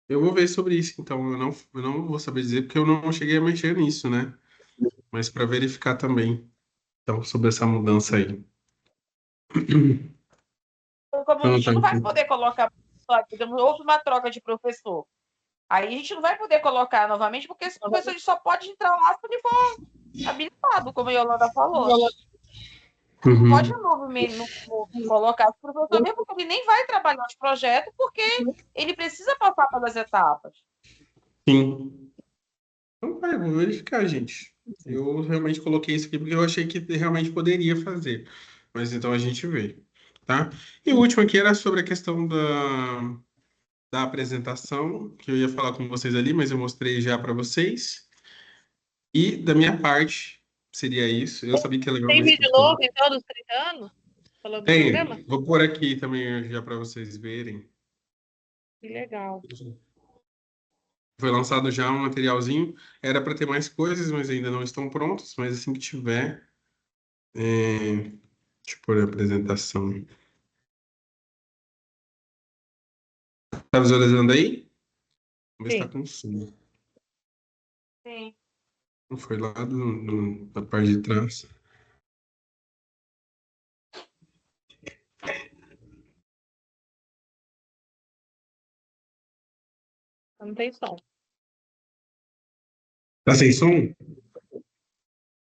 Eu vou ver sobre isso, então. Eu não vou saber dizer, porque eu não cheguei a mexer nisso, né? Mas para verificar também, então, sobre essa mudança aí. Como a Então, gente tá, não vai então. poder colocar, digamos, houve uma troca de professor. Aí a gente não vai poder colocar novamente, porque esse professor só pode entrar lá se ele for habilitado, como a Yolanda falou. Não pode não colocar o professor mesmo, porque ele nem vai trabalhar os projetos, porque ele precisa passar pelas etapas. Sim. Então, vai, vou verificar, gente. Eu realmente coloquei isso aqui porque eu achei que realmente poderia fazer. Mas então a gente vê, tá? E o último aqui era sobre a questão da apresentação, que eu ia falar com vocês ali, mas eu mostrei já para vocês. E da minha parte, seria isso. Eu sabia que é legal, Tem mas vídeo novo, então, dos 30 anos? Falando do programa? tem. Vou pôr aqui também já para vocês verem. Que legal. Foi lançado já um materialzinho. Era para ter mais coisas, mas ainda não estão prontos. Mas assim que tiver, deixa eu pôr a apresentação. Tá visualizando aí? Vamos ver se tá Sim. com som. Sim. Não foi lá da parte de trás. Não tem som. Tá sem som?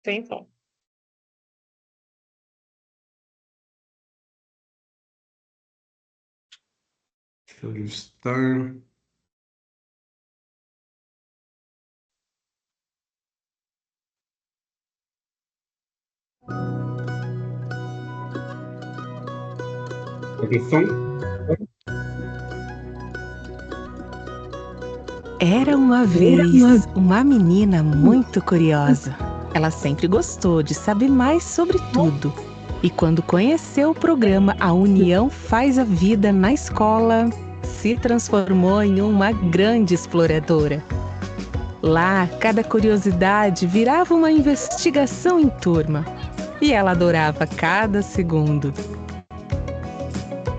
Sem som. Deixa eu ajustar. Tá com som? Era uma vez uma menina muito curiosa. Ela sempre gostou de saber mais sobre tudo. E quando conheceu o programa A União Faz a Vida na escola, se transformou em uma grande exploradora. Lá, cada curiosidade virava uma investigação em turma. E ela adorava cada segundo.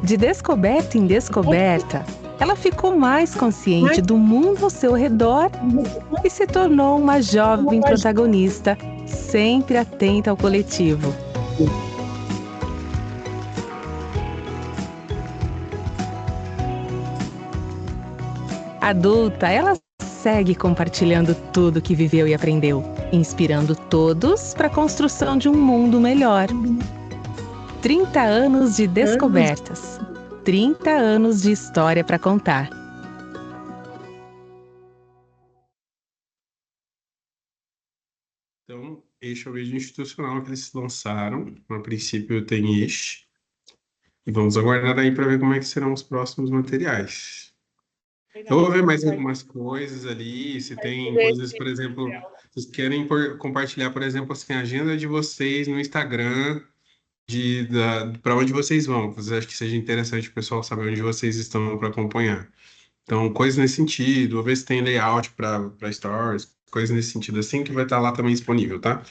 De descoberta em descoberta, ela ficou mais consciente do mundo ao seu redor e se tornou uma jovem protagonista, sempre atenta ao coletivo. Adulta, ela segue compartilhando tudo que viveu e aprendeu, inspirando todos para a construção de um mundo melhor. 30 anos de descobertas, 30 anos de história para contar. Então, este é o vídeo institucional que eles lançaram. A princípio tem este. E vamos aguardar aí para ver como é que serão os próximos materiais. Eu vou ver mais algumas coisas ali, se tem coisas, por exemplo, vocês querem compartilhar, por exemplo, assim, a agenda de vocês no Instagram, para onde vocês vão. Vocês acham que seja interessante o pessoal saber onde vocês estão para acompanhar. Então, coisas nesse sentido, vou ver se tem layout para stories, coisas nesse sentido assim, que vai estar lá também disponível, tá?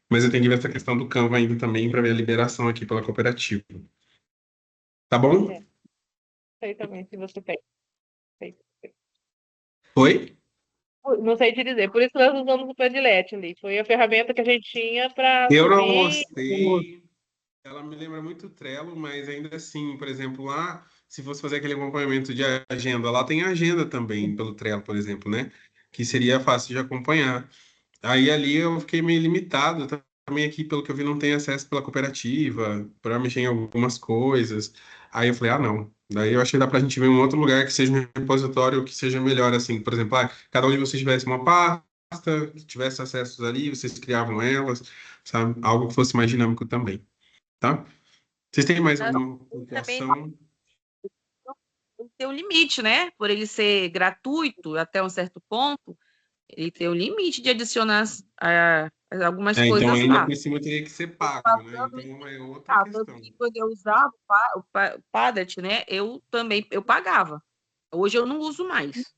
Mas eu tenho que ver essa questão do Canva ainda também para ver a liberação aqui pela cooperativa. Tá bom? Sei também se você tem. Oi? Não sei te dizer, por isso nós usamos o Padlet ali. Foi a ferramenta que a gente tinha para Eu não subir. gostei. Ela me lembra muito o Trello, mas ainda assim, por exemplo, lá, se fosse fazer aquele acompanhamento de agenda, lá tem agenda também pelo Trello, por exemplo, né? Que seria fácil de acompanhar. Aí ali eu fiquei meio limitado. Também aqui, pelo que eu vi, não tem acesso pela cooperativa para mexer em algumas coisas. Aí eu falei, ah, não. Daí eu achei que dá para a gente ver um outro lugar que seja um repositório que seja melhor, assim. Por exemplo, cada um de vocês tivesse uma pasta, que tivesse acessos ali, vocês criavam elas, sabe? Algo que fosse mais dinâmico também, tá? Vocês têm mais alguma Também pontuação? tem um limite, né? Por ele ser gratuito até um certo ponto, ele tem um limite de adicionar algumas Então coisas ainda lá. por cima teria que ser pago, né? Então é outra questão. Quando eu usava o Padlet, né? Eu pagava. Hoje eu não uso mais.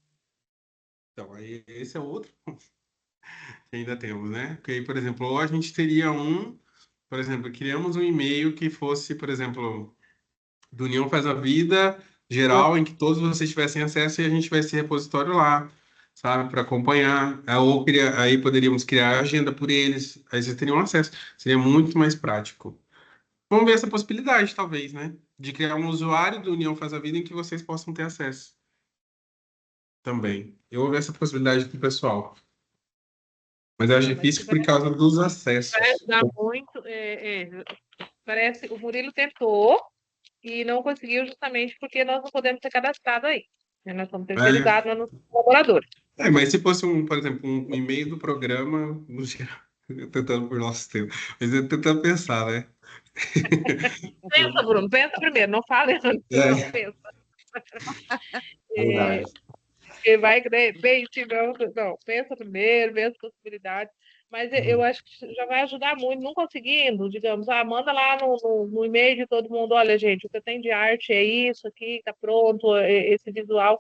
Então, aí esse é outro que ainda temos, né? Porque aí, por exemplo, ou a gente teria por exemplo, criamos um e-mail que fosse, por exemplo, do União Faz a Vida geral, em que todos vocês tivessem acesso e a gente tivesse esse repositório lá, sabe, para acompanhar. Aí poderíamos criar a agenda por eles, aí vocês teriam acesso. Seria muito mais prático. Vamos ver essa possibilidade, talvez, né? De criar um usuário do União Faz a Vida em que vocês possam ter acesso também. Eu vou ver essa possibilidade do pessoal. Mas eu acho difícil por causa dos acessos. Parece dar muito. Parece o Murilo tentou e não conseguiu justamente porque nós não podemos ser cadastrados aí. Né? Nós somos terceirizados, nós não somos colaboradores. Mas se fosse, por exemplo, um e-mail do programa, no geral, tentando por nosso tempo, mas eu tentando pensar, né? Pensa, Bruno, pensa primeiro, não fale antes, não, pensa. Verdade. Vai bem, não, pensa primeiro, vê as possibilidades. Mas eu acho que já vai ajudar muito, não conseguindo, digamos, manda lá no e-mail de todo mundo, olha, gente, o que eu tenho de arte é isso aqui, tá pronto, esse visual,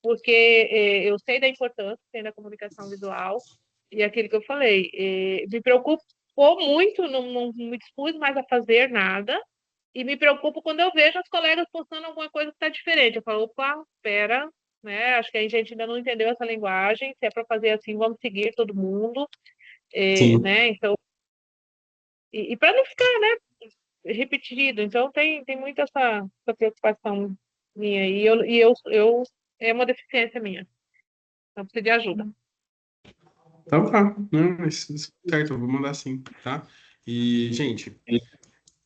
porque eu sei da importância que tem da comunicação visual, e aquilo que eu falei, me preocupou muito, não me dispus mais a fazer nada, e me preocupo quando eu vejo as colegas postando alguma coisa que está diferente. Eu falo, opa, espera, né? Acho que a gente ainda não entendeu essa linguagem. Se é para fazer assim, vamos seguir todo mundo, né? Então, e para não ficar, né, repetido. Então, tem muito essa preocupação minha aí. Eu é uma deficiência minha. Então, preciso de ajuda. Então tá, não, certo, eu vou mandar sim, tá? E, gente,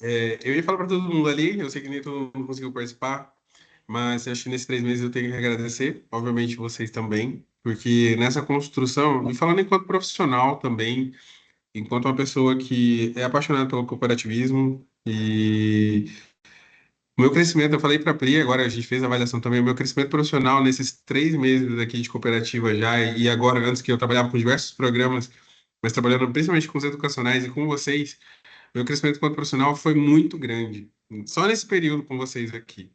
eu ia falar para todo mundo ali, eu sei que nem todo mundo conseguiu participar, mas acho que nesses 3 meses eu tenho que agradecer, obviamente vocês também, porque nessa construção, e falando enquanto profissional também, enquanto uma pessoa que é apaixonada pelo cooperativismo e o meu crescimento, eu falei para a Pri, agora a gente fez a avaliação também, o meu crescimento profissional nesses 3 meses aqui de cooperativa já, e agora, antes que eu trabalhava com diversos programas, mas trabalhando principalmente com os educacionais e com vocês, meu crescimento enquanto profissional foi muito grande, só nesse período com vocês aqui.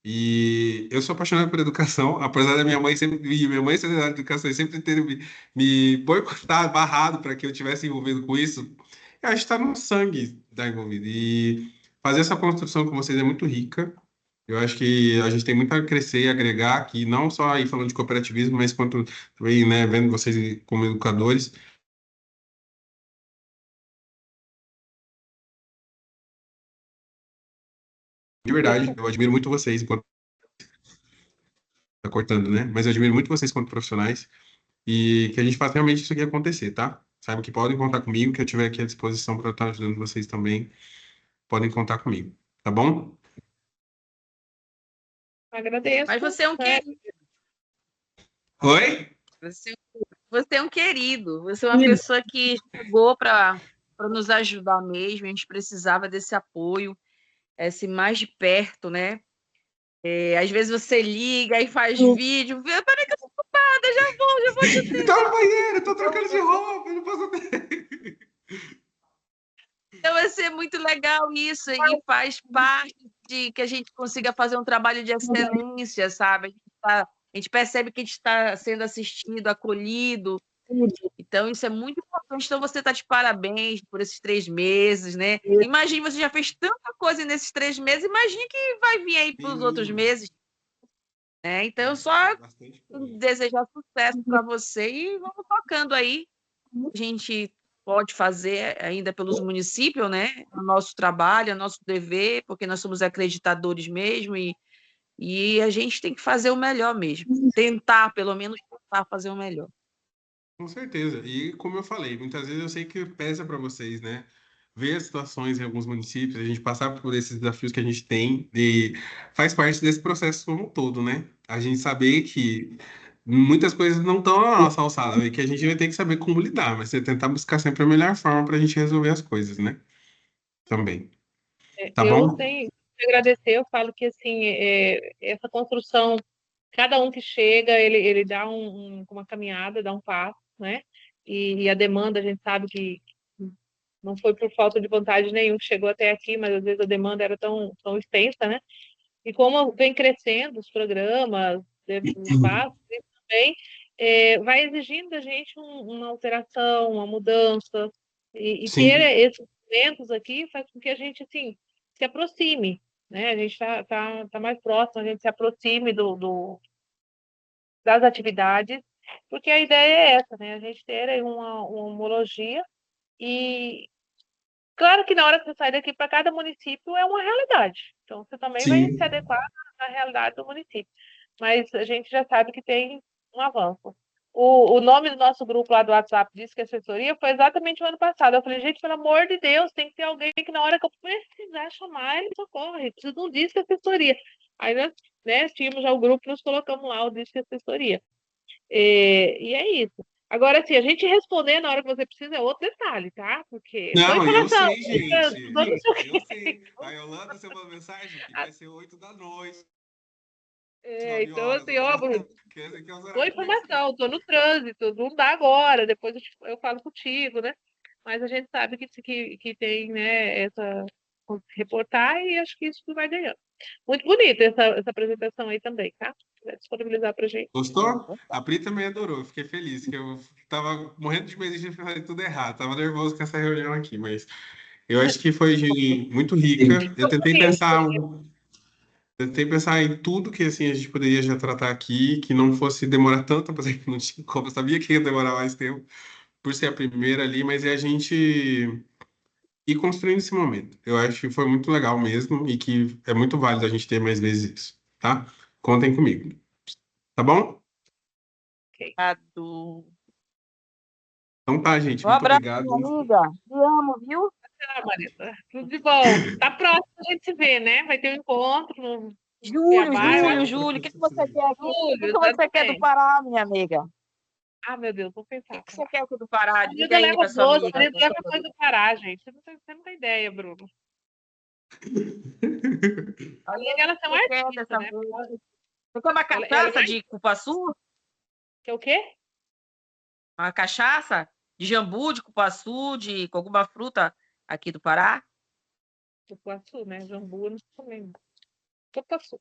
E eu sou apaixonado por educação, apesar da minha mãe sempre, minha mãe ser da educação, e sempre ter me boicotado, barrado para que eu tivesse envolvido com isso. Eu acho que está no sangue estar envolvido. E fazer essa construção com vocês é muito rica. Eu acho que a gente tem muito a crescer e agregar aqui, não só aí falando de cooperativismo, mas quanto também, né, vendo vocês como educadores. De verdade, eu admiro muito vocês enquanto tá cortando, né? Mas eu admiro muito vocês quanto profissionais e que a gente faça realmente isso aqui acontecer, tá? Sabe que podem contar comigo, que eu estiver aqui à disposição para estar ajudando vocês também. Podem contar comigo, tá bom? Agradeço. Mas você é um né? querido. Oi? Você é um querido. Você é uma pessoa que chegou para nos ajudar mesmo. A gente precisava desse apoio, esse mais de perto, né? Às vezes você liga e faz vídeo. Peraí que eu sou ocupada, já vou te atender. Tô no banheiro, tô trocando de roupa, não posso atender. Então vai ser muito legal isso e faz parte de que a gente consiga fazer um trabalho de excelência, sabe? A gente percebe que a gente está sendo assistido, acolhido. Então, isso é muito importante. Então, você está de parabéns por esses 3 meses, né? Imagine, você já fez tanta coisa nesses 3 meses, imagine que vai vir aí para os outros meses. Né? Então, só Bastante coisa. desejar sucesso para você e vamos tocando aí. A gente pode fazer ainda pelos municípios, né? O nosso trabalho, o nosso dever, porque nós somos acreditadores mesmo e a gente tem que fazer o melhor mesmo. Tentar, pelo menos, tentar fazer o melhor. Com certeza. E como eu falei, muitas vezes eu sei que pesa para vocês, né? Ver as situações em alguns municípios, a gente passar por esses desafios que a gente tem, e faz parte desse processo como um todo, né? A gente saber que muitas coisas não estão à nossa alçada, e que a gente vai ter que saber como lidar, mas é tentar buscar sempre a melhor forma para a gente resolver as coisas, né? Também. Tá Eu bom? tenho que agradecer, eu falo que assim, essa construção, cada um que chega, ele dá uma caminhada, dá um passo, né? E a demanda, a gente sabe que não foi por falta de vontade nenhum que chegou até aqui, mas às vezes a demanda era tão extensa, né? E como vem crescendo os programas, os espaços, isso também vai exigindo da gente uma alteração, uma mudança, e ter Sim, esses momentos aqui faz com que a gente, assim, se aproxime, né? A gente tá mais próximo, a gente se aproxime das atividades, porque a ideia é essa, né? A gente ter aí uma homologia e claro que na hora que você sai daqui para cada município é uma realidade. Então você também vai se sim. adequar à realidade do município. Mas a gente já sabe que tem um avanço. O nome do nosso grupo lá do WhatsApp disse que assessoria foi exatamente o ano passado. Eu falei, gente, pelo amor de Deus, tem que ter alguém que na hora que eu precisar chamar, ele socorre. Preciso de um disque assessoria. Aí nós, né, tínhamos já o grupo, nos colocamos lá o disque assessoria. E é isso. Agora, assim, a gente responder na hora que você precisa é outro detalhe, tá? Porque só Não, eu informação. sei, gente. Não sei o Eu quê. sei. A Yolanda, você mandou mensagem que vai ser 8 da noite, nove Então, horas, assim, ó, Bruno, que esse aqui é os só horários flexíveis. informação, tô no trânsito, não dá agora, depois eu falo contigo, né? Mas a gente sabe que tem, né, essa reportar e acho que isso vai ganhando. Muito bonita essa apresentação aí também, tá? Se quiser disponibilizar pra gente. Gostou? A Pri também adorou. Fiquei feliz, que eu tava morrendo de medo de fazer tudo errado. Tava nervoso com essa reunião aqui, mas eu acho que foi muito rica. Eu tentei pensar em tudo que assim a gente poderia já tratar aqui, que não fosse demorar tanto, apesar que não tinha como. Eu sabia que ia demorar mais tempo por ser a primeira ali, mas é a gente ir construindo esse momento. Eu acho que foi muito legal mesmo e que é muito válido a gente ter mais vezes isso, tá? Contem comigo, tá bom? Então tá, gente. Um Muito abraço, obrigado. minha amiga. Te amo, viu? Ah, Marisa, tudo de bom. Tá próximo a gente se vê, né? Vai ter um encontro no Júlio, Cuiabá, eu acho. Júlio, o que você quer aqui? O que Julho, você quer do exatamente. Pará, minha amiga? Ah, meu Deus, vou O pensar. que você quer aqui do Pará? O Diga marido aí leva para sua doce, o amiga. marido leva coisa do Pará, gente. Você não tem ideia, Bruno. Olha E o elas que são você quer artistas, dessa né? vez. Você quer uma Ela cachaça vai. de cupuaçu? Que é o quê? Uma cachaça de jambu, de cupuaçu, com alguma fruta aqui do Pará? Cupuaçu, né? Jambu, não sei também. Cupuaçu.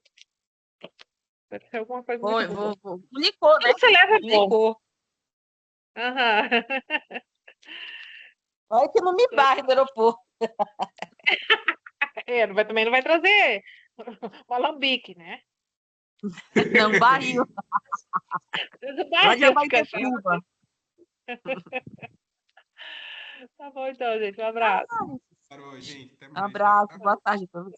Deve ser alguma coisa muito boa. Vou. Licor, né? Tudo que você leva é bom. Licor. Aham. Olha que não me barre do aeroporto. Também não vai trazer um alambique, né? Não, barril. Lá já vai ter chuva. Tá bom, então, gente. Um abraço. Parou, gente. Até Um mais. abraço, boa tarde para você.